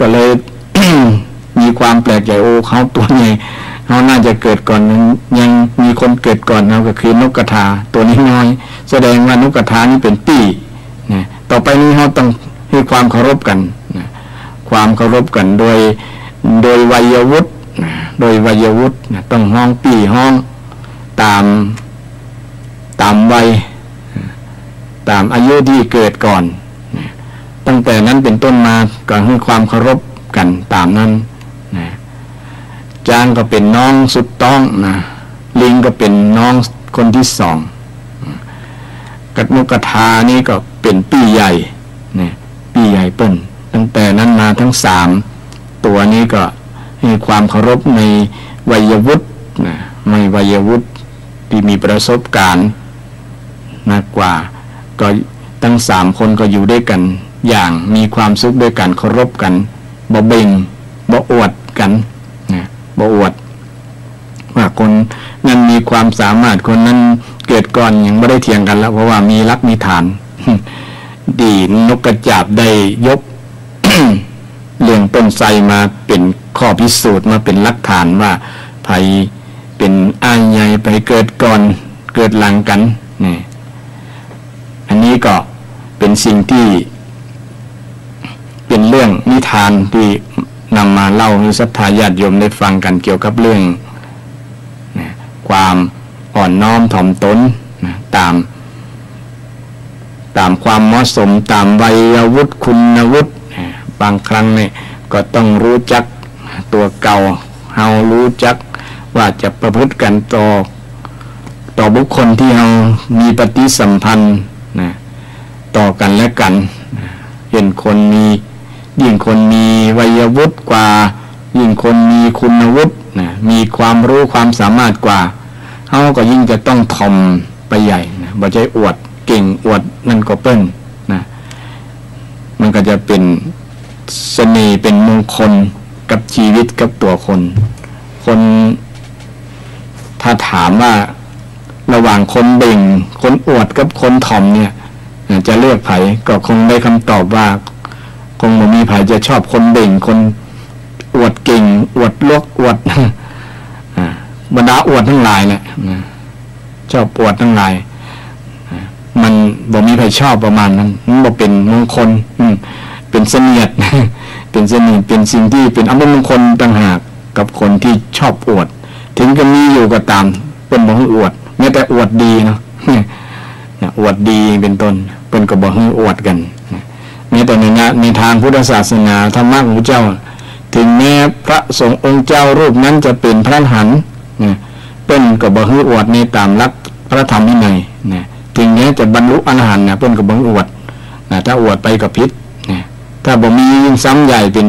ก็เลย มีความแปลกใจโอ้เขาตัวใหญ่เขาน่าจะเกิดก่อนยังมีคนเกิดก่อนเราก็คือนกกระทาตัวนี้น้อยแสดงว่านกกระทานี่เป็นปี่นะต่อไปนี้เขาต้องให้ความเคารพกันนะความเคารพกันโดยวัยวุฒินะโดยวัยวุฒินะต้องห้องปี่ห้องตามวัยตามอายุที่เกิดก่อนนะตั้งแต่นั้นเป็นต้นมาก็ให้ความเคารพกันตามนั้นนะจางก็เป็นน้องสุดต้องนะลิงก็เป็นน้องคนที่สองกัดนกกระทานี่ก็เป็นปี่ใหญ่นะปี่ใหญ่เปิ้นตั้งแต่นั้นมาทั้งสามตัวนี้ก็ให้ความเคารพในวัยวุฒินะไม่วัยวุฒิที่มีประสบการณ์มากกว่าก็ทั้งสามคนก็อยู่ด้วยกันอย่างมีความสุขด้วยกันเคารพกันบ่เบ่งบ่อวดกันนะบ่อวดว่าคนนั้นมีความสามารถคนนั้นเกิดก่อนยังไม่ได้เถียงกันแล้วเพราะว่ามีรักมีฐาน ดีนกกระจาบได้ยก เรื่องต้นไทรมาเป็นข้อพิสูจน์มาเป็นหลักฐานว่าไผเป็นอ้ายใหญ่ไปเกิดก่อนเกิดหลังกันนี่อันนี้ก็เป็นสิ่งที่เป็นเรื่องนิทานที่นำมาเล่าให้ศรัทธาญาติโยมได้ฟังกันเกี่ยวกับเรื่องนะความอ่อนน้อมถ่อมตนนะตามความเหมาะสมตามวัยวุฒิคุณวุฒิบางครั้งเนี่ยก็ต้องรู้จักตัวเก่าเฮารู้จักว่าจะประพฤติกันต่อบุคคลที่เฮามีปฏิสัมพันธ์นะต่อกันและกันเห็นคนมียิ่งคนมีวัยวุฒิกว่ายิ่งคนมีคุณวุฒินะมีความรู้ความสามารถกว่าเขาก็ยิ่งจะต้องถ่อมไปใหญ่นะบ่ใช่อวดเก่งอวดนั่นก็เปิ้นนะมันก็จะเป็นเสน่ห์เป็นมงคลกับชีวิตกับตัวคนถ้าถามว่าระหว่างคนเบ่งคนอวดกับคนถ่อมเนี่ยจะเลือกไผก็คงได้คำตอบว่าคงบ่มีไผจะชอบคนเบ่งคนอวดเก่งอวดลวกอวดบรรดาอวดทั้งหลายแหละชอบอวดทั้งหลายมันบ่มีไผชอบประมาณนั้นมันบ่เป็นมงคลเป็นเสนียด เป็นเสนียดเป็นสิ่งที่เป็นอัปมงคลต่างหากกับคนที่ชอบอวดถึงจะมีอยู่ก็ตามเป็นบ่ฮู้อวดแม้แต่อวดดีเนาะอวดดีเป็นต้นเป็นก็บ่ฮู้อวดกันแม้แต่ในทางพุทธศาสนาธรรมะของพระเจ้าถึงแม้พระสงฆ์องค์เจ้ารูปนั้นจะเป็นพระอรหันต์เป็นก็บ่ฮู้อวดในตามหลักพระธรรมวินัยถึงแม้จะบรรลุอรหันต์เพิ่นก็บ่ฮู้อวดถ้าอวดไปก็ผิด ถ้าบ่มียิ่งซ้ำใหญ่เป็น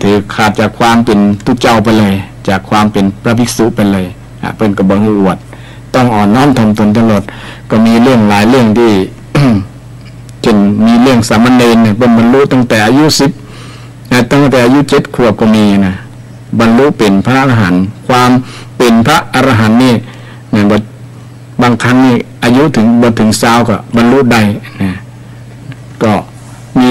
ถือขาดจากความเป็นตุเจ้าไปเลยจากความเป็นพระภิกษุไปเลยเป็นกระบอกอวดต้องอ่อนน้อมถ่อมตนตลอดก็มีเรื่องหลายเรื่องที่ จนมีเรื่องสามเณรเนี่ยบรรลุตั้งแต่อายุ10ตั้งแต่อายุ7 ขวบก็มีนะบรรลุเป็นพระอรหันต์ความเป็นพระอรหันต์นี่เนี่ยบางครั้งนี่อายุถึงบ่ถึง20ก็บรรลุได้นะก็มี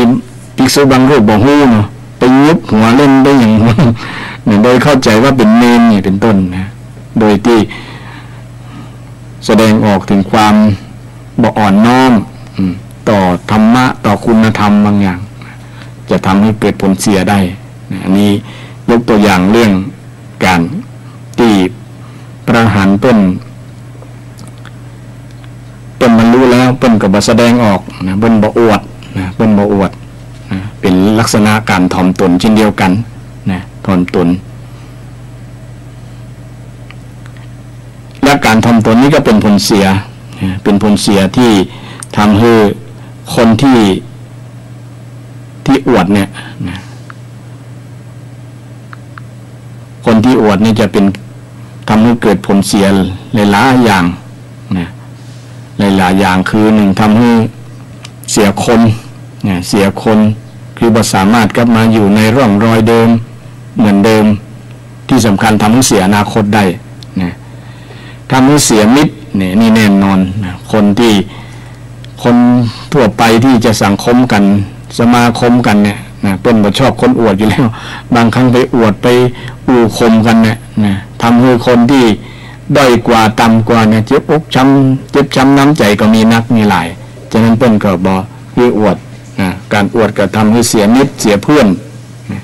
ภิกษุบางรูปบ่ฮู้เนาะไปยุบหัวเล่นได้อย่างเนี่ยโดยเข้าใจว่าเป็นเนรนี่เป็นต้นนะโดยที่แสดงออกถึงความบ่อ่อนน้อมต่อธรรมะต่อคุณธรรมบางอย่างจะทำให้เกิดผลเสียได้อันนี้ยกตัวอย่างเรื่องการที่พระอรหันต์เปิ้นบรรลุแล้วเปิ้นก็บ่แสดงออกนะเปิ้นบ่อวดนะเปิ้นบ่อวดนะเป็นลักษณะการถ่อมตนเช่นเดียวกันนะถ่อมตนและการถ่อมตนนี้ก็เป็นผลเสียนะเป็นผลเสียที่ทำให้คนที่อวดเนี่ยนะคนที่อวดนี่จะเป็นทำให้เกิดผลเสียหลายๆอย่างนะหลายๆอย่างคือหนึ่งทำให้เสียคนนะเสียคนคือบ่สามารถกลับมาอยู่ในร่องรอยเดิมเหมือนเดิมที่สำคัญทำให้เสียอนาคตได้นะทำให้เสียมิตรนี่แน่นอนนะคนทั่วไปที่จะสังคมกันสมาคมกันเนี่ยนะเปิ้นบ่ชอบคนอวดอยู่แล้วบางครั้งไปอวดไปอู้คมกันเนี่ยนะทำให้คนที่ด้อยกว่าต่ำกว่าเนี่ยเจ็บช้ำน้ำใจก็มีนักมีหลายฉะนั้นเปิ้นก็บ่คืออวดนะการอวดก็ทำให้เสียมิตรเสียเพื่อนนะ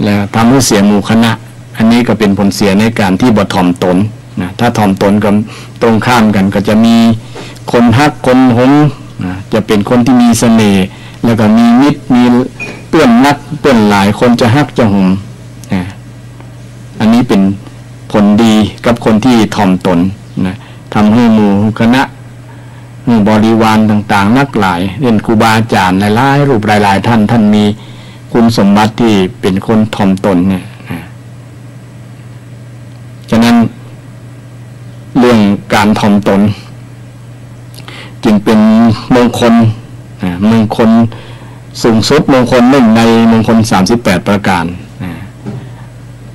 แล้วทำให้เสียหมู่คณะอันนี้ก็เป็นผลเสียในการที่บ่ถ่อมตนนะถ้าถ่อมตนกับตรงข้ามกันก็จะมีคนฮักคนหงนะจะเป็นคนที่มีเสน่ห์แล้วก็มีมิตรมีเพื่อนนักเพื่อนหลายคนจะฮักจะหงนะอันนี้เป็นผลดีกับคนที่ถ่อมตนนะทำให้หมู่คณะหมู่บริวารต่างๆนักหลายเช่นครูบาอาจารย์หลายๆรูปหลายๆท่านมีคุณสมบัติที่เป็นคนถ่อมตนเนี่ยนะฉะนั้นเรื่องการถ่อมตนจึงเป็นมงคลสูงสุดมงคลหนึ่งในมงคล38ประการ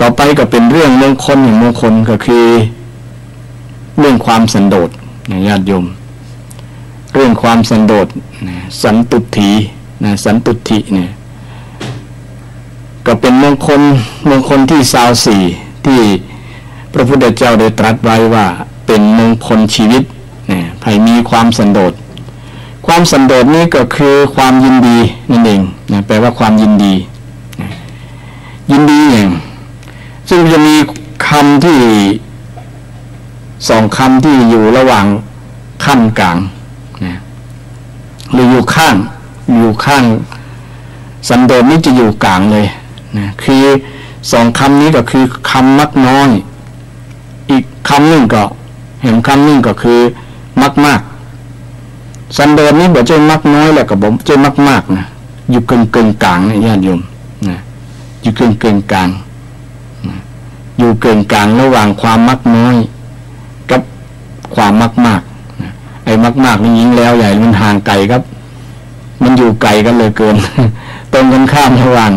ต่อไปก็เป็นเรื่องมงคลอย่างมงคลก็คือเรื่องความสันโดษญาติโยมเรื่องความสันโดษสันตุถีสันตุถิเนี่ยก็เป็นมงคลที่24ที่พระพุทธเจ้าได้ตรัสไว้ว่าเป็นมงคลชีวิตให้มีความสันโดษความสันโดษนี้ก็คือความยินดีนั่นเองแปลว่าความยินดียินดีอย่างซึ่งจะมีคำที่2 คำที่อยู่ระหว่างขั้นกลางหรืออยู่ข้างสันโดษนี้จะอยู่กลางเลยคือ2 คำนี้ก็คือคำมักน้อยอีกคำหนึ่งก็คำหนึ่งก็คือมักมากสันโดษนี้บ่ใช่มักน้อยแล้วก็บ่ใช่มักมากนะอยู่กึ่งกลางนะญาติโยมนะอยู่กึ่งกลางอยู่กึ่งกลางระหว่างความมักน้อยกับความมักมากไอ้มักมากนี่ยิ่งแล้วใหญ่มันห่างไกลครับมันอยู่ไกลกันเลยเกิน ตรงกันข้ามระหว่าง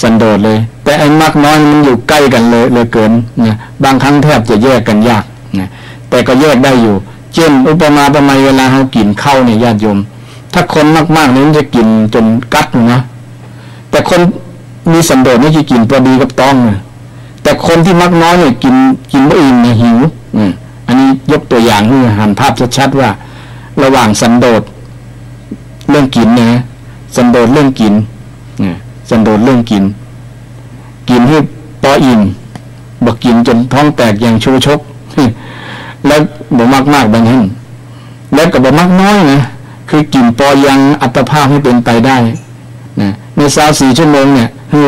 สันโดษเลยแต่ไอ้มักน้อยมันอยู่ใกล้กันเลยเกินนะบางครั้งแทบจะแยกกันยากนะแต่ก็แยกได้อยู่เช่นอุปมาประไมยเวลาเรากินข้าวเนี่ยญาติโยมถ้าคนมากๆนี่มันจะกินจนกัดนะแต่คนมีสันโดษนี่จะกินพอดีกับต้องนะแต่คนที่มักน้อยเนี่ยกินไม่อิ่มเนี่ยหิวอันนี้ยกตัวอย่างให้เห็นภาพชัดๆว่าระหว่างสันโดษเรื่องกินนะสันโดษเรื่องกินสันโดษเรื่องกินให้พออิ่มบ่กินจนท้องแตกอย่างชูชกแล้วบ่มากบางแห่งแล้วก็บ่มากน้อยนะคือกินพอยังอัตภาพให้เป็นไปได้นะใน24 ชั่วโมงเนี่ยคือ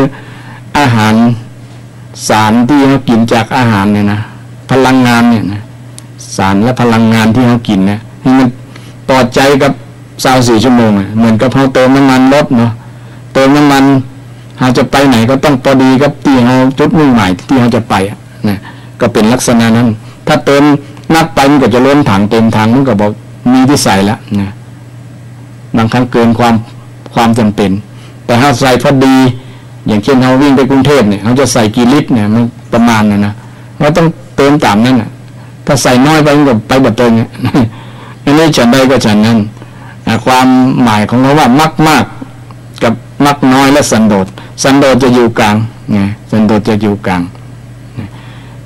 อาหารสารที่เรากินจากอาหารเนี่ยนะพลังงานเนี่ยนะสารและพลังงานที่เรากินเนี่ยมันต่อใจกับ24 ชั่วโมงเหมือนกับเราเติมน้ำมันรถเนาะ เติมน้ำมันเราจะไปไหนก็ต้องพอดีกับที่เราจุดมุ่งหมายที่เราจะไปนะก็เป็นลักษณะนั้นถ้าเติมนักไปมันก็จะล้นถังเต็มถังมันก็บอกมีที่ใส่แล้วนะบางครั้งเกินความจำเป็นแต่ถ้าใส่พอดีอย่างเช่นเราวิ่งไปกรุงเทพเนี่ยเราจะใส่กี่ลิตรเนี่ยมันประมาณนะเราต้องเติมตามนั้นนะถ้าใส่น้อยไปมันก็ไปบัดเติมเนี่ยอันนี้ฉันใดก็ฉันนั้นความหมายของเราว่ามากกับมักน้อยและสันโดษสันโดษจะอยู่กลางไงสันโดษจะอยู่กลาง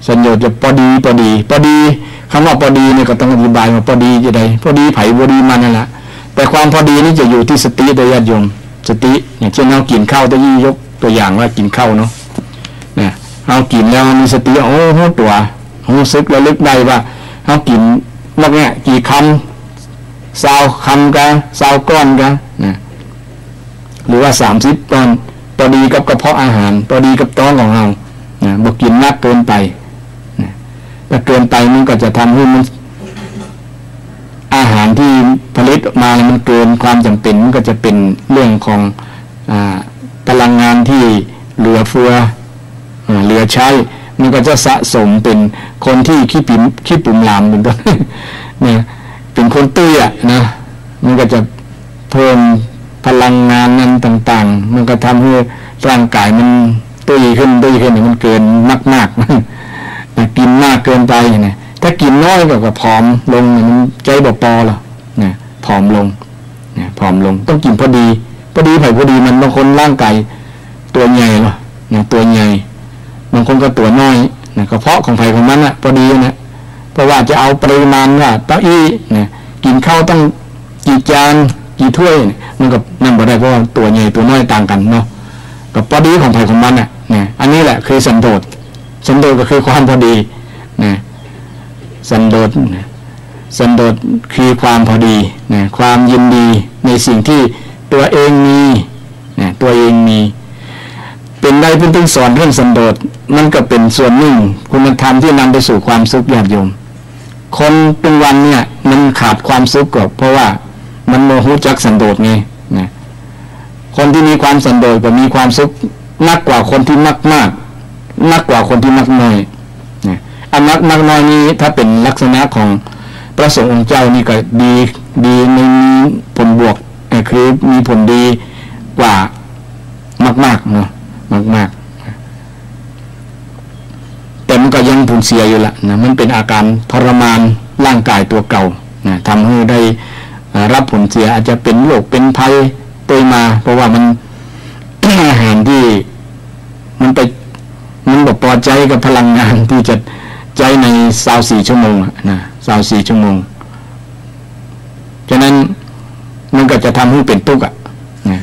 สันโดษจะพอดีคำว่าพอดีเนี่ยก็ต้องอธิบายว่าพอดีจะใดพอดีไผ่พอดีมันนั่นแหละแต่ความพอดีนี่จะอยู่ที่สติโดยญาติโยมสติอย่างเช่นเรากินข้าวตัวยี่ยกตัวอย่างว่ากินข้าวเนาะเนี่ยเรากินแล้วมีสติโอ้โหตัวรู้สึกระลึกได้ว่าเรากินนอกเนี่ยกี่คำ20 คำกัน20 ก้อนกันนะหรือว่า30 ก้อนพอดีกับกระเพาะอาหารพอดีกับท้องของเรานะบ่กินมากเกินไปนะถ้าเกินไปมันก็จะทำให้มันอาหารที่ผลิตออกมามันเกินความจำเป็นมันก็จะเป็นเรื่องของพลังงานที่เหลือเฟือเหลือใช้มันก็จะสะสมเป็นคนที่ขี้ปุ่มลามเป็นต้นเนี่ยเป็นคนตุ้ยนะมันก็จะเพิ่มพลังงานนั้นต่างๆมันก็ทำให้ร่างกายมันตุ้ยขึ้นมันเกินมากกินมากเกินไปเนี่ยถ้ากินน้อยก็ผอมลงมันใจบ่พอหรอกนะผอมลงต้องกินพอดีไผ่พอดีมันบางคนร่างกายตัวใหญ่หรอนะตัวใหญ่บางคนก็ตัวน้อยนะกระเพาะของไผ่ของมันพอดีนะเพราะว่าจะเอาปริมาณว่าเต้าอี้นะกินข้าวต้องกี่จานกี่ถ้วยมันก็นั่นบ่ได้เพราะว่าตัวใหญ่ตัวน้อยต่างกันเนาะกับพอดีของไผ่ของมันเนี่ยอันนี้แหละคือสันโดษก็คือความพอดีนะสันโดษคือความพอดีนะความยินดีในสิ่งที่ตัวเองมีนะตัวเองมีเป็นได้เพิ่งต้องสอนเรื่องสันโดษมันก็เป็นส่วนหนึ่งคุณธรรมที่นำไปสู่ความสุขญาติโยมคนเป็นวันเนี่ยมันขาดความสุขก็เพราะว่ามันโมโหจักสันโดษไงนะคนที่มีความสันโดษก็มีความสุขมากกว่าคนที่มากกว่าคนที่มากน้อยนะอันมากน้อยนี้ถ้าเป็นลักษณะของพระสงฆ์องค์เจ้านี่ก็ดีในผลบวกคือมีผลดีกว่ามากเนาะมากแต่มันก็ยังผลเสียอยู่ละนะมันเป็นอาการทรมานร่างกายตัวเก่านะทำให้ได้รับผลเสียอาจจะเป็นโรคเป็นภัยเตยมาเพราะว่ามัน อาหารที่มันบอกพอใจกับพลังงานที่จะใจใน24 ชั่วโมงนะ24 ชั่วโมงฉะนั้นมันก็จะทำให้เป็นทุกข์นะ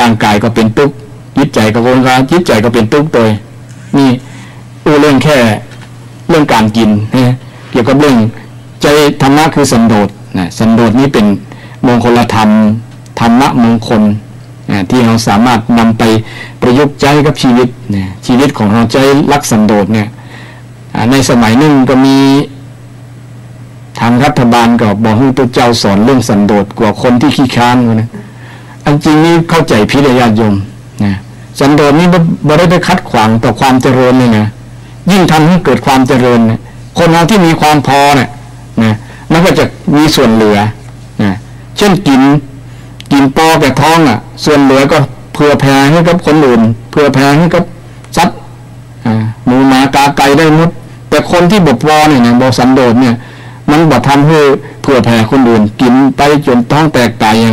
ร่างกายก็เป็นทุกข์จิตใจก็จิตใจก็เป็นทุกข์ตัวนี่เรื่องแค่เรื่องการกินนะเกี่ยวกับเรื่องใจธรรมะคือสันโดษนะสันโดษนี้เป็นมงคลธรรมธรรมะมงคลที่เราสามารถนำไปประยุกต์ใช้กับชีวิตเนี่ยชีวิตของเราใจรักสันโดษเนี่ยในสมัยหนึ่งก็มีทางรัฐบาลก็บอกให้ตัวเจ้าสอนเรื่องสันโดษกว่าคนที่ขี้ค้านนะอันจริงนี่เข้าใจพิเรญาติโยมนะสันโดษนี่บ่ได้ไปคัดขวางต่อความเจริญเลยนะยิ่งทำให้เกิดความเจริญนะคนเราที่มีความพอเนี่ยนะมันก็จะมีส่วนเหลือนะเช่นกินปอแก่ท้องส่วนเหลือก็เผื่อแผ่ให้กับคนอื่นเผื่อแผ่ให้กับสัตว์หมูหมากาไก่ได้หมดแต่คนที่บ่พอเนี่ยบ่สันโดษเนี่ยมันบ่ทำให้เผื่อแผ่คนอื่นกินไปจนท้องแตกตายอ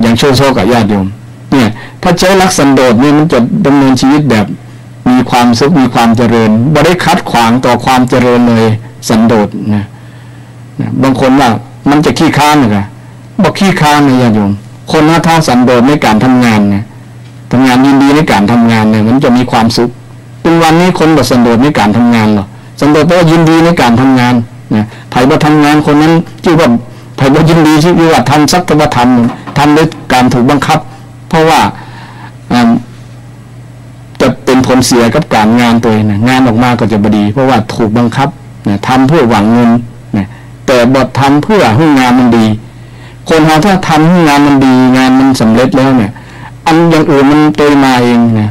ย่างโชคกับญาติโยมเนี่ยถ้าใช้ลักษณะสันโดษนี่มันจะดำเนินชีวิตแบบมีความสุขมีความเจริญบ่ได้คัดขวางต่อความเจริญเลยสันโดษนะบางคนว่ามันจะขี้ค้านนะบอกขี้ค้านนะญาติโยมคนถ้าสันโดษในการทำงานเนี่ยทำงานยินดีในการทำงานเนี่ยมันจะมีความสุขเป็นวันนี้คนบ่สันโดษในการทำงานหรอสันโดษแปลว่ายินดีในการทำงานนะไผ่บ่ทำงานคนนั้นชื่อว่าไผ่บ่ยินดีชื่อว่าทำสักแต่ว่าทำด้วยการถูกบังคับเพราะว่าจะเป็นผลเสียกับการงานตัวเองนะงานออกมาก็จะบดีเพราะว่าถูกบังคับนะทำเพื่อหวังเงินนะแต่บ่ทำเพื่อให้งานมันดี คนเราถ้าทำให้งานมันดีงานมันสำเร็จแล้วเนี่ยอันอย่างอื่นมันเตยมาเองนะ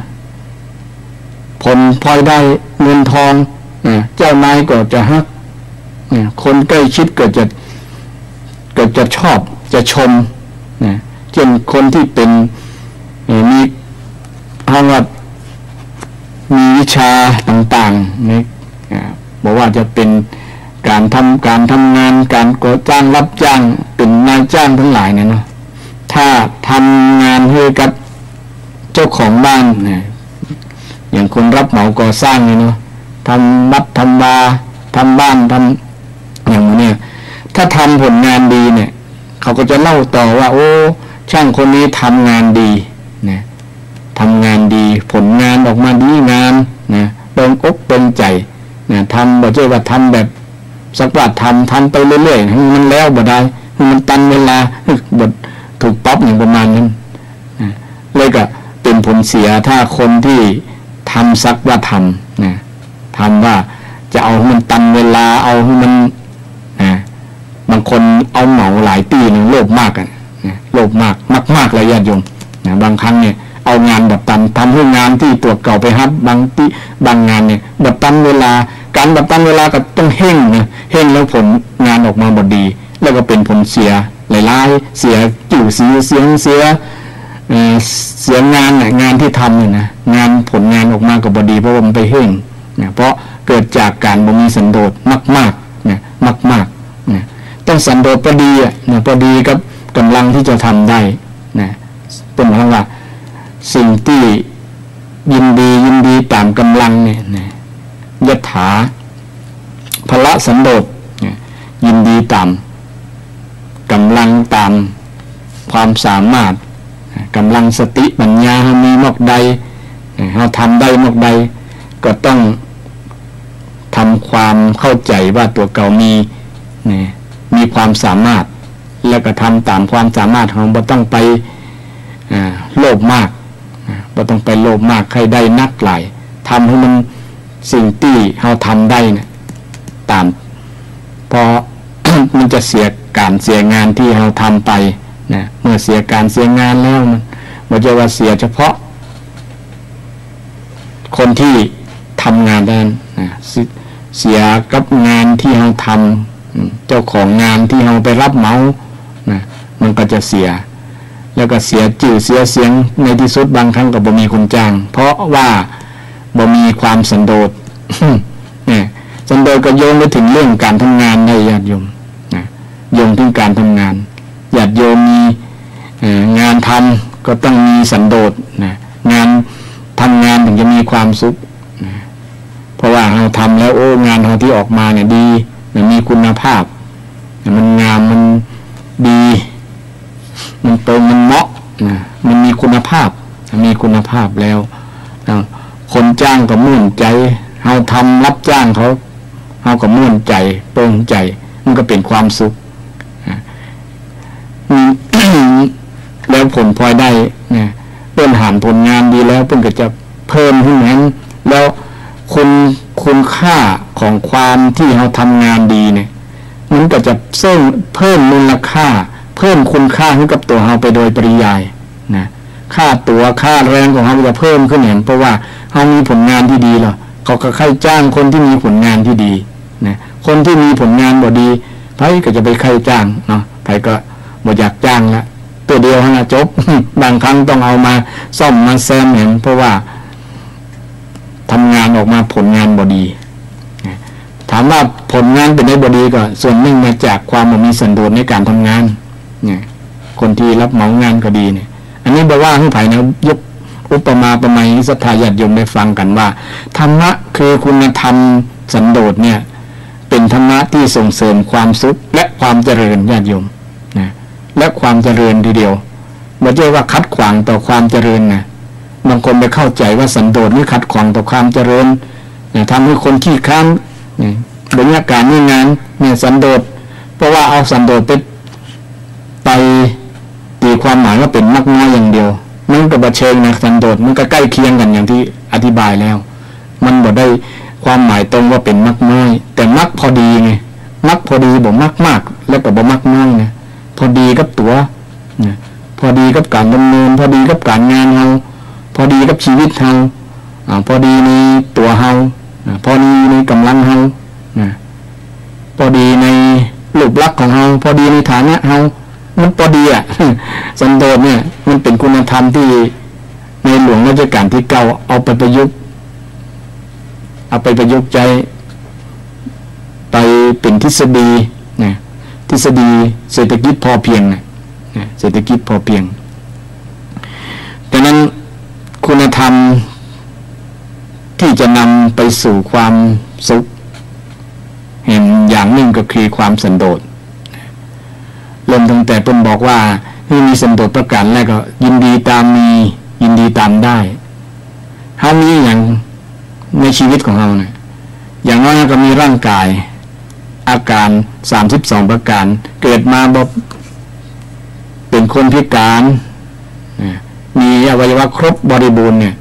ผลพลอยได้เงินทองเจ้านายก็จะฮักคนใกล้ชิดก็จะชอบจะชมเช่นคนที่เป็นมีมีวิชาต่างๆนี่บอกว่าจะเป็นการทำงานการก่อจ้างรับจ้างเป็นนายจ้างทั้งหลายเนี่ยเนาะถ้าทำงานให้กับเจ้าของบ้านเนี่ยอย่างคนรับเหมาก่อสร้างเนี่ยเนาะทำวัดทำบาทำบ้านทำอย่างนี้ถ้าทำผลงานดีเนี่ยเขาก็จะเล่าต่อว่าโอ้ช่างคนนี้ทำงานดีนะทำงานดีผลงานออกมาดีงามนะตรงอกตรงใจนะทำบ่ใช่ว่าทำแบบสักว่าทำไปเรื่อยๆให้มันแล้วบ่ได้ให้มันตันเวลาบ่ถูกป๊อปอย่างประมาณนั้นนะเลยก็เป็นผลเสียถ้าคนที่ทำสักว่าทำนะทำว่าจะเอาให้มันตันเวลาเอาให้มันนะบางคนเอาเหมาหลายปีนึงโลภมากนะโลภมากเลยญาติโยมนะบางครั้งเนี่ยเอางานแบบตันทำให้งานที่ตัวเก่าไปฮับางงานเนี่ยแบบตันเวลาการแบบตันเวลาก็ต้องเห่งนะเห่งแล้วผลงานออกมาบดีแล้วก็เป็นผลเสียหลายๆเสียจิ๋วเสียงานน่ะงานที่ทำเนี่ยนะงานผลงานออกมาก็บดีเพราะว่ามันไปเห่งนะเพราะเกิดจากการบ่มีสันโดษมากนะมากนะต้องสันโดษพอดีอ่ะนะพอดีกับกำลังที่จะทำได้นะเป็นคำว่าสิ่งที่ยินดีตามกำลังเนี่ยนะยถาพละสันโดษยินดีตามกำลังตามความสามารถกำลังสติปัญญามีมากใดเราทำได้มากใดก็ต้องทำความเข้าใจว่าตัวเก่ามีความสามารถแล้วก็ทำตามความสามารถของบ่ต้องไปโลภมากบ่ต้องไปโลภมากใครได้นักหลายทำให้มันสิ่งที่เราทำได้เนี่ยตามพอ มันจะเสียงานที่เราทำไปนะเมื่อเสียงานแล้วมันจะว่าเสียเฉพาะคนที่ทำงานนั้นนะเสียกับงานที่เราทำเจ้าของงานที่เราไปรับเหมานะมันก็จะเสียแล้วก็เสียชื่อเสียงในที่สุดบางครั้งก็บ่มีคนจ้างเพราะว่าบ่มีความสันโดษ เนี่ยสันโดษก็โยงไปถึงเรื่องการทำงานได้ญาติโยมนะโยงถึงการทำงานญาติโยมมีงานทำก็ต้องมีสันโดษนะงานทำงานถึงจะมีความสุขนะเพราะว่าเราทำแล้วโอ้งานเราที่ออกมาเนี่ยดีมีคุณภาพมันงามมันดีมันตรงมันเหมาะนะมันมีคุณภาพแล้วคนจ้างก็มุ่นใจเราทำรับจ้างเขาก็มุ่นใจโปร่งใจมันก็เป็นความสุข แล้วผลพลอยได้เนี่ยเพิ่นหารผลงานดีแล้วเพิ่นก็จะเพิ่มขึ้นนั้นแล้วคุณค่าของความที่เราทำงานดีเนี่ยมันก็จะเพิ่มมูลค่าเพิ่มคุณค่าให้กับตัวเราไปโดยปริยายนะค่าแรงของเราจะเพิ่มขึ้นเห็นเพราะว่าเรามีผลงานที่ดีหรอเขาก็ใครจ้างคนที่มีผลงานที่ดีนะคนที่มีผลงานบ่ดีไผก็จะไปใครจ้างเนาะไผก็บ่อยากจ้างละตัวเดียวนะจบบางครั้งต้องเอามาซ่อมมาแซมเห็นเพราะว่าทำงานออกมาผลงานบ่ดีถามว่าผลงานเป็นได้บ่ดีก็ส่วนหนึ่งมาจากความมีสันโดษในการทำงานเนี่ยคนที่รับเหมางานก็ดีเนี่ยอันนี้แปลว่าให้ไผ่นะยกอุปมาประไมยศรัทธาญาติโยมได้ฟังกันว่าธรรมะคือคุณธรรมสันโดษเนี่ยเป็นธรรมะที่ส่งเสริมความสุขและความเจริญญาติโยมนะและความเจริญทีเดียวไม่ใช่ว่าขัดขวางต่อความเจริญนะบางคนไปเข้าใจว่าสันโดษนี่ขัดขวางต่อความเจริญเนี่ยทำให้คนขี้ข้ามบรรยากาศงานเนี่ยสันโดษเพราะว่าเอาสันโดษไปตีความหมายว่าเป็นมักน้อยอย่างเดียวมันก็บ่เชิงนะสันโดษมันก็ใกล้เคียงกันอย่างที่อธิบายแล้วมันบ่ได้ความหมายตรงว่าเป็นมักน้อยแต่มักพอดีไงมักพอดีบ่มักมากแล้วก็บ่มักน้อยนะพอดีกับตัว กับการดำเนินพอดีกับการงานเฮาพอดีกับชีวิตเฮาพอดีในตัวเฮาพอดีในกำลังเฮาพอดีในรูปลักษณ์ของเฮาพอดีในฐานะเฮามันพอดีสันโดษเนี่ยมันเป็นคุณธรรมที่ในหลวงรัชกาลที่9เอาไปประยุกต์ใจไปเป็นทฤษฎีทฤษฎีเศรษฐกิจพอเพียงเศรษฐกิจพอเพียงดังนั้นคุณธรรมที่จะนำไปสู่ความสุขเห็นอย่างหนึ่งก็คือความสันโดษเริ่มตั้งแต่เพิ่นบอกว่าที่มีสันโดษประการแรกก็ยินดีตามมียินดีตามได้เฮามีอย่างในชีวิตของเราเนี่ยอย่างน้อยก็มีร่างกายอาการ32ประการเกิดมาบ่เป็นคนพิการมีอวัยวะครบบริบูรณ์เนี่ย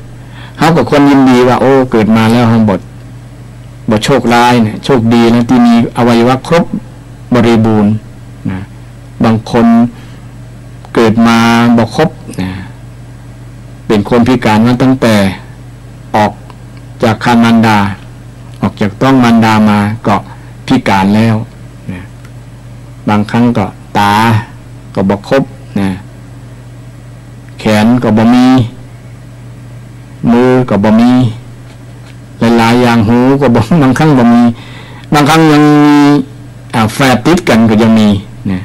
เฮาก็ควรยินดีว่าโอ้เกิดมาแล้วเฮาบ่โชคร้ายเนี่ยโชคดีนะที่มีอวัยวะครบบริบูรณ์นะบางคนเกิดมาบ่ครบนะเป็นคนพิการมาตั้งแต่ออกจากครรภ์มารดาออกจากท้องมารดามาก็พิการแล้วนะบางครั้งก็ตาก็บ่ครบนะแขนก็บ่มีมือก็บ่มีหลายๆอย่างหูก็บ่บางครั้งบ่มีบางครั้งยังมีแฝดติดกันก็ยังมีนะ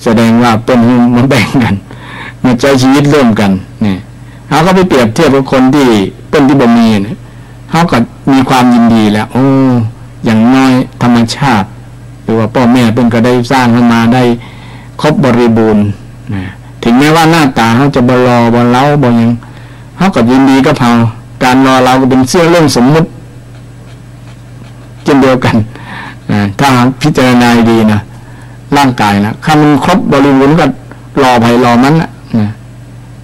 แสดงว่าเป็นมันแบ่งกันมาใช้ชีวิตร่วมกันเนี่ยเขาก็ไปเปรียบเทียบกับคนที่เป็นที่บ่มีเนี่ยเขาก็มีความยินดีแล้วโอ้อย่างน้อยธรรมชาติหรือว่าพ่อแม่เป็นก็ได้สร้างขึ้นมาได้ครบบริบูรณ์นะถึงแม้ว่าหน้าตาเขาจะบ่รอบ่เล้าบ่ยังเขาก็ยินดีกับเขาการรอเราก็เป็นเรื่องสมมุติเช่นเดียวกันถ้าพิจารณาดีนะร่างกายนะถ้ามันครบบริบูรณ์ก็รอไปรอมันนะ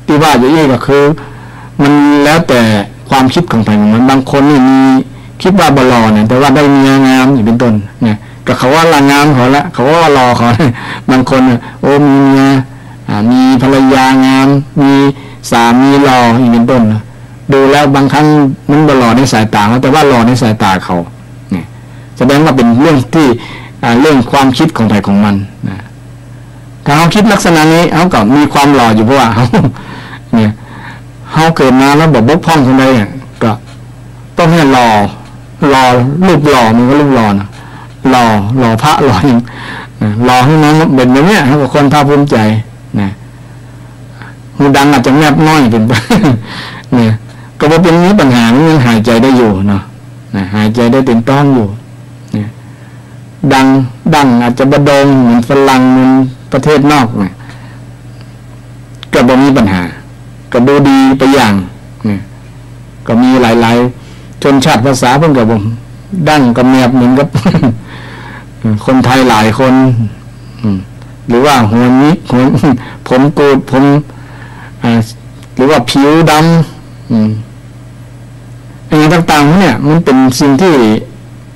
ที่ว่าอย่างนี้ก็คือมันแล้วแต่ความคิดของใครของมันบางคนนี่มีคิดว่าบ่รอเนี่ยแต่ว่าได้เมียงามอย่างเป็นต้นเนี่ยก็เขาว่าละงามเขาละเขาว่ารอเขาบางคนโอ้มีเมียมีภรรยางามมีสามีรออย่างเป็นต้นดูแล้วบางครั้งมันบ่รอในสายตาเขาแต่ว่ารอในสายตาเขาเนี่ยแสดงว่าเป็นเรื่องที่เรื่องความคิดของใครของมันนะถ้าเขาคิดลักษณะนี้เขาก็มีความหล่ออยู่เพราะว่าเขาเนี่ยเขาเกิดมาแล้วบกพร่องตรงใดเนี่ยก็ต้องให้รอรูปหล่อมันก็รูปหล่อนะรอพระรออย่างรอให้น้องเป็นอย่างเนี้ยเขาก็คนภาคภูมิใจนะหูดังอาจจะแงบน้อยเป็นไปเนี่ยก็ว่าเป็นนี้ปัญหามันยังหายใจได้อยู่เนาะหายใจได้เต็มต้องอยู่เนี่ยดังอาจจะบดงเหมือนฝรั่งเหมือนประเทศนอกเนี่ยก็บ่มีปัญหาก็ดูดีไปอย่างเนี่ยก็มีหลายๆชนชาติภาษาเพิ่นก็บ่ดังก็แมบเหมือนกับ คนไทยหลายคนหรือว่าหัวนี้ผมโกดผมหรือว่าผิวดำอย่างต่างๆเนี่ยมันเป็นสิ่งที่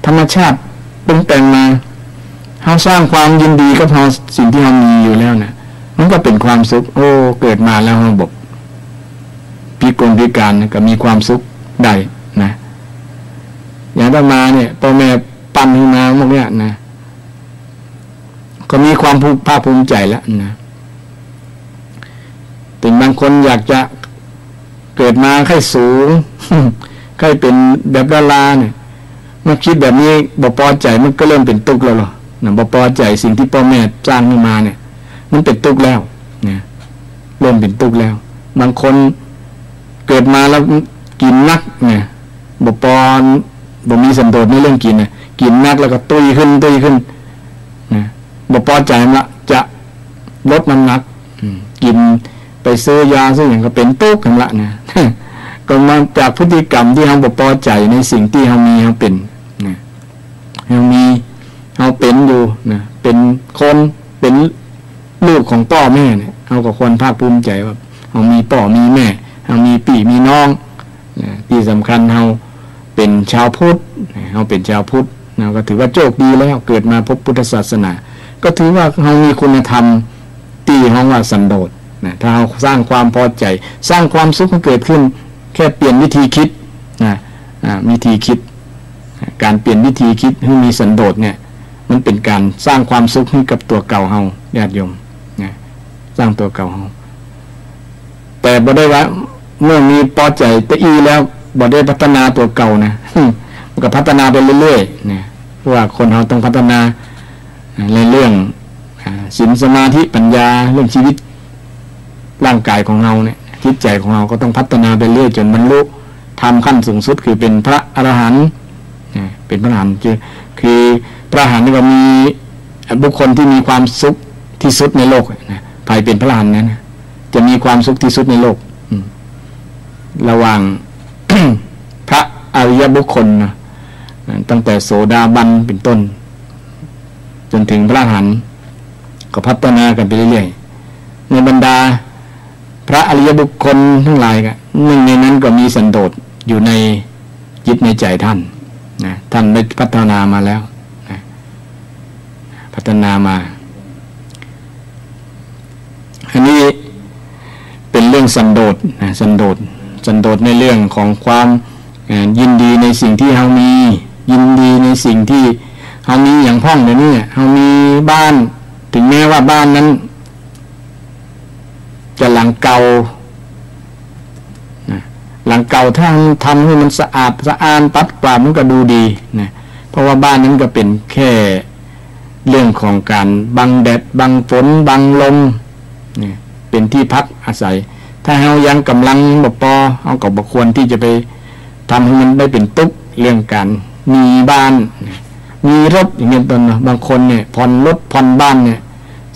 ธรรมชาติปรุงแต่งมาเราสร้างความยินดีกับเราสิ่งที่เรามีอยู่แล้วนะมันก็เป็นความสุขโอ้เกิดมาแล้วเราบอกพิการก็มีความสุขได้นะอย่างต่อมาเนี่ยพ่อแม่ปั้นขึ้นมาพวกเนี้ยนะก็มีความภาคภูมิใจแล้วนะแต่บางคนอยากจะเกิดมาค่อยสูง ค่อยเป็นแบบดาราเนี่ยเมื่อคิดแบบนี้บ่พอใจมันก็เริ่มเป็นทุกข์แล้วหรอนะบ่พอใจสิ่งที่พ่อแม่สร้างขึ้นมาเนี่ยมันเป็นทุกข์แล้วเนี่ยเริ่มเป็นทุกข์แล้วบางคนเกิดมาแล้วกินนักเนี่ยบ่มีสันโดษในเรื่องกินเนี่ยกินนักแล้วก็ตุ้ยขึ้นนะบ่พอใจละจะลดน้ำหนักกินไปซื้อยาซื้ออย่างก็เป็นทุกข์กันละเนี่ย ก็มาจากพฤติกรรมที่เราบ่พอใจในสิ่งที่เรามีเราเป็นนะเราเป็นอยู่นะเป็นคนเป็นลูกของพ่อแม่เนี่ยเราก็ควรภาคภูมิใจว่าเรามีพ่อมีแม่เรามีพี่มีน้องนะที่สำคัญเราเป็นชาวพุทธเราเป็นชาวพุทธเราก็ถือว่าโชคดีแล้วเกิดมาพบพุทธศาสนาก็ถือว่าเรามีคุณธรรมที่เรียกว่าสันโดษ นะถ้าเราสร้างความพอใจสร้างความสุขให้เกิดขึ้นแค่เปลี่ยนวิธีคิดนะวิธีคิดการเปลี่ยนวิธีคิดให้มีสันโดษเนี่ยมันเป็นการสร้างความสุขให้กับตัวเก่าเฮาญาติโยมนะสร้างตัวเก่าเฮาแต่บ่ได้ว่าเมื่อมีพอใจแต่อีแล้วบ่ได้พัฒนาตัวเก่านะมันก็พัฒนาไปเรื่อยๆนะเพราะว่าคนเราต้องพัฒนาในเรื่องศีลสมาธิปัญญาเรื่องชีวิตร่างกายของเราเนี่ยจิตใจของเราก็ต้องพัฒนาไปเรื่อยจนบรรลุธรรมขั้นสูงสุดคือเป็นพระอรหันต์เป็นพระอรหันต์คือพระอรหันต์นี่ก็มีบุคคลที่มีความสุขที่สุดในโลกนะใครเป็นพระอรหันต์นั้นจะมีความสุขที่สุดในโลกระหว่าง พระอริยบุคคลนะตั้งแต่โสดาบันเป็นต้นจนถึงพระอรหันต์ก็พัฒนากันไปเรื่อยๆในบรรดาพระอริยบุคคลทั้งหลายก็หนึ่งในนั้นก็มีสันโดษอยู่ในจิตในใจท่านนะท่านได้พัฒนามาแล้วนะพัฒนามาอันนี้เป็นเรื่องสันโดษนะสันโดษในเรื่องของความยินดีในสิ่งที่เรามียินดีในสิ่งที่เรามีอย่างพ่องเดี๋ยวนี้เรามีบ้านถึงแม้ว่าบ้านนั้นจะหลังเก่าหลังเก่าถ้าทำให้มันสะอาดสะอ้านปัดกวาดมันก็ดูดีนะเพราะว่าบ้านนั้นก็เป็นแค่เรื่องของการบังแดดบังฝนบังลมเนี่ยเป็นที่พักอาศัยถ้าเรายังกำลังบ่พอเราก็บ่ควรที่จะไปทำให้มันได้เป็นตุ๊กเรื่องการมีบ้านมีรถอย่างเงี้ยต้นบางคนเนี่ยผ่อนรถผ่อนบ้านเนี่ย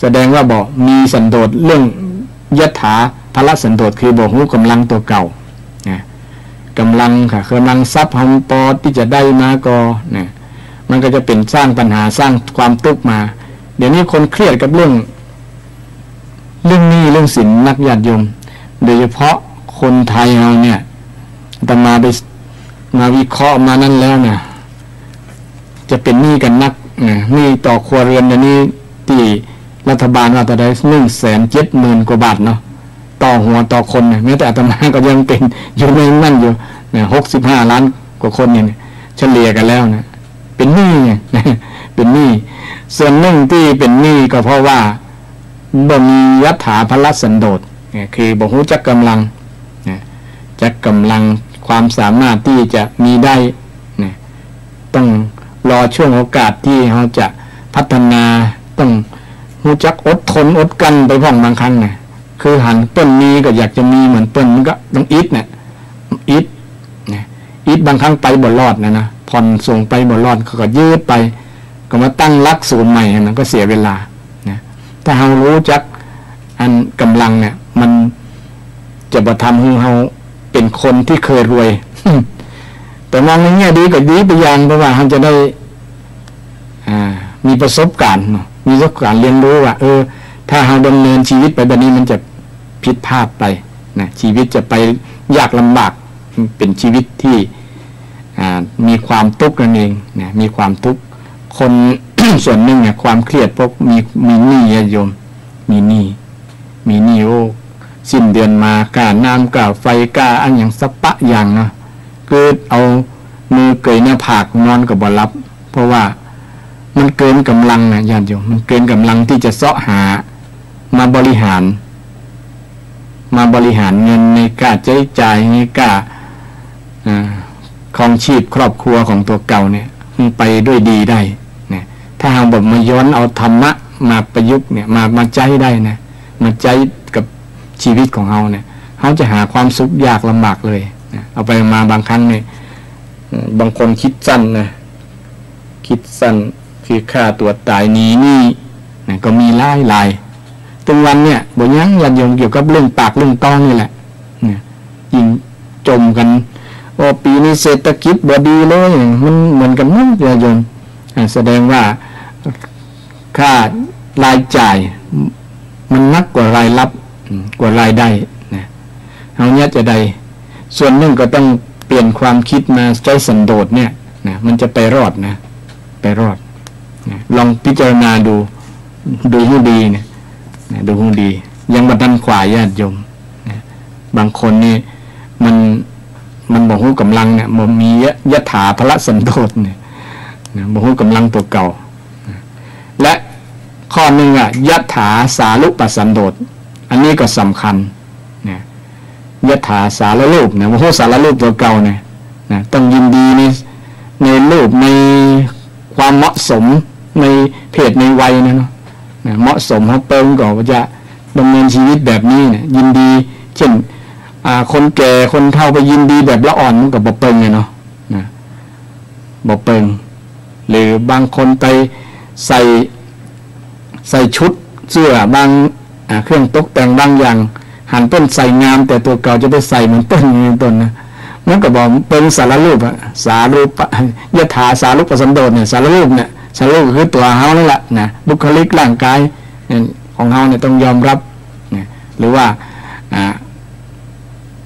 แสดงว่าบ่มีสันโดษเรื่องยถาภละสันโดษคือบ่ฮู้กำลังตัวเก่านะกำลังค่ะกำลังทรัพย์ของปอที่จะได้มาก็นะมันก็จะเป็นสร้างปัญหาสร้างความทุกข์มาเดี๋ยวนี้คนเครียดกับเรื่องหนี้เรื่องสินนักญาติโยมโดยเฉพาะคนไทยเราเนี่ยอาตมาไปมาวิเคราะห์มานั่นแล้วนะจะเป็นหนี้กันนักหนี้ต่อครัวเรือนเดี๋ยวนี้ที่รัฐบาลว่าจะได้170,000 กว่าบาทเนาะต่อหัวต่อคนเนี่ยแม้แต่อาตมาก็ยังเป็นอยู่ในนั่นอยู่เนี่ย65 ล้านกว่าคนเนี่ยเฉลี่ยกันแล้วนะเป็นหนี้เนี่ยเป็นหนี้ส่วนหนึ่งที่เป็นหนี้ก็เพราะว่าบ่มียถาภละสันโดษคือบ่ฮู้จักกำลังจักกำลังความสามารถที่จะมีได้ต้องรอช่วงโอกาสที่เราจะพัฒนาต้องรู้จักอดทนอดกันไปพ่องบางครั้งนะคือหันเปิ้นมีก็อยากจะมีเหมือนเปิ้นมันก็ต้องอิดนะอิดบางครั้งไปบ่รอดนะผ่อนส่งไปบ่รอดก็ยืดไปก็มาตั้งรักศูนย์ใหม่นะก็เสียเวลานะถ้าเรารู้จักอันกำลังเนี่ยมันจะบ่ทำให้เราเป็นคนที่เคยรวย แต่มองในแง่ดีก็ดีไปอย่างเพราะว่าเราจะได้มีประสบการณ์มีประสบการณ์เรียนรู้ว่าถ้าเราดำเนินชีวิตไปแบบนี้มันจะผิดพลาดไปนะชีวิตจะไปยากลำบากเป็นชีวิตที่มีความทุกข์นั่นเองนะมีความทุกข์คน ส่วนหนึ่งเนี่ยความเครียดพวกมีหนี้โยมมีหนี้โอ้สิ้นเดือนมาค่าน้ำค่าไฟค่าอันอย่างสปะอย่างเนาะคือเอามือเกยหน้าผากนอนกับบ่รับเพราะว่ามันเกินกำลังนะญาติโยมมันเกินกำลังที่จะเสาะหามาบริหารเงินในการใช้จ่ายในการครองชีพครอบครัวของตัวเก่าเนี่ยมันไปด้วยดีได้นะถ้าเราแบบมาย้อนเอาธรรมะมาประยุกต์เนี่ยมาใช้ได้นะมาใช้กับชีวิตของเราเนี่ยเขาจะหาความสุขยากลำบากเลยนะเอาไปมาบางครั้งเนี่ยบางคนคิดสั้นนะคิดสั้นคือฆ่าตัวตายหนีหนี้นะก็มีหลายตรงวันเนี่ยบ่ยังญาติโยมเกี่ยวกับเรื่องปากเรื่องต้องนี่แหละเนี่ยยิ่งจมกันว่าปีนี้เศรษฐกิจบ่ดีเลยมันเหมือนกันมั้งญาติโยมแสดงว่าค่ารายจ่ายมันนักกว่ารายรับกว่ารายได้นะเอาเนี้ยจะได้ส่วนหนึ่งก็ต้องเปลี่ยนความคิดมาใช้สันโดษเนี่ยนะมันจะไปรอดนะไปรอดนะลองพิจารณาดูให้ดีนะดูให้ดี ยังบัดดันขวายญาติโยมนะบางคนนี่มันบ่ฮู้กำลังเนี่ยมันมียถาพละสันโดษเนี่ยนะบ่ฮู้กำลังตัวเก่านะและข้อหนึ่งยถาสารุปสันโดษอันนี้ก็สำคัญนะยถาสารรูปเนี่ยบ่ฮู้สารรูปตัวเก่าเนี่ยนะต้องยินดีในรูปในความเหมาะสมในเพศในวัยนะเนาะเหมาะสมเขาเปิงก่อนว่าจะดำเนินชีวิตแบบนี้เนี่ยยินดีเช่นคนแก่คนเฒ่าไปยินดีแบบละอ่อนมันก็บ่เปิงเนาะนะบ่เปิงหรือบางคนไปใส่ชุดเสื้อบางเครื่องตกแต่งบางอย่างหันต้นใส่งามแต่ตัวเก่าจะไปใส่เหมือนต้นนี้ต้นนะมันก็บอกเป็นสารรูปสารูปยถาสารุปสันโดษเนี่ยสารรูปเนี่ยสารรูปคือตัวเฮานั่นแหละนะบุคลิกร่างกายของเฮาเนี่ยต้องยอมรับนะหรือว่า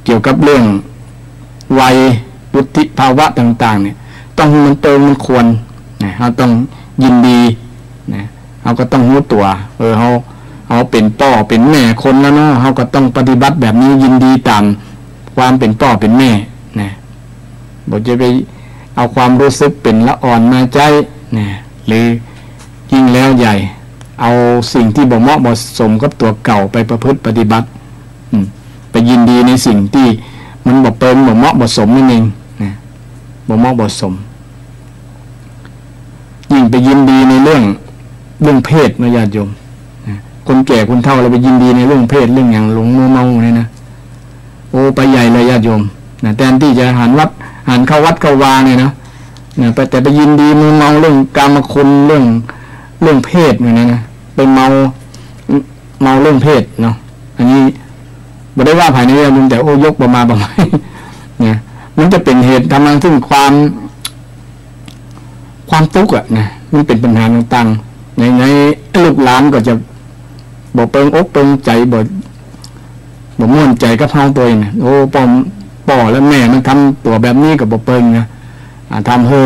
เกี่ยวกับเรื่องวัยวุฒิภาวะต่างๆเนี่ยต้องมันเติมมันควรนะเฮาต้องยินดีนะเฮาก็ต้องรู้ตัวเฮาเป็นพ่อเป็นแม่คนแล้วเนาะเฮาก็ต้องปฏิบัติแบบนี้ยินดีตามความเป็นพ่อเป็นแม่นะบ่จะไปเอาความรู้สึกเป็นละอ่อนมาใจนะหรือยิ่งแล้วใหญ่เอาสิ่งที่บ่เหมาะบ่สมกับตัวเก่าไปประพฤติปฏิบัติไปยินดีในสิ่งที่มันบ่เปิงบ่เหมาะบ่สมนั่นเองนะบ่เหมาะบ่สมยิ่งไปยินดีในเรื่องเพศนะญาติโยมนะคนแก่คนเฒ่าเราไปยินดีในเรื่องเพศเรื่องอย่างหลงมัวเมาเนี่ยนะโอ้ไปใหญ่เลยญาติโยมนะแทนที่จะหันเข้าวัดเข้าวาเนี่ยนะแต่ไปยินดีมัวเมาเรื่องกามคุณเรื่องเพศเนี่ยนะไปเมาเรื่องเพศเนาะอันนี้บ่ได้ว่าภายในญาติโยมแต่โอ้ยกประมาเนี่ยมันจะเป็นเหตุทำให้ถึงความทุกข์นะมันเป็นปัญหาต่างๆในลูกหลานก็จะบ่เปิงอกเปิงใจบ่ม่วนใจกับเฮาตัวเองโอ้พ่อและแม่มันทำตัวแบบนี้ก็บ่เปิงนะทำให้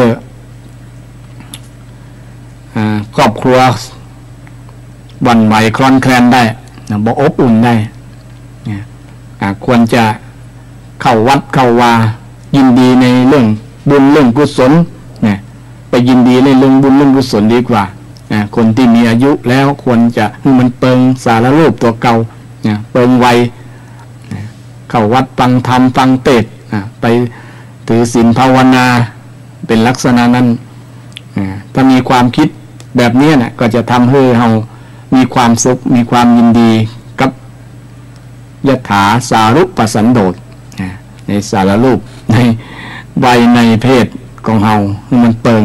ครอบครัวหวั่นไหวคลอนแคลนได้บ่อบอุ่นได้ควรจะเข้าวัดเข้าวายินดีในเรื่องบุญเรื่องกุศลเนี่ยไปยินดีในเรื่องบุญเรื่องกุศลดีกว่าคนที่มีอายุแล้วควรจะให้มันเปิงสารรูปตัวเก่าเปิงวัยเข้าวัดฟังธรรมฟังเทศน์ไปถือศีลภาวนาเป็นลักษณะนั้นถ้ามีความคิดแบบนี้นะก็จะทำให้เรามีความสุขมีความยินดีกับยถาสารุปสันโดษในสารรูปในวัยในเพศของเราให้มันเปิง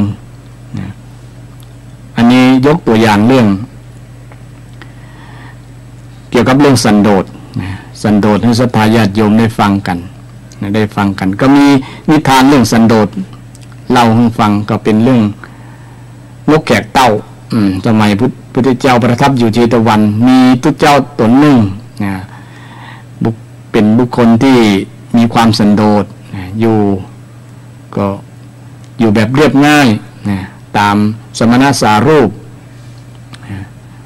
อันนี้ยกตัวอย่างเรื่องเกี่ยวกับเรื่องสันโดษสันโดษให้ศรัทธาญาติโยมได้ฟังกันก็มีนิทานเรื่องสันโดษเล่าให้ฟังก็เป็นเรื่องนกแขกเต้าสมัยพุทธเจ้าประทับอยู่เชตวันมีพุทธเจ้าตนหนึ่งเป็นบุคคลที่มีความสันโดษอยู่แบบเรียบง่ายตามสมณสารูป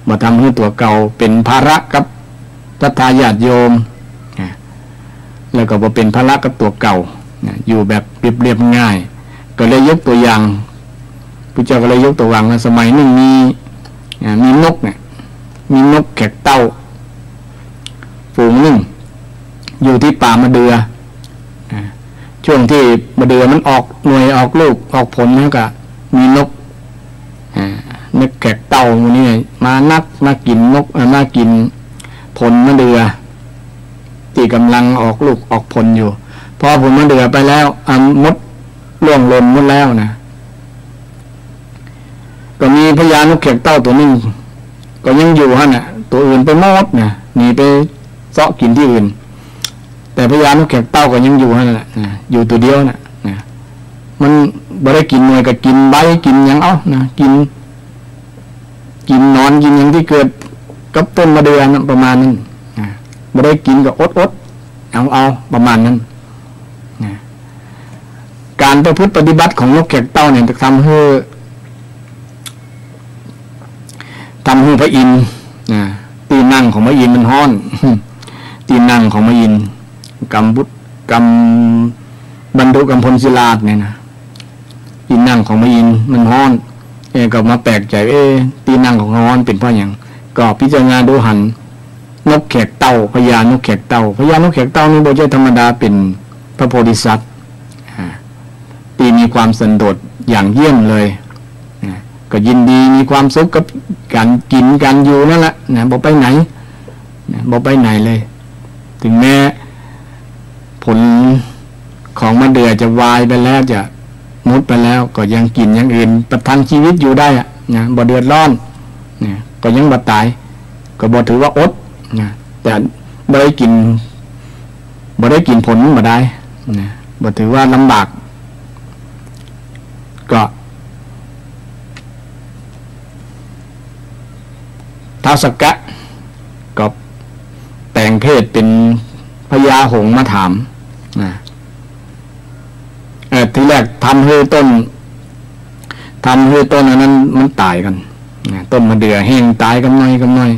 มาทำให้ตัวเก่าเป็นภาระกับศรัทธาญาติโยมแล้วก็เป็นภาระกับตัวเก่าอยู่แบบเรียบง่ายก็เลยยกตัวอย่างพระเจ้าก็เลยยกตัวอย่างว่าสมัยหนึ่งมีนกมีนกแขกเต้าฝูงหนึ่งอยู่ที่ป่ามะเดื่อช่วงที่มะเดื่อมันออกหน่วยออกลูกออกผลแล้วก็มีนกแขกเต้าพวกนี้มากินมากินผลมะเดื่อที่กำลังออกลูกออกผลอยู่พอผลมะเดื่อไปแล้วมดล่วงหล่นหมดแล้วนะก็มีพญานกแขกเต้าตัวนึงก็ยังอยู่ฮะน่ะตัวอื่นไปหมดนะหนีไปเสาะกินที่อื่นแต่พญานกแขกเต้าก็ยังอยู่ฮะน่ะอยู่ตัวเดียวน่ะมันบ่ได้กินหน่วยก็กินใบกินหยังนะกินนอนกินอย่างที่เกิดกับต้นมะเดื่อนะประมาณนั้นบ่ได้กินก็อดเอาประมาณนั้นการประพฤติปฏิบัติของนกแขกเต้าเนี่ยจะทำให้พระอินทร์ ตีนั่งของมะอินมันฮ้อน ตีนั่งของมะอินกำบรรดุกำพลศิลาดเนี่ยนะตีนั่งของมะอินมันฮ้อนก็มาแปลกใจตีนั่งของฮ้อนเป็นเพราะอย่างก็พิจารณาดูหันนกแขกเต่าพญานกแขกเต่าพญานกแขกเต่านี่โดยธรรมดาเป็นพระโพธิสัตว์ตีมีความสันโดษอย่างเยี่ยมเลยก็ยินดีมีความสุขกับการกินการอยู่นั่นแหละนะบอกไปไหนนะบอกไปไหนเลยถึงแม้ผลของมะเดื่อจะวายไปแล้วจะมุดไปแล้วก็ยังกินอย่างอื่นประทังชีวิตอยู่ได้อะนะบ่เดือดร้อนนะก็ยังบ่ตายก็บ่ถือว่าอดนะแต่บ่ได้กินผลบ่ได้นะบ่ถือว่าลำบากก็ท้าวสักกะก็แต่งเพศเป็นพญาหงส์มาถามนะทีแรกทำให้ต้นอันนั้นมันตายกันนะต้นมะเดื่อแห้งตายกันหน่อย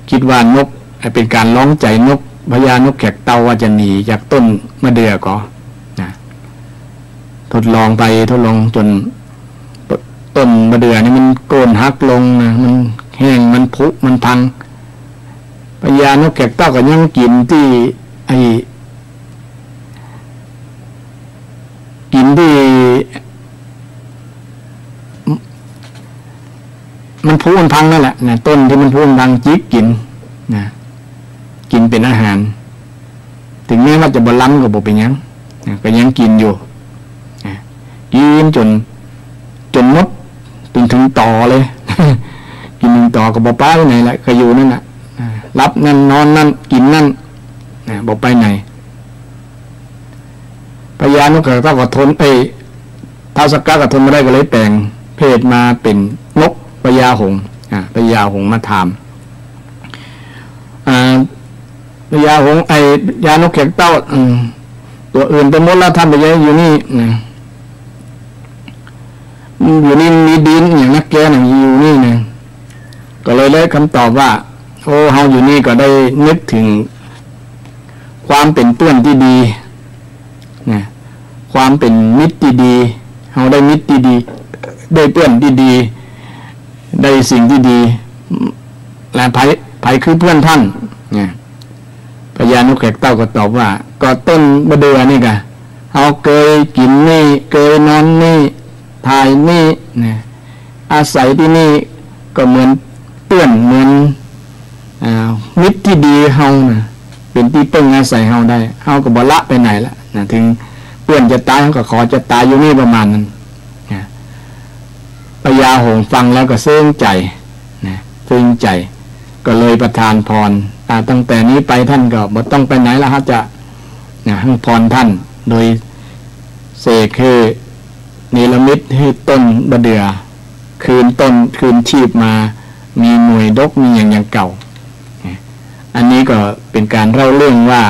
คิดว่านกเป็นการร้องใจนกพญานกแขกเต่าว่าจะหนีจากต้นมะเดื่อก็นะทดลองจนต้นมะเดื่อนี่มันโกนหักลงนะมันแห้งมันผุมันพังพญานกแขกเต่าก็ยังกินที่มันพุมันพังนั่นแหละนะต้นที่มันพุมันพังจิกกินนะกินเป็นอาหารถึงแม้ว่าจะบล้ำก็บ่เป็นยังนะก็ยังกินอยู่นะกินจนมดถึงต่อเลย กินถึงต่อก็บ่ไปไหนแหละก็อยู่นั่นแหละรับนั่นนอนนั่นกินนั่นนะบ่ไปไหนพญานกแขกเต่าก็ทนท้าวสักกะก็ทนไม่ได้ก็เลยแต่งเพศมาเป็นนกพญาหงส์พญาหงส์มาถามพญาหงส์ยานกแขกเต่าตัวอื่นไปหมดแล้วท่านไปอยู่นี่นะอยู่นี่มีดินอย่างนักแก่น่ะอยู่นี่นะก็เลยได้คำตอบว่าโอ้เฮาอยู่นี่ก็ได้นึกถึงความเป็นเพื่อนที่ดีนะความเป็นมิตรที่ดีเฮาได้มิตรที่ดีได้เพื่อนที่ดีได้สิ่งที่ดีและไผคือเพื่อนท่านเนี่ยพญานกแขกเต่าก็ตอบว่าก็ต้นมะเดื่อนี่กะเฮาเคยกินนี่เคยนอนนี่ถ่ายนี่นะอาศัยที่นี่ก็เหมือนเพื่อนเหมือนมิตรที่ดีเฮานะเป็นที่พึ่งอาศัยเฮาได้เฮาก็บ่ละไปไหนละนะถึงเพื่อนจะตายเฮาก็ขอจะตายอยู่นี่ประมาณนั้นนะพญาหงส์ฟังแล้วก็ซึ้งใจนะซึ้งใจก็เลยประทานพรตั้งแต่นี้ไปท่านก็บ่ต้องไปไหนแล้วครับจะให้พรท่านโดยเสกคือนิรมิตให้ต้นมะเดื่อคืนชีพมามีหน่วยดกมีอย่างเก่าอันนี้ก็เป็นการเล่าเรื่องว่า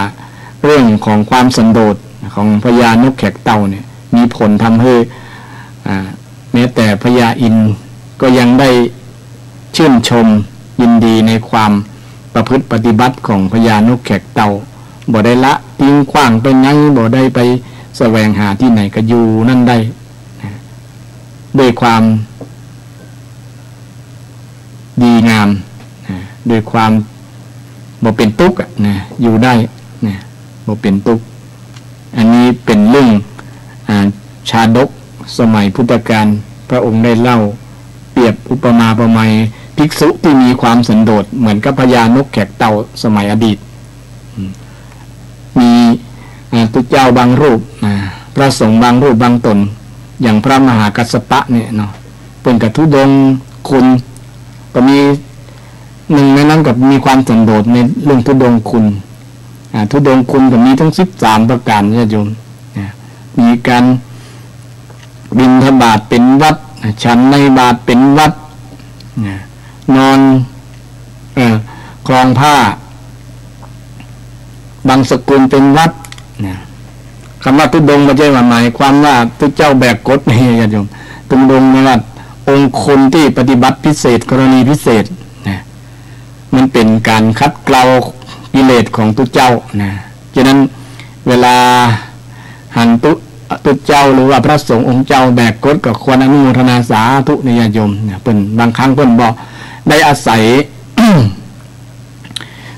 เรื่องของความสันโดษของพญานกแขกเต่าเนี่ยมีผลทำให้แม้แต่พญาอินทร์ก็ยังได้ชื่นชมยินดีในความประพฤติปฏิบัติของพญานกแขกเต่าบ่ได้ละทิ้งขว้างไปไหนบ่ได้ไปแสวงหาที่ไหนก็อยู่นั่นได้ด้วยความดีงามด้วยความบ่เป็นทุกข์นะอยู่ได้นะบ่เป็นทุกข์อันนี้เป็นเรื่องชาดกสมัยพุทธกาลพระองค์ได้เล่าเปรียบอุปมาประไมยภิกษุที่มีความสันโดษเหมือนกับพญานกแขกเต่าสมัยอดีตมีตุเจ้าบางรูปพระสงฆ์บางรูปบางตนอย่างพระมหากัสสปะเนี่ยเนาะเป็นกับทุดงคุณก็มีหนึ่งในนั้นกับมีความสันโดษในเรื่องทุดงคุณทุดงคุณก็มีทั้ง13ประการญาติโยมมีการบิณฑบาตเป็นวัดฉันในบาตเป็นวัดนอนคลองผ้าบางสกุลเป็นวัดคำว่าทุดงไม่ใช่หมายความว่าทุกเจ้าแบกกฎนี่ญาติโยมทุดงนี่ว่าองค์คนที่ปฏิบัติพิเศษกรณีพิเศษ มันเป็นการคัดเกลากิเลสของตุเจ้านะฉะนั้นเวลาหันตุเจ้าหรือว่าพระสงฆ์องค์เจ้าแบกกฎก็ควรอนุโมทนาสาธุในญาติโยมเนี่ยเพิ่นบางครั้งเพิ่นบอกได้อาศัย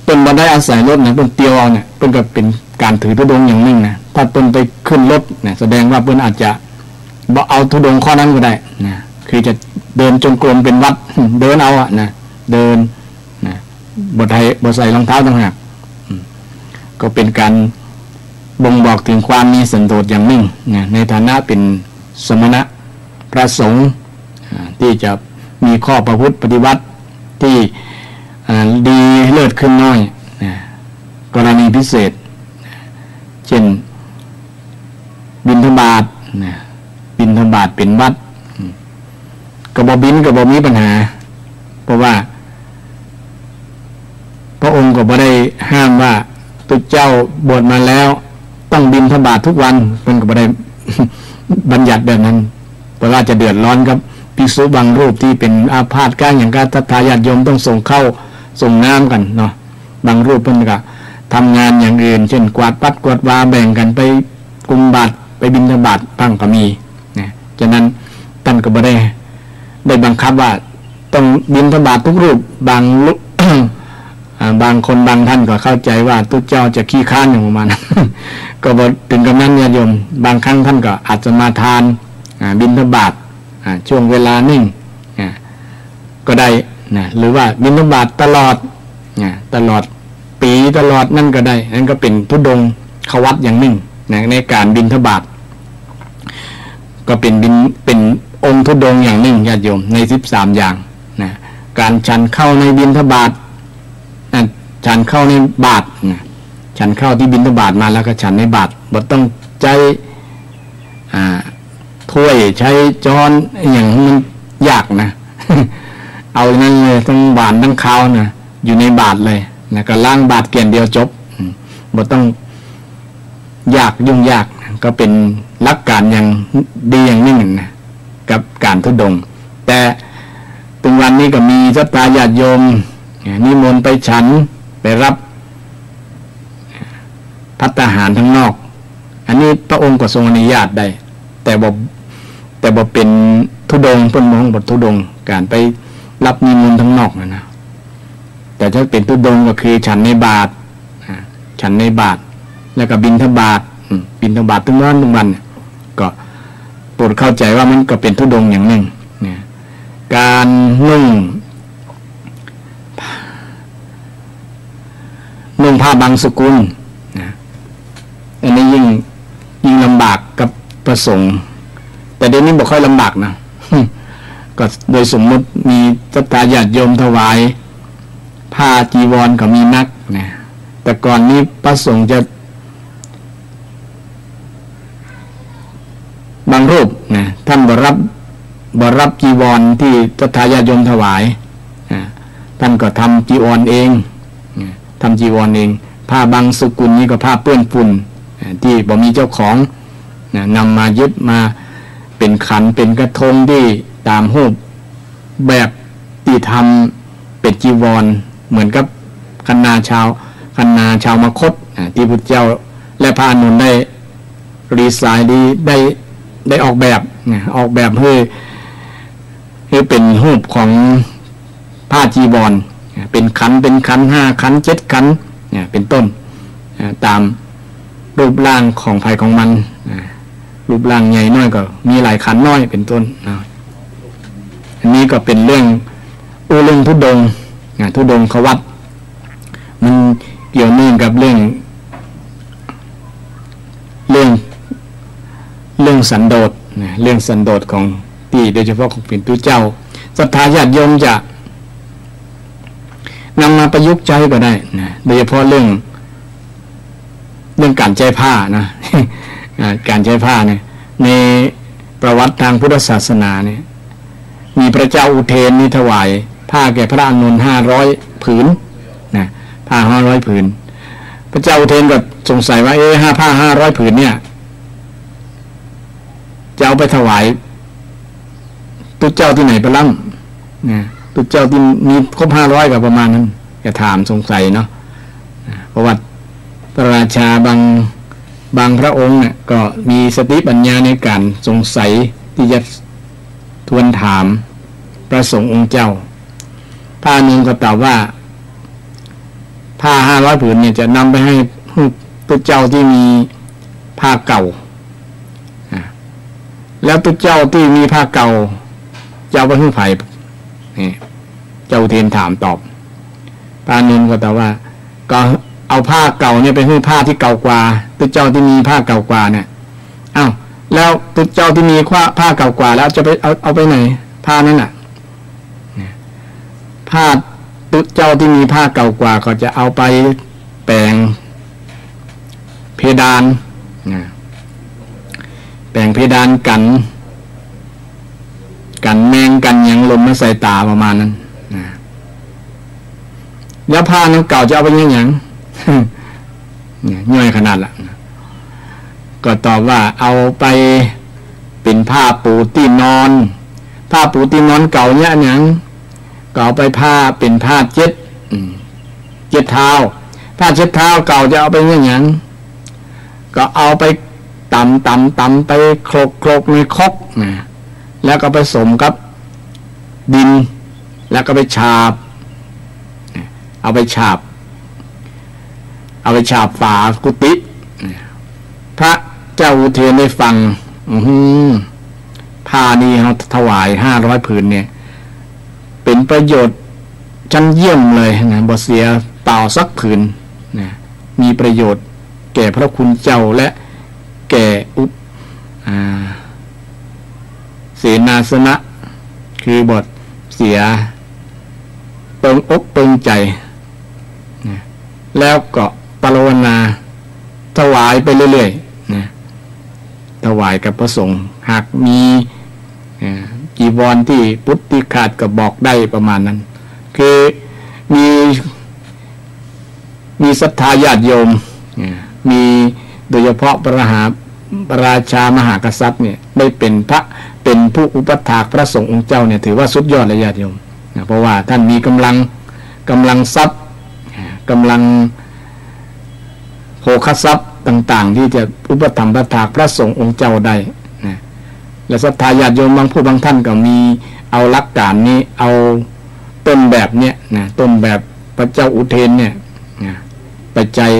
เพิ่นบ่ได้อาศัยรถนะเพิ่นเตียวเอาเนี่ยเพิ่นก็เป็นการถือธุดงค์อย่างนึงนะถ้าเพิ่นไปขึ้นรถเนี่ยแสดงว่าเพิ่นอาจจะบ่เอาธุดงค์ข้อนั้นก็ได้นะคือจะเดินจงกรมเป็นวัดเดินเอาอะนะเดินนะบ่ใส่รองเท้าต่างหากก็เป็นการบ่งบอกถึงความมีสันโดษอย่างหนึ่งนะในฐานะเป็นสมณะพระสงฆ์ที่จะมีข้อประพฤติปฏิบัติที่ดีเลิศขึ้นน้อยนะกรณีพิเศษเช่นบิณฑบาตนะบิณฑบาตเป็นวัดก็บ่บิณก็บ่มีปัญหาเพราะว่าพระองค์ก็บ่ได้ห้ามว่าตุเจ้าบวชมาแล้วต้องบิณฑบาตทุกวันเพิ่นก็บ่ได้ บัญญัติแบบนั้นเพราะว่าจะเดือดร้อนครับภิกษุบางรูปที่เป็นอาพาธก้างอย่างการศรัทธาญาติโยมต้องส่งเข้าส่งน้ำกันเนาะบางรูปเพิ่นก็ทำงานอย่างอื่นเช่นกวาดปัดกวาดวาแบ่งกันไปกุมบาตรไปบิณฑบาตบ้างก็มีนะฉะนั้นท่านก็บ่ได้บังคับว่าต้องบิณฑบาตทุกรูปบางบางคนบางท่านก็เข้าใจว่าตุเจ้าจะขี้ข้านอย่างประมาณนั้น ก็บอกถึงกับนั้นญาติโยมบางครั้งท่านก็อาจจะมาทานบิณฑบาตช่วงเวลานิ่งก็ได้นะหรือว่าบิณฑบาตตลอดตลอดปีตลอดนั่นก็ได้นั่นก็เป็นธุดงค์ขวัตอย่างหนึ่งนะในการบิณฑบาตก็เป็นองค์ธุดงค์อย่างหนึ่งญาติโยมใน13อย่างนะการฉันเข้าในบิณฑบาตฉันเข้าในบาตรฉันเข้าที่บิณฑบาตมาแล้วก็ฉันในบาตรบ่ต้องใจถ้วยใช้ช้อนอย่างมันยากนะ เอานั่นเลยทั้งหวานทั้งข้าวนะอยู่ในบาตรเลยนะก็ล้างบาตรเกลี่ยเดียวจบบ่ต้องยากยุ่งยากก็เป็นหลักการอย่างดีอย่างนึงนะกับการธุดงค์แต่ถึงวันนี้ก็มีศรัทธาญาติโยมนิมนต์ไปฉันไปรับภัตตาหารทั้งนอกอันนี้พระองค์ก็ทรงอนุญาตได้แต่บ่เป็นธุดงค์เพิ่นมองบ่ธุดงค์การไปรับนิมนต์ทั้งนอกนะแต่ถ้าเป็นธุดงค์ก็คือฉันในบาตรฉันในบาตรแล้วก็บิณฑบาตบิณฑบาตทุกวันก็โปรดเข้าใจว่ามันก็เป็นธุดงค์อย่างหนึ่งการนุ่งผ้าบางสกุลอันนี้ยิ่งลำบากกับประสงค์แต่เดี๋ยวนี้บ่ค่อยลำบากนะก็โดยสมมติมีศรัทธาญาติโยมถวายผ้าจีวรก็มีนักนะแต่ก่อนนี้พระสงฆ์จะบางรูปนะท่านบ่รับจีวรที่ศรัทธาญาติโยมถวายท่านก็ทำจีวรเองทำจีวรเองผ้าบางสกุลนี้ก็ผ้าเปื้อนฝุ่นที่บ่มีเจ้าของนำมายึดมาเป็นขันเป็นกระทงที่ตามรูปแบบที่ทำเป็นจีวรเหมือนกับคันนาชาวมคธที่พุทธเจ้าและพระอานนท์ได้รีไซน์ได้ออกแบบให้เป็นรูปของผ้าจีวรเป็นขัน5ขัน7ขันเป็นต้นตามรูปร่างของภายของมันรูปร่างใหญ่น้อยก็มีหลายขันน้อยเป็นต้นอันนี้ก็เป็นเรื่องธุดงค์ขวัตมันเกี่ยวเนื่องกับเรื่องสันโดษเรื่องสันโดษของที่โดยเฉพาะของเป็นตุเจ้าศรัทธาญาติโยมจะนำมาประยุกต์ใช้ก็ได้นะโดยเฉพาะเรื่องการใช้ผ้านะ การใช้ผ้าเนี่ยในประวัติทางพุทธศาสนาเนี่ยมีพระเจ้าอุเทนนี่ถวายผ้าแก่พระอานนท์500 ผืนนะผ้า500 ผืนพระเจ้าอุเทนก็สงสัยว่าผ้า500 ผืนเนี่ยจะเอาไปถวายตุเจ้าที่ไหนไปล่ำนะตุเจ้าที่มีครบ500กับประมาณนั้น จะถามสงสัยเนาะเพราะว่าพระราชาบางพระองค์เนี่ยก็มีสติปัญญาในการสงสัยที่จะทวนถามพระสงฆ์องค์เจ้าผ้าหนึ่งก็ตอบว่าผ้า500 ผืนเนี่ยจะนำไปให้พระเจ้าที่มีผ้าเก่าแล้วพระเจ้าที่มีผ้าเก่าเจ้าไปให้ไผ่เจ้าอุเทนถามตอบผ้าหนึ่งก็ตอบว่าก็เอาผ้าเก่าเนี่ยไปให้ผ้าที่เก่ากว่าพระเจ้าที่มีผ้าเก่ากว่าเนี่ยอ้าวแล้วพระเจ้าที่มีผ้าเก่ากว่าแล้วจะไปเอาไปไหนผ้านั้นน่ะผ้าตุเจ้าที่มีผ้าเก่ากว่าก็จะเอาไปแปลงเพดานแปลงเพดานกันแมงกันยังลมมาใส่ตาประมาณนั้นแล้วผ้านั้นเก่าจะเอาไปยังย่อยขนาดละก็ตอบว่าเอาไปเป็นผ้าปูที่นอนผ้าปูที่นอนเก่าเนี่ยยังก็เอาไปผ้าเป็นผ้าเช็ดเท้าผ้าเช็ดเท้าเก่าจะเอาไปยังก็เอาไปตำไปโคลกในครกนะแล้วก็ผสมกับดินแล้วก็ไปฉาบเอาไปฉาบฝากุฏิพระเจ้าอุเทนได้ฟังผ้านี้เขาถวาย500 ผืนเนี่ยเป็นประโยชน์ชั้นเยี่ยมเลยนะบ่เสียเปล่าสักผืนนะมีประโยชน์แก่พระคุณเจ้าและแก่เสนาสนะคือบทเสียเปิงอกเปิงใจนะแล้วก็ปรารถนาถวายไปเรื่อยๆนะถวายกับพระสงฆ์หากมีจีวรที่พุทธิขาดก็บอกได้ประมาณนั้นคือมีศรัทธาญาติโยมมีโดยเฉพาะพระราชามหากษัตริย์เนี่ยได้เป็นผู้อุปถากพระสงฆ์องค์เจ้าเนี่ยถือว่าสุดยอดเลยญาติโยมเพราะว่าท่านมีกำลังทรัพย์กำลังโภคทรัพย์ต่างๆที่จะอุปถัมภ์ประทากพระสงฆ์องค์เจ้าได้นะและศรัทธาญาติโยมบางผู้บางท่านก็มีเอาหลักการนี้เอาต้นแบบเนี้ยนะต้นแบบพระเจ้าอุเทนเนี่ยนะปัจจัย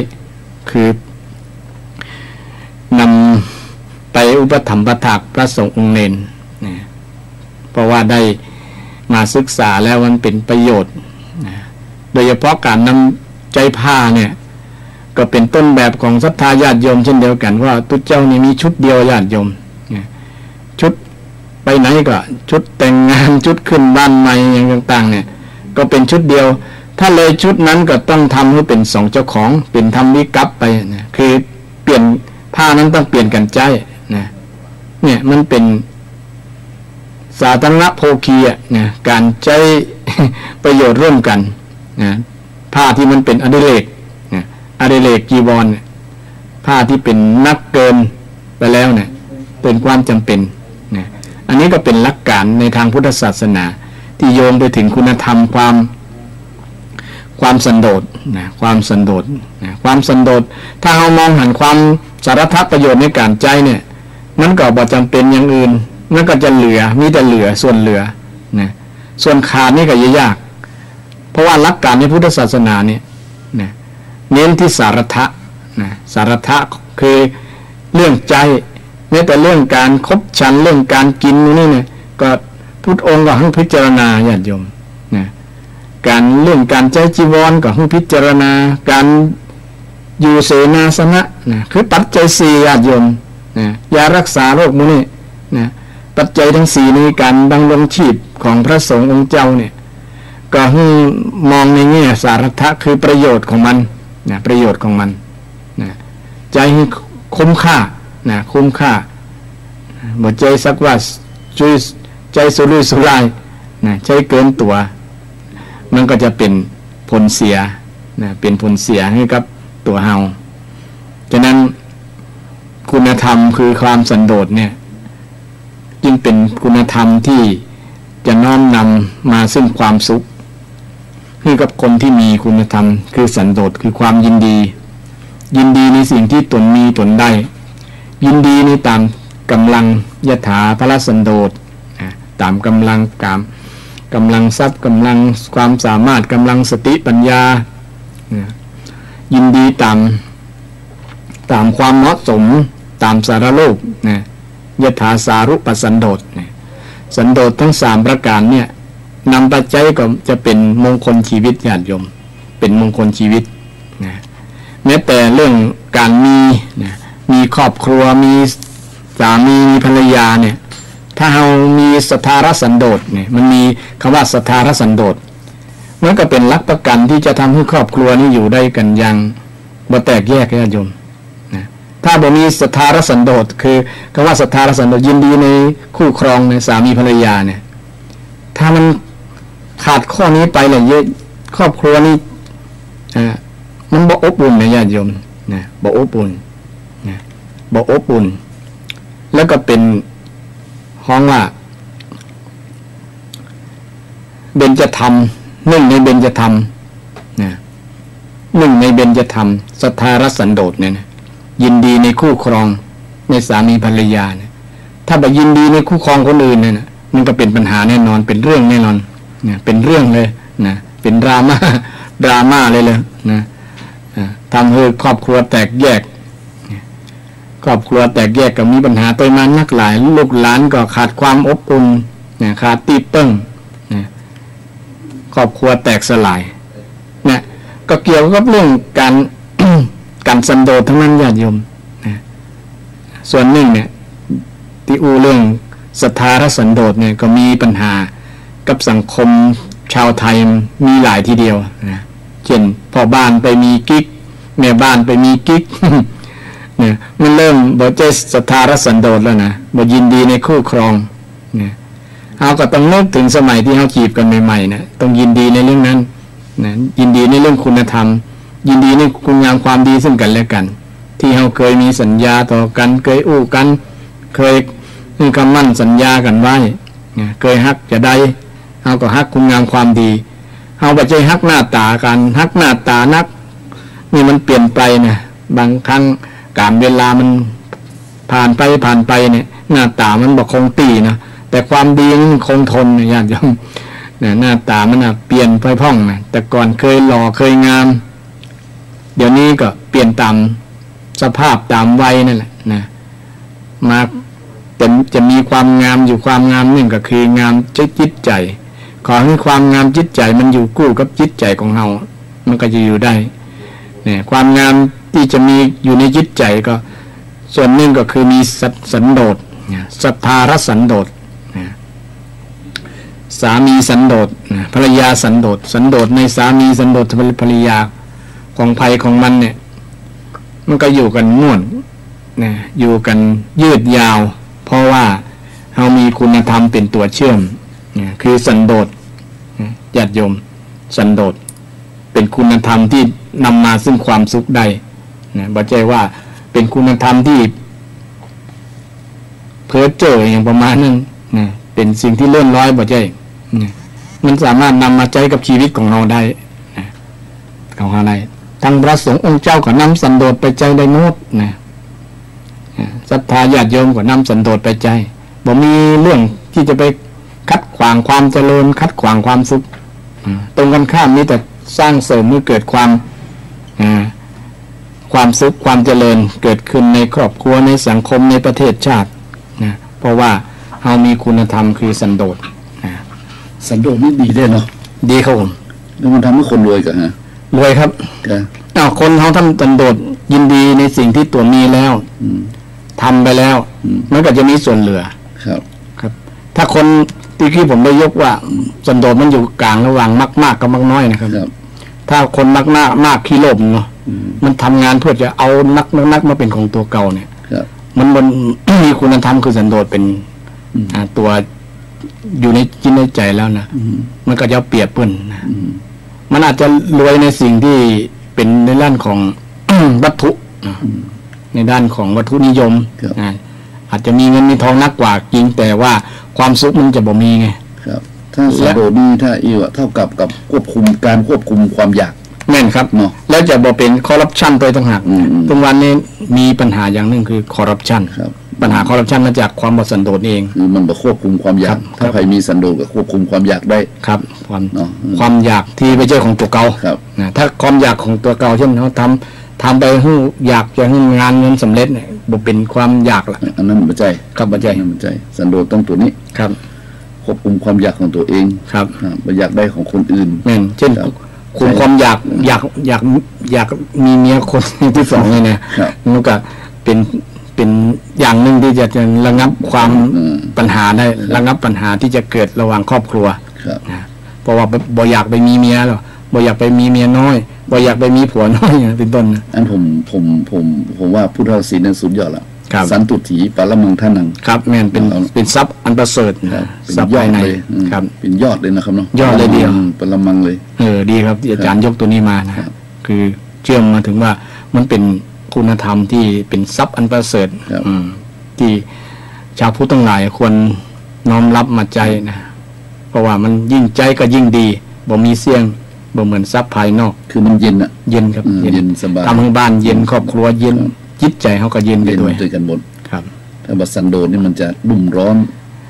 คือนำไปอุปถัมภ์ประทากพระสงฆ์องค์เนนนะเพราะว่าได้มาศึกษาแล้วมันเป็นประโยชน์นะโดยเฉพาะการนำใจผ้าเนี่ยก็เป็นต้นแบบของศรัทธาญาติโยมเช่นเดียวกันว่าตุเจ้านี่มีชุดเดียวญาติโยมชุดไปไหนก็ชุดแต่งงานชุดขึ้นบ้านใหม่อย่างต่างๆเนี่ยก็เป็นชุดเดียวถ้าเลยชุดนั้นก็ต้องทำให้เป็น2 เจ้าของเป็นทำวิกัปไปนะคือเปลี่ยนผ้านั้นต้องเปลี่ยนกันใจนะเนี่ยมันเป็นสาธารณโภคีนะการใช้ประโยชน์ร่วมกันนะผ้าที่มันเป็นอดิเรกนะอดิเรกจีวรเนี่ยผ้าที่เป็นนักเกินไปแล้วเนี่ยเป็นความจำเป็นนะอันนี้ก็เป็นหลักการในทางพุทธศาสนาที่โยงไปถึงคุณธรรมความสันโดษนะความสันโดษนะความสันโดษถ้าเรามองหันความสาระประโยชน์ในการใจเนี่ยมันก็บ่จำเป็นอย่างอื่นมันก็จะเหลือมีแต่เหลือส่วนเหลือนะส่วนขาดนี่ก็ยากเพราะว่าหลักการในพุทธศาสนาเนี่ยนะเน้นที่สาระนะสาระคือเรื่องใจแม้แต่เรื่องการคบฉันเรื่องการกินนี่เนี่ยก็พุทธองค์ก็ให้พิจารณาญาติโยมนะการเรื่องการใจจีวรก็ให้พิจารณาการอยู่เสนาสนะนะคือปัจจัย4ญาติโยมนะยารักษาโรคมื้อนี้นะปัจจัยทั้ง4ในการดำรงชีพของพระสงฆ์องค์เจ้าเนี่ยก็ให้มองในแง่สาระคือประโยชน์ของมันนะประโยชน์ของมันนะใจให้คุ้มค่านะคุ้มค่าบ่ใจสักว่าช่วยใจสุรุ่ยสุร่ายนะใจเกินตัวมันก็จะเป็นผลเสียนะเป็นผลเสียให้กับตัวเฮาฉะนั้นคุณธรรมคือความสันโดษเนี่ยจึงเป็นคุณธรรมที่จะน้อมนำมาซึ่งความสุข คือกับคนที่มีคุณธรรมคือสันโดษคือความยินดีในสิ่งที่ตนมีตนได้ยินดีในตามกำลังยถาพระสันโดษตามกำลังกำลังทรัพย์กำลังความสามารถกำลังสติปัญญายินดีตามความเหมาะสมตามสารโลกยถาสารุปสันโดษสันโดษทั้ง3ประการเนี่ยนำปัจจัยก็จะเป็นมงคลชีวิตญาติโยมเป็นมงคลชีวิตนะแม้แต่เรื่องการมีครอบครัวมีสามีมีภรรยาเนี่ยถ้าเรามีสัทธารสันโดษเนี่ยมันมีคำว่าสัทธารสันโดษมันก็เป็นหลักประกันที่จะทำให้ครอบครัวนี้อยู่ได้กันอย่างบ่แตกแยกญาติโยมนะถ้าบ่มีสัทธารสันโดษคือคำว่าสัทธารสันโดษยินดีในคู่ครองในสามีภรรยาเนี่ยถ้ามันขาดข้อนี้ไปเลยเยอะครอบครัวนี้มันบ่อบอุ่นนะญาติโยมนะบ่อบอุ่นนะบ่อบอุ่นแล้วก็เป็นห้องว่าเบญจธรรมหนึ่งในเบญจธรรมนะหนึ่งในเบญจธรรมสัทธารสันโดษเนี่ยนะยินดีในคู่ครองในสามีภรรยาเนี่ยถ้าบ่ยินดีในคู่ครองคนอื่นเนี่ยนะมันก็เป็นปัญหาแน่นอนเป็นเรื่องแน่นอนเนี่ยเป็นเรื่องเลยนะเป็นดราม่าเลยนะทำให้ครอบครัวแตกแยกครอบครัวแตกแยกก็มีปัญหาไปมานักหลายลูกหลานก็ขาดความอบอุ่นขาดตีเปิ้งครอบครัวแตกสลายเนี่ยก็เกี่ยวกับเรื่องการ การสันโดษทั้งนั้นญาติโยมส่วนหนึ่งเนี่ยที่เรื่องสัทธารสันโดษเนี่ยก็มีปัญหากับสังคมชาวไทยมีหลายทีเดียวนะเช่นพ่อบ้านไปมีกิ๊กแม่บ้านไปมีกิ๊ก เนี่ยมันเริ่มบ่ใจสัทธารสันโดษแล้วนะบ่ยินดีในคู่ครองเนี่ยเอาก็ต้องนึกถึงสมัยที่เฮาจีบกันใหม่ๆนะต้องยินดีในเรื่องนั้นนะยินดีในเรื่องคุณธรรมยินดีในคุณงามความดีซึ่งกันและกันที่เฮาเคยมีสัญญาต่อกันเคยอู้กันเคยมีคำมั่นสัญญากันไว้เคยฮักจะได้เฮาก็ฮักคุณงามความดีเฮาบ่ใช่ฮักหน้าตากันฮักหน้าตานักนี่มันเปลี่ยนไปนะบางครั้งการเวลามันผ่านไปเนี่ยหน้าตามันบ่คงตีนะแต่ความดีมันคงทนญาติโยมหน้าตามันเปลี่ยนไปพ่องนะแต่ก่อนเคยหล่อเคยงามเดี๋ยวนี้ก็เปลี่ยนตามสภาพตามวัยนั่นแหละนะมาจะมีความงามอยู่ความงามหนึ่งก็คืองามจิตใจขอให้ความงามจิตใจมันอยู่คู่กับจิตใจของเรามันก็จะอยู่ได้เนี่ยความงามที่จะมีอยู่ในจิตใจก็ส่วนหนึ่งก็คือมีสันโดษสัทธารสันโดษสามีสันโดษภรรยาสันโดษในสามีสันโดษภรรยาของภัยของมันเนี่ยมันก็อยู่กันม่วนนะอยู่กันยืดยาวเพราะว่าเรามีคุณธรรมเป็นตัวเชื่อมคือสันโดษญาติโยมสันโดษเป็นคุณธรรมที่นำมาซึ่งความสุขได้นะบ่ใช่ว่าเป็นคุณธรรมที่เพ้อเจ้ออย่างประมาณนั้นนะเป็นสิ่งที่เลื่อนลอยบ่ใช่นะมันสามารถนำมาใช้กับชีวิตของเราได้นะของเราได้ทั้งพระสงฆ์องค์เจ้าก็นำสันโดษไปใจได้หมดนะศรัทธาญาติโยมก็นำสันโดษไปใจบ่มีเรื่องที่จะไปคัดขวางความเจริญคัดขวางความสุขตรงกันข้ามนี้แต่สร้างเสริมให้เกิดความสุขความเจริญเกิดขึ้นในครอบครัวในสังคมในประเทศชาตินะเพราะว่าเรามีคุณธรรมคือสันโดษสันโดษนี่ดีได้เนาะดีครับผมแล้วมันทำให้คนรวยกันฮะรวยครับคนเขาทำสันโดษยินดีในสิ่งที่ตัวมีแล้วทำไปแล้วมันก็จะมีส่วนเหลือครับถ้าคนที่ผมได้ยกว่าสันโดษมันอยู่กลางระหว่างมากกับน้อยนะครับถ้าคนมากขี้โลภเนาะมันทำงานเพื่อจะเอานักมาเป็นของตัวเก่าเนี่ยมันมีคุณธรรมคือสันโดษเป็นตัวอยู่ในจิตในใจแล้วนะมันก็จะเปรียบเปื้อนนะมันอาจจะรวยในสิ่งที่เป็นในด้านของ วัตถุในด้านของวัตถุนิยมอาจจะมีเงินมีทองนักกว่าจริงแต่ว่าความสุขมันจะบ่มีไงครับถ้ ถ้าสันโดษนี่ถ้าอีว่าเท่ากับควบคุมความอยากแม่นครับเนาะแล้วจะบ่เป็นคอร์รัปชันไปต่างหากตรงวันนี้มีปัญหาอย่างหนึ่งคือคอร์รัปชันปัญหาคอร์รัปชันมาจากความบ่สันโดษเองคือมันบ่ควบคุมความอยากถ้าใครมีสันโดษก็ควบคุมความอยากได้ครับความอยากที่ไม่ใช่ของตัวเก่านะถ้าความอยากของตัวเก่าเช่นเขาทำไปให้อยากจะให้งานเงินสำเร็จเนี่ยบ่เป็นความอยากละอันนั้นบ่ใช่ครับบ่ใช่สันโดษต้องตัวนี้ครับควบคุมความอยากของตัวเองครับบ่อยากได้ของคนอื่นแม่นเช่นคุมความอยากมีเมียคนที่สองนี่นะมันก็เป็นอย่างหนึ่งที่จะระงับความปัญหาได้ระงับปัญหาที่จะเกิดระหว่างครอบครัวนะเพราะว่าบ่อยากไปมีเมียหรอกบ่อยากไปมีเมียน้อยบ่อยากไปมีผัวน้อยอย่างเป็นต้นนะอันผมว่าพุทธศีลนั้นสุดยอดละสันตุถีปรมังทานังครับแม่นเป็นทรัพย์อันประเสริฐทรัพย์ภายในครับเป็นยอดเลยนะครับเนาะยอดเลยเดียวปรมังเลยดีครับที่อาจารย์ยกตัวนี้มานะคือเชื่อมมาถึงว่ามันเป็นคุณธรรมที่เป็นทรัพย์อันประเสริฐที่ชาวพุทธทั้งหลายควรน้อมรับมาใจนะเพราะว่ามันยิ่งใจก็ยิ่งดีบ่มีเสี่ยงบ่เหมือนทรัพย์ภายนอกคือมันเย็นอะเย็นครับเย็นสบายทำให้บ้านเย็นครอบครัวเย็นจิตใจเขาก็เย็นไปด้วยกันหมดครับถ้าบัดสันโดษนี่มันจะรุ่มร้อน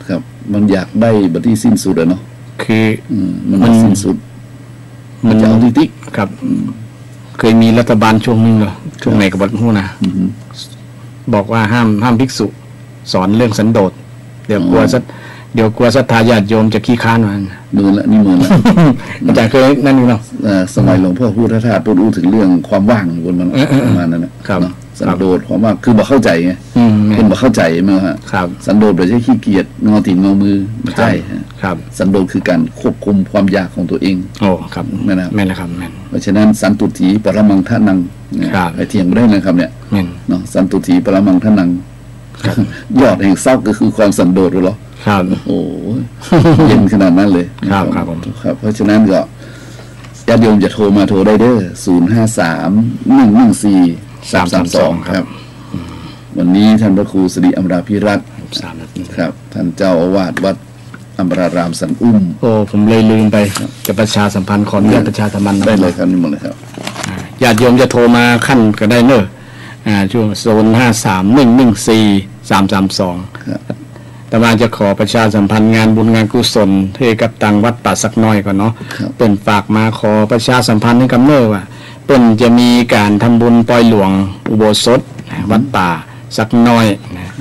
ครับมันอยากได้บัดที่สิ้นสุดอะเนาะคือมันสิ้นสุดมันจะเอาติ๊กครับเคยมีรัฐบาลช่วงนึงเหรอช่วงไหนกับบัดฮู้นะบอกว่าห้ามภิกษุสอนเรื่องสันโดษเดี๋ยวกลัวศรัทธาญาติโยมจะขี้ค้านมันมือละนี่มือละอาจารย์เคยนั่นนี่เนาะสมัยหลวงพ่อพุทธทาสพูดถึงเรื่องความว่างบนมันประมาณนั้นนะครับสันโดษความว่างคือบ่เข้าใจไงคนบ่เข้าใจมั้งฮะสันโดษโดยใช้ขี้เกียจงอตีนงอมือไม่ใช่ครับสันโดษคือการควบคุมความอยากของตัวเองโอ้ครับแม่นะแม่นะครับแม่เพราะฉะนั้นสันตุถีปรมังทานังไอเถียงได้นะครับเนี่ยเนาะสันตุถีปรมังทานังยอดแห่งทรัพย์ก็คือความสันโดษหรอครับโอ้เย็นขนาดนั้นเลยครับครับเพราะฉะนั้นก็ญาติโยมจะโทรมาโทรได้เด้อ053-114-332ครับวันนี้ท่านพระครูสิริอมราภิรัตน์ครับท่านเจ้าอาวาสวัดอัมรารามสันอุ้มโอ้ผมเลยลืมไปจะประชาสัมพันธ์ขออนุญาตประชาสัมพันธ์ได้เลยครับนี่หมดเลยครับญาติโยมจะโทรมาขั้นก็ได้เนอะช่วง053-114-332แต่ว่าจะขอประชาสัมพันธ์งานบุญงานกุศลเทกับตังวัดป่าสักน้อยก่อนเนาะเปิ่นฝากมาขอประชาสัมพันธ์ให้กับเนอว่าเปิ่นจะมีการทำบุญปล่อยหลวงอุโบสถวัดป่าสักน้อย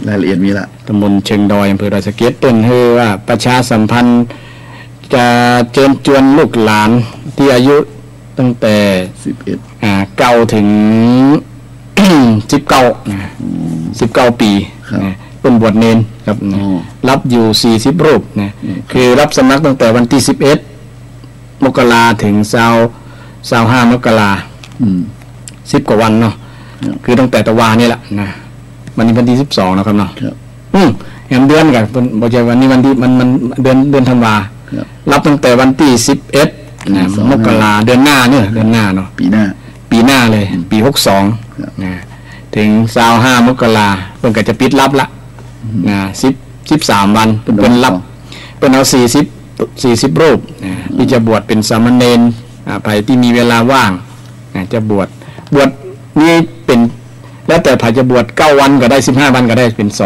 รายละเอียดมีละตำบลเชิงดอยอำเภอดอยสะเก็ดเปิ่นคือว่าประชาสัมพันธ์จะเชิญชวนลูกหลานที่อายุตั้งแต่9ถึง19ปีเป็นบวชเนนครับรับอยู่40รูปนะคือรับสมัครตั้งแต่วันที่11มกราถึง25มกรา10กว่าวันเนาะคือตั้งแต่ตะวานี่แหละนะวันนี้วันที่12นะครับเนาะแหมเดือนกันบ่ใช่วันนี้วันที่มันเดือนธันวารับตั้งแต่วันที่11นะมกราเดือนหน้าเนี่ยเดือนหน้าเนาะปีหน้าเลยปี62นะถึง25มกราเพิ่นก็จะปิดรับละ13วันเป็นรับเป็นเอา40รูปที่จะบวชเป็นสามเณรไปที่มีเวลาว่างจะบวชนี่เป็นแล้วแต่ใครจะบวช9วันก็ได้15วันก็ได้เป็น2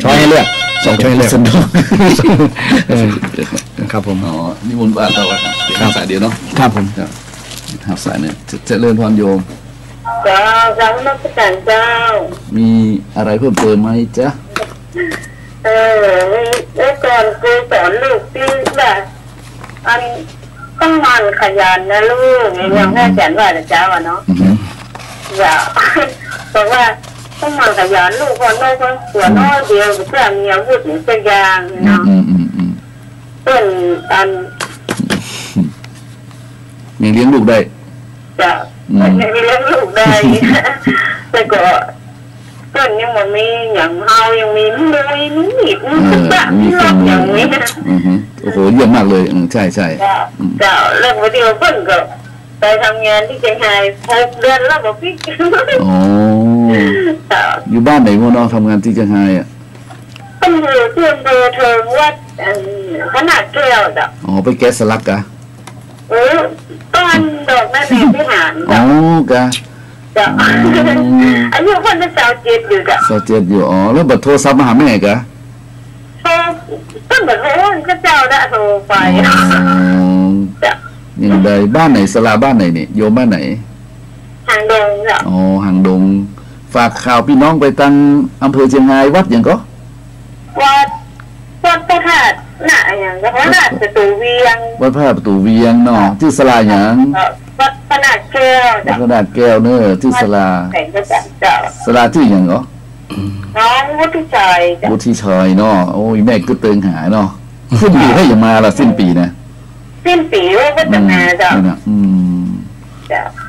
ช้อยให้เลือก2ช้อยให้เลือกครับผมนี่มุนบาทต่อครับสายเดียวเนาะครับผมครับสายเนี่ยจะเลื่อนพรโยมเจ้านักการเจ้ามีอะไรเพิ่มเติมไหมจ๊ะแล้วก่อนกูสอนลูกที่แบบอันต้องมันขยันนะลูกอย่างแม่แสนว่าเจ้าเนาะอย่าบอกว่าต้องมันขยันลูกคนน้อยคนตัวน้อยเดียวเพื่อมีอาวุธอย่างเป็นยางเนาะเป็นอันมีเลี้ยงลูกได้จะไม่เลี้ยงลูกได้แต่ก็ยังมันมีอย่างเฮายังมีมวยมีหนีบมีแบบอย่างนี้โอ้โหเยี่ยมมากเลยใช่ก็เรื่องวิดีโอเพิ่งก็ไปทำงานที่เชียงราย6 เดือนแล้วบอกพี่โอ้อยู่บ้านไหนพ่อน้องทำงานที่เชียงรายอ่ะไป ต้องอยู่ที่อำเภอเทิงวัดขนาดแก้วจ้ะอ๋อไปแกะสลักกะต้นดอกแม่แม่ที่หานอ๋อกะจ้ะอายุคนจะ27อยู่จ้ะ27อยู่อ๋อแล้วบัดโทรศัพท์มาหาแม่กะต้นแบบโอ้ก็เจ้าได้โทรไปจ้ะยังไงบ้านไหนศาลาบ้านไหนนี่โยมบ้านไหนหางดงจ้ะอ๋อหางดงฝากข่าวพี่น้องไปตั้งอำเภอเชียงรายวัดอย่างก็วัดพระธาตุหน้าอย่างก็พระธาตุประตูเวียงวัดพระประตูเวียงเนาะที่ศาลาอย่างวัดขนาดแก้ววัดขนาดแก้วเนอะที่ศาลาศาลาที่อย่างก็น้องวุฒิชัยวุฒิชัยเนาะโอ้ยแม่ก็เติงหาเนาะสิ้นปีให้อย่ามาละสิ้นปีนะสิ้นปีว่าก็จะมาจ้ะ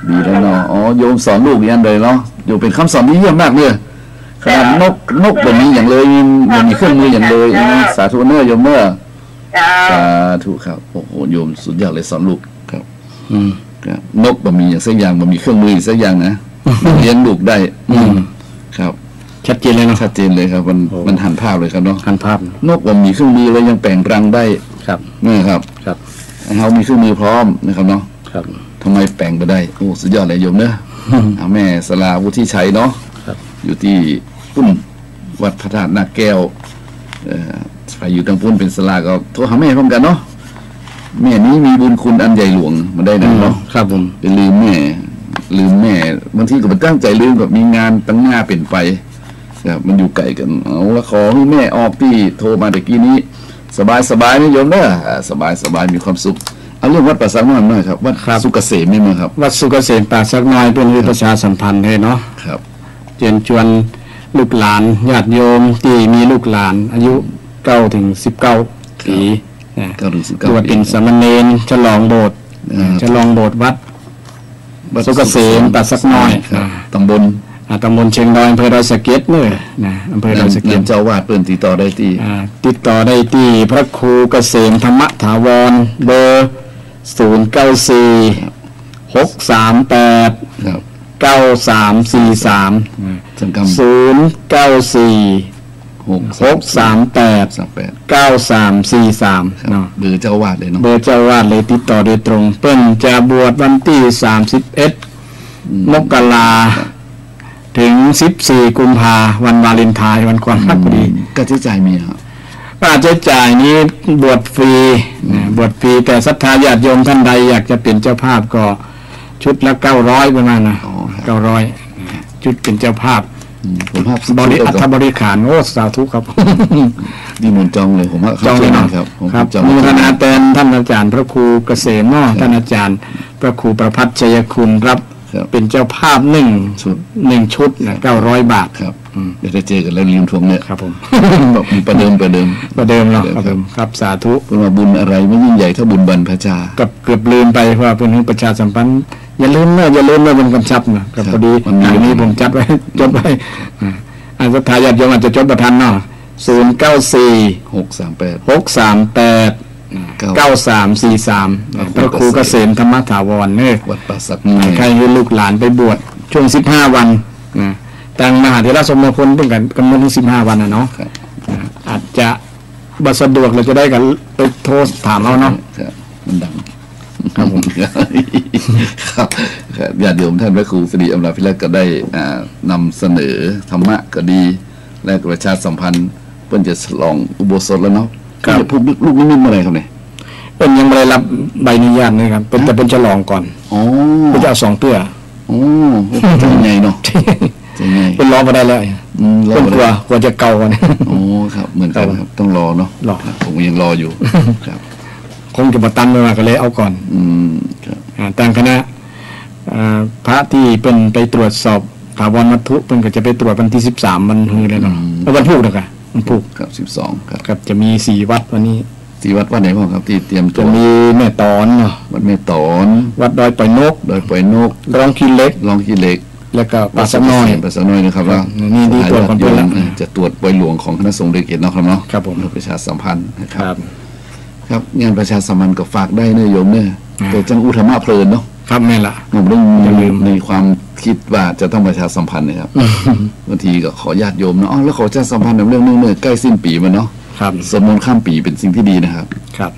ดีแล้วเนาะอ๋อโยมสอนลูกอย่างเลยเนาะโยมเป็นคำสอนที่เยี่ยมมากเลยขนาดนกแบบนี้อย่างเลยมันมีเครื่องมืออย่างเลยสาธุเนอโยมเนอสาธุครับโอ้โหโยมสุดยอดเลยสอนลูกครับนกแบบมีอย่างสักอย่างแบบมีเครื่องมือสักอย่างนะเลี้ยงลูกได้ครับชัดเจนเลยนะชัดเจนเลยครับมันหันภาพเลยครับเนาะหันภาพนกแบบมีเครื่องมือแล้วยังแปลงรังได้ครับนี่ครับครับเขามีเครื่องมือพร้อมนะครับเนาะครับทำไมแปลงไปได้โอ้สุดยอดเลยโยมเนอะแม่สลาวุฒิชัยเนาะอยู่ที่ปุ้นวัดพระธาตุนาแก้วใครอยู่ทางปุ้นเป็นสลาก็โทรหาแม่พร้อมกันเนาะแม่นี้มีบุญคุณอันใหญ่หลวงมาได้นะเนาะครับผมเป็นลืมแม่บางทีก็มันตั้งใจลืมแบบมีงานตั้งหน้าเป็นไปครับมันอยู่ไกลกันเอาละขอให้แม่ออกที่โทรมาตะกี้นี้สบายนะโยมเนอะสบายมีความสุขเอาเรื่องวัดป่าสักน้อยหน่อยครับวัดสุกเกษมนี่มั้งครับวัดสุกเกษมป่าสักน้อยเป็นประชาสัมพันธ์เลยเนาะครับเชิญชวนลูกหลานญาติโยมที่มีลูกหลานอายุ9 ถึง 19 ปี9 ถึง 19 บวชเป็นสามเณรฉลองโบสถ์วัดสุกเกษมป่าสักน้อยตำบลเชียงดอยอำเภอดอยสะเก็ดเลยนะอำเภอดอยสะเก็ดเจ้าวาดเปิ่นติดต่อได้ที่พระครูเกษมธรรมถาวรเบอร์094 638 9343 094 638 9343เนาะเบอร์เจ้าวาดเลยเนาะเบอร์เจ้าวาดเลยติดต่อโดยตรงเปิ้นจะบวชวันที่31 มกราถึง14 กุมภาวันวาเลนไทน์วันความรักพอดีค่าใช้จ่ายมีครับค่าใช้จ่ายนี้บวชฟรีแต่ศรัทธาญาติโยมท่านใดอยากจะเป็นเจ้าภาพก็ชุดละ900ประมาณนะ900ชุดเป็นเจ้าภาพผมภาพบริขารโอ้สาธุครับดีมนจองเลยผมว่าจองเลยครับมีคณะแทนท่านอาจารย์พระครูเกษมท่านอาจารย์พระครูประภัสชัยคุณรับเป็นเจ้าภาพ1 ชุดนะ900 บาทครับเดี๋ยวจะเจอกันแล้วลืมทวงเนี่ยครับผมประเดิมเนาะครับสาธุเป็นว่าบุญอะไรไม่ยิ่งใหญ่เท่าบุญบรรพชากับเกือบลืมไปว่าเป็นประชาสัมพันธ์อย่าลืมนะเป็นกำชับนะกับพอดีอย่างนี้ผมจัดไว้จดไว้ศรัทธาญาติโยมอาจจะจดประทันเนาะ094 638 9343พระครูเกษมธรรมถาวรเนี่ยวัดป่าสักน้อยใครให้ลูกหลานไปบวชช่วง15 วันนะแต่งมหาเถรสมณพลต้องกันกำหนดที่15 วันนะเนาะอาจจะบัสะดวกเราจะได้กันไปโทรถามเราเนาะมันดังครับผมครับญาติโยมท่านพระครูสิริอมราภิรักษ์ก็ได้นำเสนอธรรมะก็ดีและประชาสัมพันธ์เพื่อจะฉลองอุโบสถแล้วเนาะก็จะพูดลูกนิมิตอะไรครับเนี่ยเป็นยังไม่ได้รับใบอนุญาตนะครับแต่เป็นฉลองก่อนก็จะเอา2 เตื้อจะยังไงเนาะเป็นรอมาได้แล้วเป็นกว่าจะเก่ากันโอ้ครับเหมือนกันครับต้องรอเนาะผมยังรออยู่ครับคงจะมาตันมาก็เลยเอาก่อนต่างคณะพระที่เป็นไปตรวจสอบถาวรวัตถุเป็นก็จะไปตรวจวันที่13มันฮือเลยเนาะวันพุธนะคะวันพุธครับ12ครับจะมี4 วัดวันนี้4 วัดไหนบ้างครับที่เตรียมตัวจะมีแม่ตอนเนาะวัดแม่ตอนวัดดอยปล่อยนกร้องขี้เล็กแล้วก็ป่าสักน้อยนะครับว่านี่ที่ตรวจคนเป็นแล้วจะตรวจใบหลวงของคณะสงฆ์เดชเกตนะครับเนาะครับผมประชาสัมพันธ์นะครับครับงานประชาสัมพันธ์ก็ฝากได้เนยโยมเนี่ยแต่จังอุธรรมะเพลินเนาะ ครับแม่ละผมเรื่องในความคิดว่าจะต้องประชาสัมพันธ์นะครับบางทีก็ขอญาติโยมเนาะแล้วขอประชาสัมพันธ์ในเรื่องนึงใกล้สิ้นปีมันเนาะครับสวดมนต์ข้ามปีเป็นสิ่งที่ดีนะครับครับ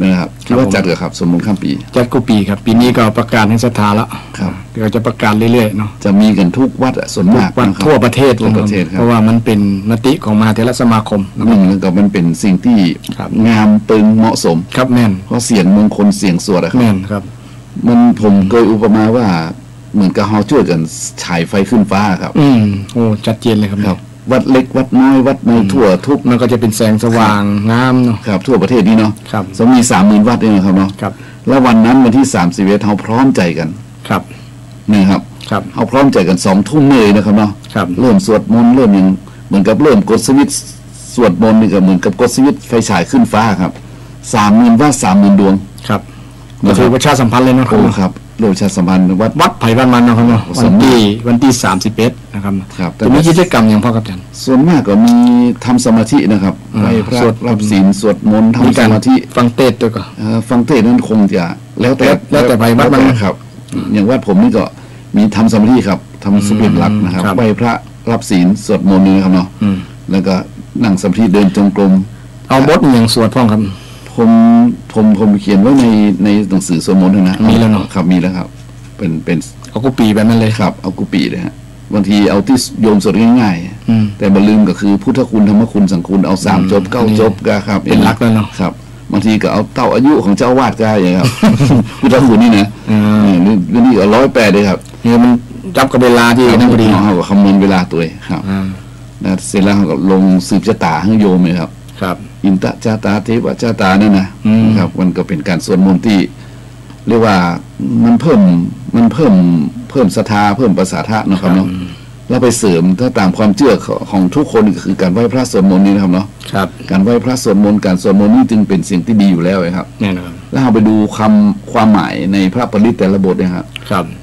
นะครับคิดว่าจัดเหรอครับสวดมนต์ข้ามปีจัดกุปีครับปีนี้ก็ประกาศให้ศรัทธาแล้วครับเดี๋ยวจะประกาศเรื่อยๆเนาะจะมีกันทุกวัดส่วนมากทั่วประเทศเพราะว่ามันเป็นมติของมหาเถรสมาคมแล้วก็มันเป็นสิ่งที่งามปึงเหมาะสมครับแม่นเพราะเสียงมงคลเสียงสวดแม่นครับมันผมเคยอุปมาว่าเหมือนกับเฮาช่วยกันฉายไฟขึ้นฟ้าครับโอ้ชัดเจนเลยครับวัดเล็กวัดน้อยวัดในทั่วทุกมันก็จะเป็นแสงสว่างงามเนาะครับทั่วประเทศนี้เนาะสมมี 30,000 วัดเนี่ยครับเนาะแล้ววันนั้นวันที่31เฮาพร้อมใจกันครับนี่ครับเฮาพร้อมใจกัน2 ทุ่มเลยนะครับเนาะเริ่มสวดมนต์เริ่มอย่างเหมือนกับเริ่มกดสวิตช์สวดมนต์นี่ก็เหมือนกับกดสวิตช์ไฟฉายขึ้นฟ้าครับ 30,000 วัด 30,000 ดวงครับก็คือประชาสัมพันธ์เลยเนาะครับโดยประชาสัมพันธ์วัดไผ่บ้านมันนะครับเนาะวันที่31นะครับจะมีกิจกรรมอย่างพ่อครับอาจารย์ส่วนมากก็มีทำสมาธินะครับไหว้พระรับศีลสวดมนต์ทำสมาธิฟังเทศด้วยก็ฟังเทศนั้นคงจะแล้วแต่ไผ่บ้านมันครับอย่างวัดผมนี่ก็มีทำสมาธิครับทำสุภิหลักนะครับไหว้พระรับศีลสวดมนต์นี่นะครับเนาะแล้วก็นั่งสมาธิเดินจงกรมเอาบทอย่างสวดพ่อครับผมเขียนไว้ในหนังสือสวดมนต์นะมีแล้วเนาะครับมีแล้วครับเป็นเอากุปีแบบนั้นเลยครับเอากุปีเลยฮะบางทีเอาที่โยมสวดง่ายๆแต่บ่ลืมก็คือพุทธคุณธรรมคุณสังคุณเอา3 จบ 9 จบก็ครับเป็นหลักแล้วเนาะครับบางทีก็เอาเต้าอายุของเจ้าวาดก็อย่างครับพุทธคุณนี่นะนี่ก็108เลยครับเนี่ยมันจับกับเวลาที่นั่นพอดีเขาก็คำนวณเวลาตัวครับเสร็จแล้วก็ลงสืบชะตาให้โยมเลยครับอินตะจาตาเทวจาตานั่นนะครับมันก็เป็นการสวดมนต์ที่เรียกว่ามันเพิ่มศรัทธาเพิ่มประสาทะนะครับเนาะแล้วไปเสริมถ้าตามความเชื่อของทุกคนคือการไหว้พระสวดมนต์นี่นะครับเนาะการไหว้พระสวดมนต์การสวดมนต์นี่จึงเป็นสิ่งที่ดีอยู่แล้วครับแน่นอนแล้วเราไปดูความหมายในพระปริตแต่ละบทนะครับ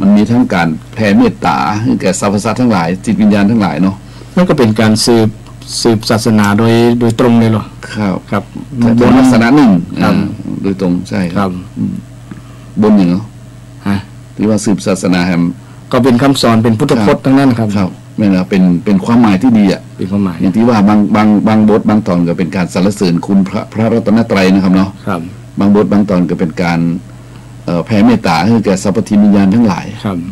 มันมีทั้งการแผ่เมตตาให้แก่สรรพสัตว์ทั้งหลายจิตวิญญาณทั้งหลายเนาะนั่นก็เป็นการสืบศาสนาโดยตรงเลยหรอครับบนลักษณะหนึ่งโดยตรงใช่ครับบนอย่างเนาะที่ว่าสืบศาสนาแฮมก็เป็นคำสอนเป็นพุทธพจน์ทั้งนั้นครับไม่นะเป็นความหมายที่ดีอ่ะเป็นความหมายอย่างที่ว่าบางบทบางตอนก็เป็นการสรรเสริญคุณพระรัตนตรัยนะครับเนาะบางบทบางตอนก็เป็นการแผ่เมตตาให้แก่สรรพทิมวิญญาณทั้งหลาย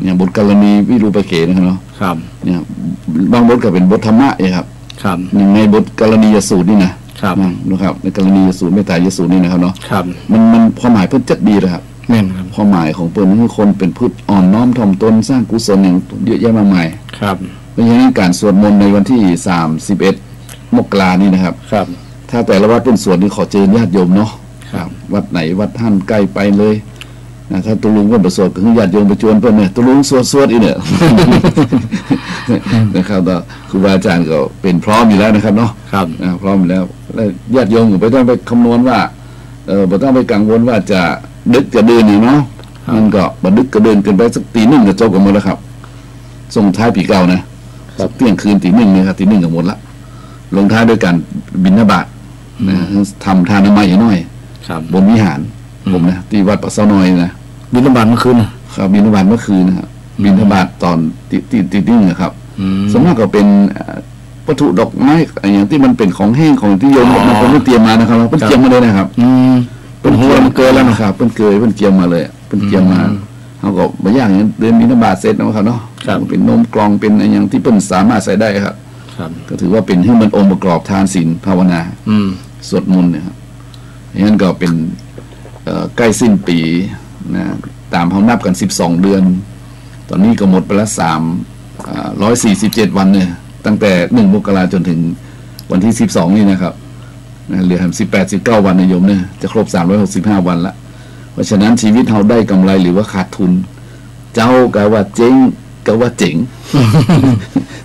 อย่างบทกรณีวิรูปเขนะครับเนาะเนี่ยบางบทก็เป็นบทธรรมะเองครับอย่างในบทกรณียสูตรนี่นะครับในกรณียสูตรเมตตายสูตรนี่นะครับเนาะมันความหมายเพิ่นจัดดีเลยครับแม่นครับความหมายของเปิ้นคือคนเป็นพุทธอ่อนน้อมถ่อมตนสร้างกุศลอย่างเยอะแยะมากมายเพราะฉะนั้นการสวดมนต์ในวันที่31 มกรานี่นะครับถ้าแต่ละวัดเป็นสวดนี่ขอเชิญญาติโยมเนาะวัดไหนวัดท่านใกล้ไปเลยถ้าตุลุงก็ประสวดก็คือญาติโยมไปชวนเพิ่นเนี่ยตุลุงสวดอีเนี่ยนะครับก็ครูบาอาจารย์ก็เป็นพร้อมอยู่แล้วนะครับเนาะพร้อมอยู่แล้วญาติโยมไม่ต้องไปคำนวณว่าไม่ต้องไปกังวลว่าจะดึกจะเดินเนาะมันก็บัดดึกก็เดินกันไปสักตี 1ก็จบกันหมดแล้วครับส่งท้ายปีเก่านะเที่ยงคืนตี 1เนี่ยครับตี 1ก็หมดละลงท้ายด้วยการบิณฑบาตนะทำทานน้ำมันอย่างน้อยบนวิหารผมนะที่วัดปักเสาน้อยนะบิณฑบาตเมื่อคืนครับบิณฑบาตเมื่อคืนนะครับบิณฑบาตตอนตี 1นะครับส่วนมากก็เป็นวัตถุดอกไม้อย่างที่มันเป็นของแห้งของที่โยมบางคนไม่เตรียมมานะครับเพิ่นเตรียมมาเลยนะครับเป็นหัวมันเกินแล้วนะครับเพิ่นเกยเพิ่นเตรียมมาเลยเพิ่นเตรียมมาเขาก็บางอย่างเดินบิณฑบาตเสร็จนะครับเนาะเป็นนมกล่องเป็นอะไรอย่างที่เพิ่นสามารถใส่ได้ครับก็ถือว่าเป็นให้มันองค์ประกอบทานศีลภาวนาสวดมนต์เนี่ยครับอย่างนั้นก็เป็นใกล้สิ้นปีนะตามเขานับกัน12 เดือนตอนนี้ก็หมดไปละ147 วันเนี่ยตั้งแต่1 มกราคมจนถึงวันที่12นี่นะครับเหลือ18-19 วันนะโยมเนี่ยจะครบ365 วันละเพราะฉะนั้นชีวิตเราได้กำไรหรือว่าขาดทุนเจ้ากะว่าเจ๊งกะว่าเจ๋ง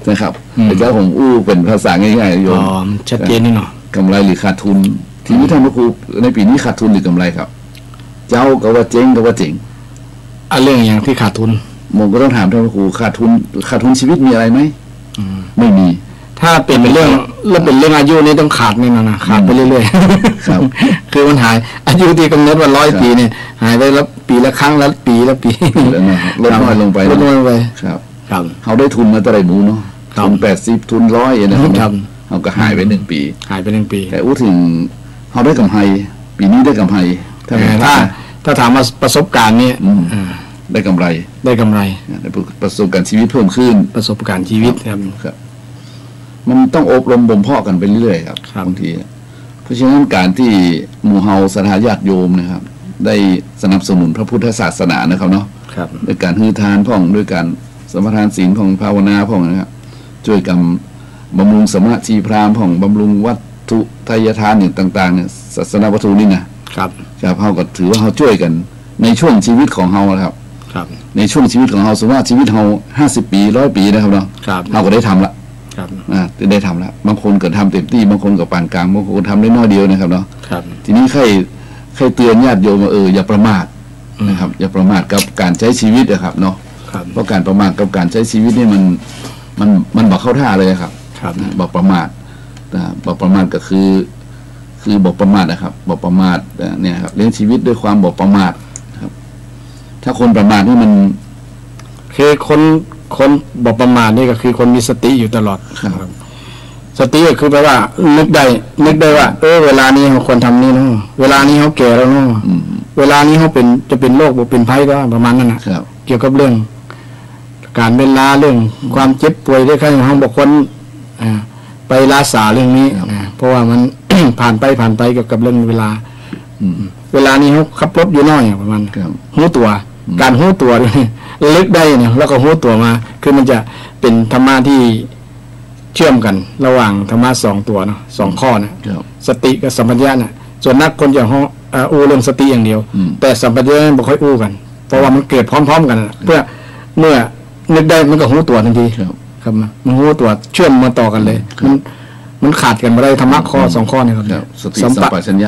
นะครับแต่เจ้าของอู้เป็นภาษาง่ายๆโยมชัดเจนนี่เนาะกำไรหรือขาดทุนทีนี้ท่านพระครูในปีนี้ขาดทุนหรือกำไรครับเจ้ากะว่าเจ๊งกะว่าเจ๋งเรื่องอย่างที่ขาดทุนผมก็ต้องถามท่านพระครูขาดทุนชีวิตมีอะไรไหมไม่มี ถ้าเป็นเรื่องอายุนี่ต้องขาดนี่นะขาดไปเรื่อยๆครับ คือมันหายอายุที่กำหนดว่า100 ปีเนี่ยหายไปแล้วปีละครั้งแล้วปีแล้วนะลดน้อยลงไปครับเขาได้ทุนมาเท่าไหร่หมูเนาะทุน80ทุน100นะครับเขาก็หายไป1 ปีแต่อู้ถึงเขาได้กำไรปีนี้ได้กำไรถ้าถามว่าประสบการณ์นี่ได้กำไรประสบการณ์ชีวิตเพิ่มขึ้นประสบการณ์ชีวิตครับมันต้องอบรมบ่มเพาะกันไปเรื่อยๆครับบางทีเพราะฉะนั้นการที่หมู่เฮาศรัทธาญาติโยมนะครับได้สนับสนุนพระพุทธศาสนานะครับเนาะด้วยการฮือทานพ่องด้วยการสมทานศีลของภาวนาพ่องนะครับช่วยกันบำรุงสมาธิพราหมณ์พ่องบำรุงวัตถุทายทานอย่างต่างๆเนี่ยศาสนาวัตถุนี่นะครับเฮาก็ถือว่าเฮาช่วยกันในช่วงชีวิตของเฮาครับในช่วงชีวิตของเฮาสมมติว่าชีวิตเฮา50 ปี100 ปีนะครับเนาะเฮาก็ได้ทำละได้ทำแล้วบางคนก็ทำเต็มที่บางคนก็ปานกลางบางคนทำได้น้อยเดียวนะครับเนาะทีนี้ใครเตือนญาติโยมว่าอย่าประมาทนะครับอย่าประมาทกับการใช้ชีวิตนะครับเนาะเพราะการประมาทกับการใช้ชีวิตนี่มันบอกเข้าท่าเลยครับบอกประมาทบอกประมาทก็คือบอกประมาทนะครับบอกประมาทเนี่ยครับเลี้ยงชีวิตด้วยความบอกประมาทครับถ้าคนประมาทนี่มันคือคนบอกประมาทนี่ก็คือคนมีสติอยู่ตลอดสติก็คือแปลว่านึกได้ว่าเวลานี้เขาควรทำนี่เนาะเวลานี้เขาแก่แล้วเนาะเวลานี้เขาจะเป็นโรคเป็นภัยก็ประมาณนั้นนะเกี่ยวกับเรื่องการเวลาเรื่องความเจ็บป่วยได้ใครเขาบอกคนไปรักษาเรื่องนี้เพราะว่ามัน ผ่านไปเกี่ยวกับเรื่องเวลาเวลานี้เขาขับรถอยู่น้อยประมาณหูตัวการหูตัวลึกได้เนี่ยแล้วก็หูตัวมาคือมันจะเป็นธรรมะที่เชื่อมกันระหว่างธรรมะ2 ตัวเนาะ2 ข้อนะสติกับสัมปชัญญะน่ะส่วนนักคนจะอู้เรื่องสติอย่างเดียวแต่สัมปชัญญะไม่ค่อยอู้กันเพราะว่ามันเกิดพร้อมๆกันเพื่อเมื่อนึกได้มันก็หูตัวทันทีครับมันหูตัวเชื่อมมาต่อกันเลยมันขาดกันไม่ได้ธรรมะข้อ2 ข้อนี่ครับสติสัมปชัญญ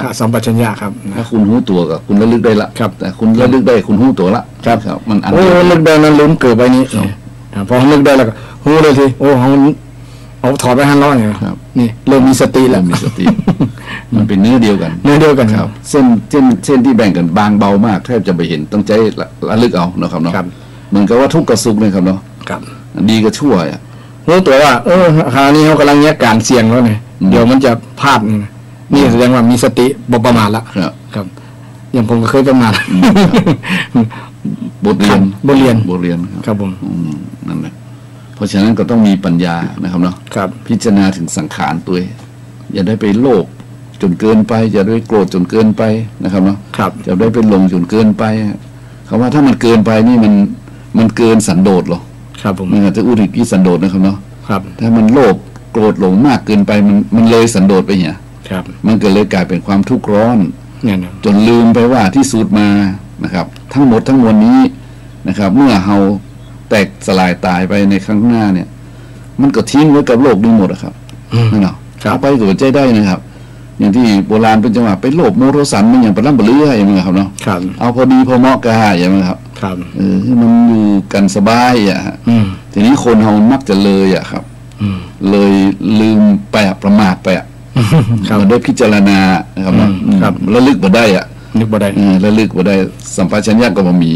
ะครับถ้าคุณหูตัวกับคุณระลึกได้ละแต่คุณระลึกได้คุณหูตัวละครับมันลึกได้นั้นลืมเกิดไปนี้พอนึกได้แล้วก็หูเลยทีเอาถอดไป500เนี่ยนี่เริ่มมีสติแล้วมีสติมันเป็นเนื้อเดียวกันครับเส้นที่แบ่งกันบางเบามากแทบจะไปเห็นต้องใจระลึกเอานะครับเนาะเหมือนกับว่าทุกข์กับสุขเนี่ยครับเนาะดีกับชั่วรู้ตัวว่าคราวนี้เขากำลังแยกการเสี่ยงแล้วเนี่ยเดี๋ยวมันจะพลาดนี่แสดงว่ามีสติบ่ประมาทละครับอย่างผมก็เคยประมาทบทเรียนครับผมนั่นแหละเพราะฉะนั้นก็ต้องมีปัญญานะครับเนาะพิจารณาถึงสังขารตัวอย่าได้ไปโลภจนเกินไปอย่าได้โกรธจนเกินไปนะครับเนาะอย่าได้ไปหลงจนเกินไปคำว่าถ้ามันเกินไปนี่มันเกินสันโดษหรอครับผมมันอาจจะอุทิศสันโดษนะครับเนาะถ้ามันโลภโกรธหลงมากเกินไปมันเลยสันโดษไปเนี่ยมันก็เลยกลายเป็นความทุกข์ร้อนจนลืมไปว่าที่สุดมานะครับทั้งหมดทั้งมวลนี้นะครับเมื่อเฮาแตกสลายตายไปในครั้งหน้าเนี่ยมันก็ทิ้งไว้กับโลกนี้หมดครับนั่นเนาะเอาไปก็ใจได้นะครับอย่างที่โบราณเป็นจังหวะไปโลภโมโทสันมันอย่างปร่ำปรืออย่างนี้ครับเนาะเอาพอดีพอเหมาะกะอย่างนี้ครับมันอยู่กันสบายทีนี้คนเฮามักจะเลยครับเลยลืมไปประมาทไปมันได้พิจารณานะครับระลึกบ่ได้นึกบ่ได้ระลึกบ่ได้สัมปชัญญะก็บ่มี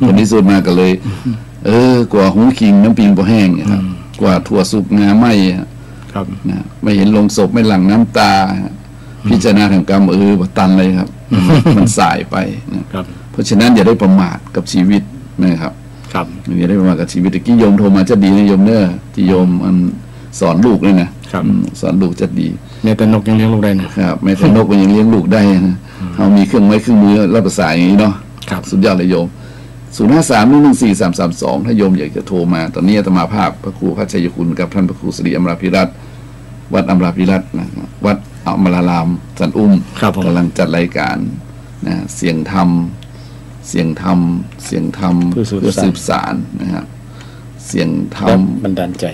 คนที่สุดมาก็เลยกว่าหูคิงน้ำปิงบ่แห้งครับกว่าถั่วสุกงาไหมไม่เห็นลงศพไม่หลั่งน้ำตาพิจารณาทางกรรมบ่ตันเลยครับมันสายไปเพราะฉะนั้นอย่าได้ประมาทกับชีวิตนะครับอย่าได้ประมาทกับชีวิตที่โยมโทรมาจะดีนะโยมเนอะที่โยมสอนลูกเลยนะสอนลูกจะดีแม่แต่นกยังเลี้ยงลูกได้นะครับแม่แต่นกมันยังเลี้ยงลูกได้นะเรามีเครื่องไม้เครื่องมือรับภาษาอย่างนี้เนาะสุดยอดเลยโยม053-114-332ถ้าโยมอยากจะโทรมาตอนนี้อาตมาภาพพระครูพัชยคุณกับท่านพระครูศรีอมราภิรัตน์วัดอมราภิรัตน์นะวัดอมรารามสันอุ้มกำลังจัดรายการนะเสียงธรรมเพื่อสืบสารนะครับเสียงธรรมบันดาลใจ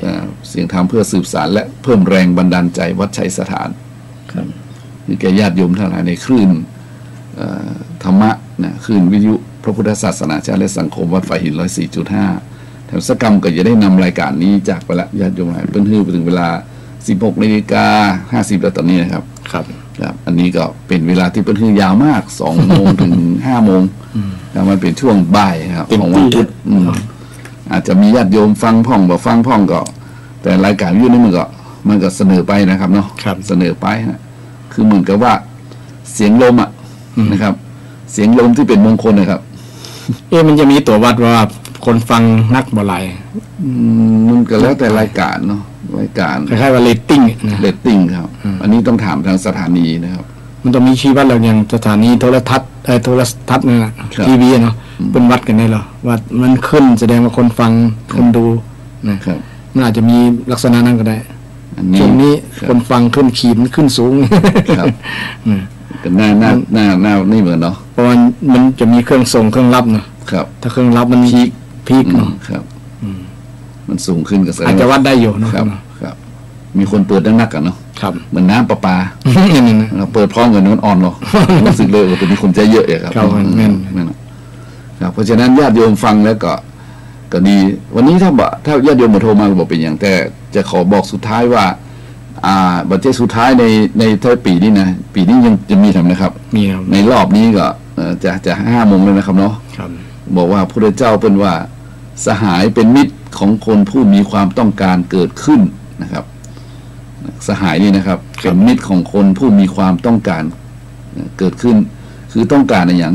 เสียงธรรมเพื่อสืบสารและเพิ่มแรงบันดาลใจวัดชัยสถานนี่แก่ญาติโยมทั้งหลายในคลื่นธรรมะนะคลื่นวิทยุพระพุทธศาสนาชาติและสังคมวัดฝ่ายหิน 104.5 สกรรมก็จะได้นำรายการนี้จากไปละญาติโยมหลายเพิ่นฮื้อไปถึงเวลา 16:50 แล้วตอนนี้นะครับครับอันนี้ก็เป็นเวลาที่เพิ่นฮื้อยาวมาก 2 โมงถึง 5 โมงแล้วมันเป็นช่วงบ่ายครับของวันพุธอาจจะมีญาติโยมฟังพ่องบ่ฟังพ่องก็แต่รายการอยู่นี่มันก็เสนอไปนะครับเนาะเสนอไปนะคือเหมือนกับว่าเสียงลมนะครับ เสียงลมที่เป็นมงคลนะครับมันจะมีตัววัดว่าคนฟังนักบ่หลายมันก็แล้วแต่รายการเนาะรายการคล้ายๆว่าเรตติ้งเรตติ้งครับอันนี้ต้องถามทางสถานีนะครับมันต้องมีชี้วัดเราอย่างสถานีโทรทัศน์นี่นะทีวีเนาะเป็นวัดกันได้หรอว่ามันขึ้นแสดงว่าคนฟังคนดูนะครับมันอาจจะมีลักษณะนั้นก็ได้ช่วงนี้คนฟังขึ้นสูงครับก็หน้านี่เหมือนเนาะเพราะมันจะมีเครื่องส่งเครื่องรับเนาะครับถ้าเครื่องรับมันพีคเนาะครับมันสูงขึ้นก็อาจจะวัดได้อยู่นะครับมีคนเปิดนักๆกันเนาะครับเหมือนน้ำประปาเราเปิดพร้อมกันมันอ่อนเนาะรู้สึกเลยว่าตัวนี้คนใจเยอะครับครับเพราะฉะนั้นญาติโยมฟังแล้วก็ดีวันนี้ถ้าญาติโยมมาโทรมาบอกเป็นอย่างแต่จะขอบอกสุดท้ายว่าบัตรสุดท้ายในท้ายปีนี้นะปีนี้ยังจะมีทำนะครับมีครับในรอบนี้ก็จะ5 โมงเลยนะครับเนาะบอกว่าพระเจ้าเป็นว่าสหายเป็นมิตรของคนผู้มีความต้องการเกิดขึ้นนะครับสหายนี่นะครับเป็นมิตรของคนผู้มีความต้องการเกิดขึ้นคือต้องการอะไรอย่าง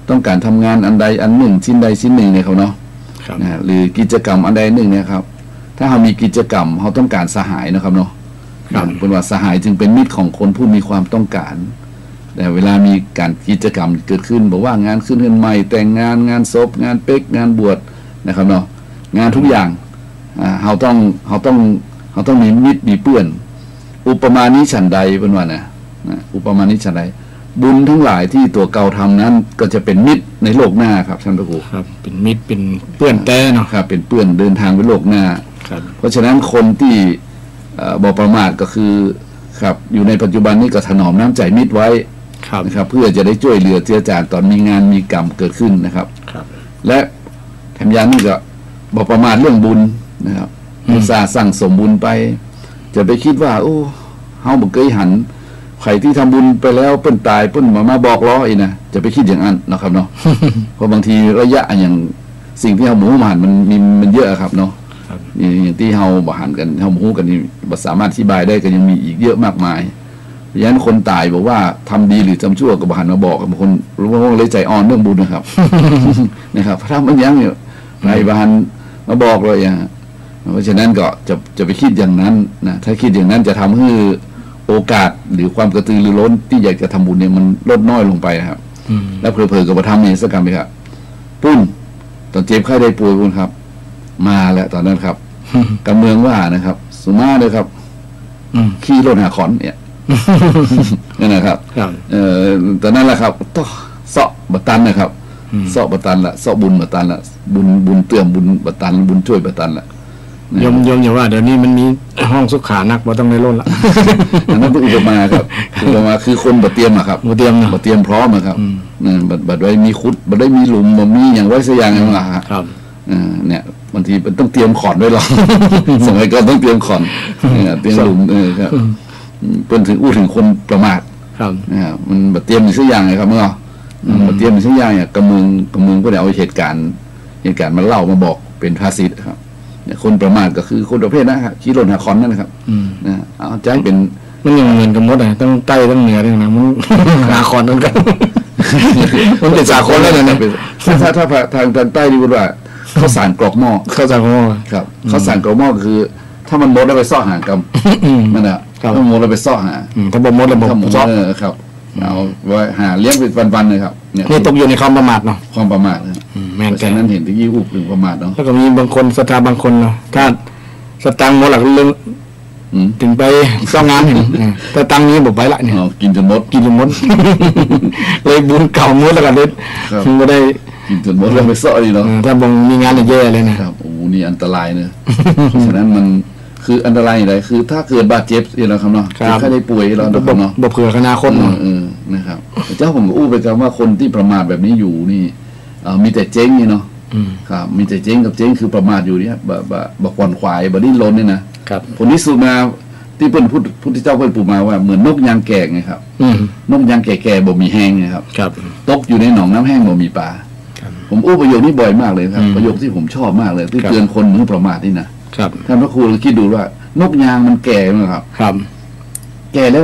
ต้องการทำงานอันใดอันหนึ่งชิ้นใดชิ้นหนึ่งเนี่ยเขาเนาะหรือกิจกรรมอันใดหนึ่งเนี่ยครับถ้าเรามีกิจกรรมเขาต้องการสหายนะครับเนาะเป็นว่าสหายจึงเป็นมิตรของคนผู้มีความต้องการแต่เวลามีการกิจกรรมเกิดขึ้นบอกว่างานขึ้นใหม่แต่งงานศพงานเป๊กงานบวชนะครับเนาะงานทุกอย่างเราต้องมีมิตรมีเพื่อนอุปมานี้ฉันใดเป็นว่านะอุปมานี้ฉันใดบุญทั้งหลายที่ตัวเก่าทำนั้นก็จะเป็นมิตรในโลกหน้าครับท่านพระครูครับเป็นมิตรเป็นเพื่อนแท้เนาะครับเป็นเพื่อนเดินทางไปโลกหน้าเพราะฉะนั้นคนที่บ่ประมาทก็คือครับอยู่ในปัจจุบันนี้ก็ถนอมน้ำใจมิตรไว้นะครับเพื่อจะได้ช่วยเหลือเจือจานตอนมีงานมีกรรมเกิดขึ้นนะครับและแถมยานี่ก็บ่ประมาทเรื่องบุญนะครับอุตส่าห์สั่งสมบุญไปจะไปคิดว่าโอ้เฮาบ่เคยหันใครที่ทำบุญไปแล้วเปิ้นตายเปิ้นมาบอกล้ออีนะจะไปคิดอย่างนั้นนะครับเนาะเพราะบางทีระยะอย่างสิ่งที่เฮาหมู่หานมันเยอะครับเนาะนี่อย่างที่เฮาบ่หันกันเฮาฮู้กันนี่บ่สามารถอธิบายได้ก็ยังมีอีกเยอะมากมายเพราะฉะนั้นคนตายบอกว่าทำดีหรือทำชั่วก็บ่หันมาบอกบางคนรู้ว่าเลยใจอ่อนเรื่องบุญนะครับนะครับถ้ามันยังเนี่ยไรบ่หันมาบอกเลยเพราะฉะนั้นก็จะไปคิดอย่างนั้นนะถ้าคิดอย่างนั้นจะทำให้โอกาสหรือความกระตือรือร้นที่อยากจะทำบุญเนี่ยมันลดน้อยลงไปครับแล้วเพลิๆกับมาทำเนี่ยสักกรรมไปครับปุ้นตอนเจ็บไข้ได้ป่วยปุ้นครับมาแล้วตอนนั้นครับกำเมืองว่านะครับสุมาเลยครับขี่รถหาขอนเนี่ยนั่นนะครับตอนนั้นแหละครับต้องเสาะบัตันนะครับเสาะบัตันละเสาะบุญบัตันละบุญเตื่อมบุญบัตันบุญช่วยบัตันละยมอย่าว่าเดี๋ยวนี้มันมีห้องสุขานักว่าต้องในร่นละนั่นเป็นอุปมาครับอุปมาคือคนบัดเตรียมอะครับบัดเตรียมพร้อมอะครับบัดไว้มีขุดบัดได้มีหลุมบัดมีอย่างไว้สักอย่างนึงอะครับเนี่ยบางทีมันต้องเตรียมขอนไว้หรอกสมัยก่อนต้องเตรียมขอนเตรียมหลุมครับเป็นถึงคนประมาทครับมันบัดเตรียมสักอย่างเลยครับเมื่อบัดเตรียมสักอย่างเนี่ยกำมือก็ได้เอาเหตุการณ์มาเล่ามาบอกเป็นภาษิตครับคนประมาทก็คือคนประเภทนะครับขี่รถหาคอนนั่นนะครับเอาใจเป็นมันยังเหมือนกับมดต้องใต้ต้องเหนือด้วยนะมันหาคอนนั่นกันมันเป็นสาคนแล้วนะถ้าทางใต้ดีกว่าเขาสารกรอกหม้อเขาสารกรอกหม้อครับเขาสารกรอกหม้อคือถ้ามันมดแล้วไปซ่อหางกำนั่นแหละถ้ามันมดแล้วไปซ่อหาถ้าบ่มดแล้วบ่ซ่อครับเอาไว้หาเลี้ยงเป็นวันๆเลยครับนี่ตกอยู่ในความประมาทเนาะความประมาทแม่นแต่นั้นเห็นที่ยี่อุบถึงประมาทเนาะแล้วก็มีบางคนสตาบางคนเนาะถ้าสตังหมดหลักเรื่องถึงไปซ่องงานเห็นแต่ตังนี้บอกไปละเนี่ยกินจนหมดเลยบุญเก่าหมดแล้วกันเลยก็ได้กินจนหมดแล้วไปซ่อดีเนาะถ้าบงมีงานแย่เลยนะครับโอ้นี่อันตรายเนอะฉะนั้นมันคืออันตรายอะไรคือถ้าเกิดบาดเจ็บเราครับเนาะถ้าได้ป่วยเราเนาะบ่เผื่ออนาคตเนาะนะครับเจ้าผมก็อู้ไปกันว่าคนที่ประมาทแบบนี้อยู่นี่มีแต่เจ๊งนี่เนาะ ครับมีแต่เจ๊งกับเจ๊งคือประมาทอยู่เนี่ยบควันขวายดิ้นรนเนี่ยนะครับผลที่สุดมาที่เป็นพุทธเจ้าเพิ่นปูมาว่าเหมือนนกยางแก่ไงครับนกยางแก่ๆบ่มีแห้งไงครับตกอยู่ในหนองน้ำแห้งบ่มีปลาผมอู้ประโยคนี้บ่อยมากเลยครับประโยคที่ผมชอบมากเลยที่เตือนคนมือประมาทนี่นะครับท่านพระครูคิดดูว่านกยางมันแก่ไหมครับแก่แล้ว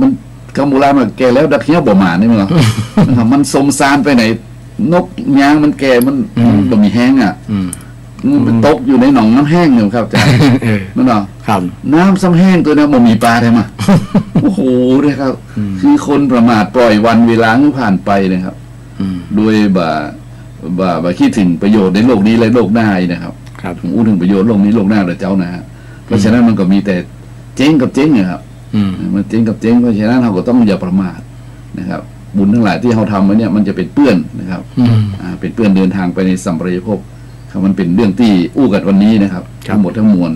มันคำโบราณว่าแก่แล้วดักเหี้ยบ่หมานี่มั้งครับมันสมสารไปไหนนกยางมันแก่มันบ่มีแห้งอ่ะมันตกอยู่ในหนองน้ำแห้งเนี่ยครับอาจารย์นั่นเนาะน้ำซ้ำแห้งตัวนั้นบ่มีปลาได้มาโอ้โหเลยครับคือคนประมาทปล่อยวันเวลาผ่านไปนะครับด้วยบ่คิดถึงประโยชน์ในโลกนี้และโลกหน้านะครับผมอู้ถึงประโยชน์โลกนี้โลกหน้าเด้อเจ้านะเพราะฉะนั้นมันก็มีแต่เจ๊งกับเจ๊งเนี่ยครับมันเจ๊งกับเจ๊งเพราะฉะนั้นเราก็ต้องอย่าประมาทนะครับบุญทั้งหลายที่เราทำไว้เนี่ยมันจะเป็นเปื้อนนะครับเป็นเปื้อนเดินทางไปในสัมปรายภพมันเป็นเรื่องที่อู้กันวันนี้นะครับทั้งหมดทั้งมวล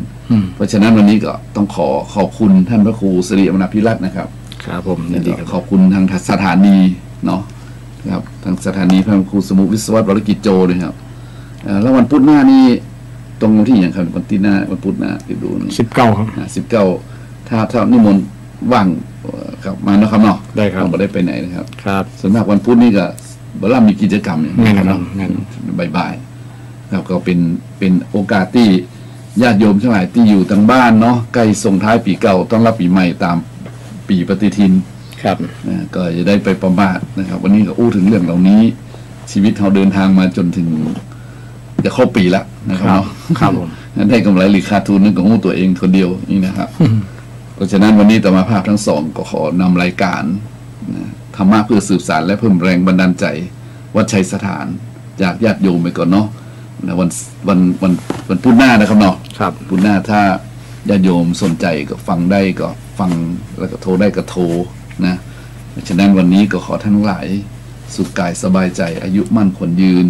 เพราะฉะนั้นวันนี้ก็ต้องขอบคุณท่านพระครูสิริอมรพิรัตน์นะครับครับผมขอบคุณทางสถานีเนาะครับทางสถานีพระครูสมุวิศวะวรกิจโจเลยครับแล้ววันพุธหน้านี่ตรงที่อย่างครับวันที่หน้าวันพุธหน้าที่ดู19ครับ19ถ้านิมนต์ว่างครับมานะครับเนาะได้ครับไม่ได้ไปไหนนะครับครับส่วนมากวันพุธนี่ก็เวลามีกิจกรรมอย่างนี้ครับบ่ายแล้วก็เป็นโอกาสที่ญาติโยมทั้งหลายที่อยู่ทางบ้านเนาะใกล้ส่งท้ายปีเก่าต้อนรับปีใหม่ตามปีปฏิทินครับก็จะได้ไปประมาทนะครับวันนี้ก็อู้ถึงเรื่องเหล่านี้ชีวิตเราเดินทางมาจนถึงจะครบปีแล้วนะครับครับผมได้กำไรหรือขาดทุนนั่นของตัวเองคนเดียวนี่นะครับเพราะฉะนั้นวันนี้ธรรมภาพทั้งสองก็ขอนำรายการธรรมะเพื่อสืบสานและเพิ่มแรงบันดาลใจวัดชัยสถานจากญาติโยมไปก่อนเนาะวันพุธหน้านะครับเนาะครับพุธหน้าถ้าญาติโยมสนใจก็ฟังได้ก็ฟังแล้วก็โทรได้ก็โทรนะฉะนั้นวันนี้ก็ขอท่านทั้งหลายสุขกายสบายใจอายุมั่นขวัญยืน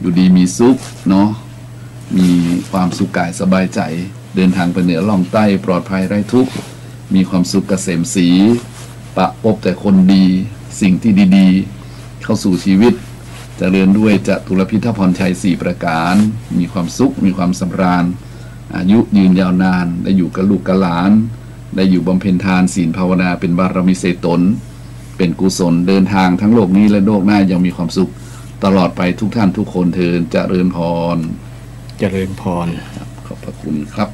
อยู่ดีมีสุขเนาะมีความสุขกายสบายใจเดินทางไปเหนือล่องใต้ปลอดภัยไร้ทุกข์มีความสุขเกษมศรีปะพบแต่คนดีสิ่งที่ดีๆเข้าสู่ชีวิตเจริญด้วยจตุรพิธพรชัย4ประการมีความสุขมีความสำราญอายุยืนยาวนานได้อยู่กับลูกกับหลานได้อยู่บำเพ็ญทานศีลภาวนาเป็นบารมีเศษตนเป็นกุศลเดินทางทั้งโลกนี้และโลกหน้ายังมีความสุขตลอดไปทุกท่านทุกคนเทินเจริญพรเจริญพรขอบพระคุณครับ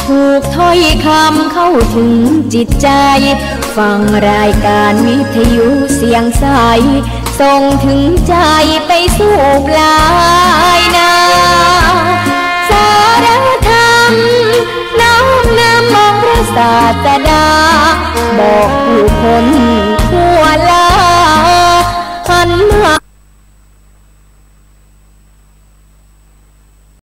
ถูกถ้อยคำเข้าถึงจิตใจฟังรายการวิทยุเสียงใสส่งถึงใจไปสู่ปลายนาสารธรรมน้อมนำมองพระศาสดาบอกผู้คน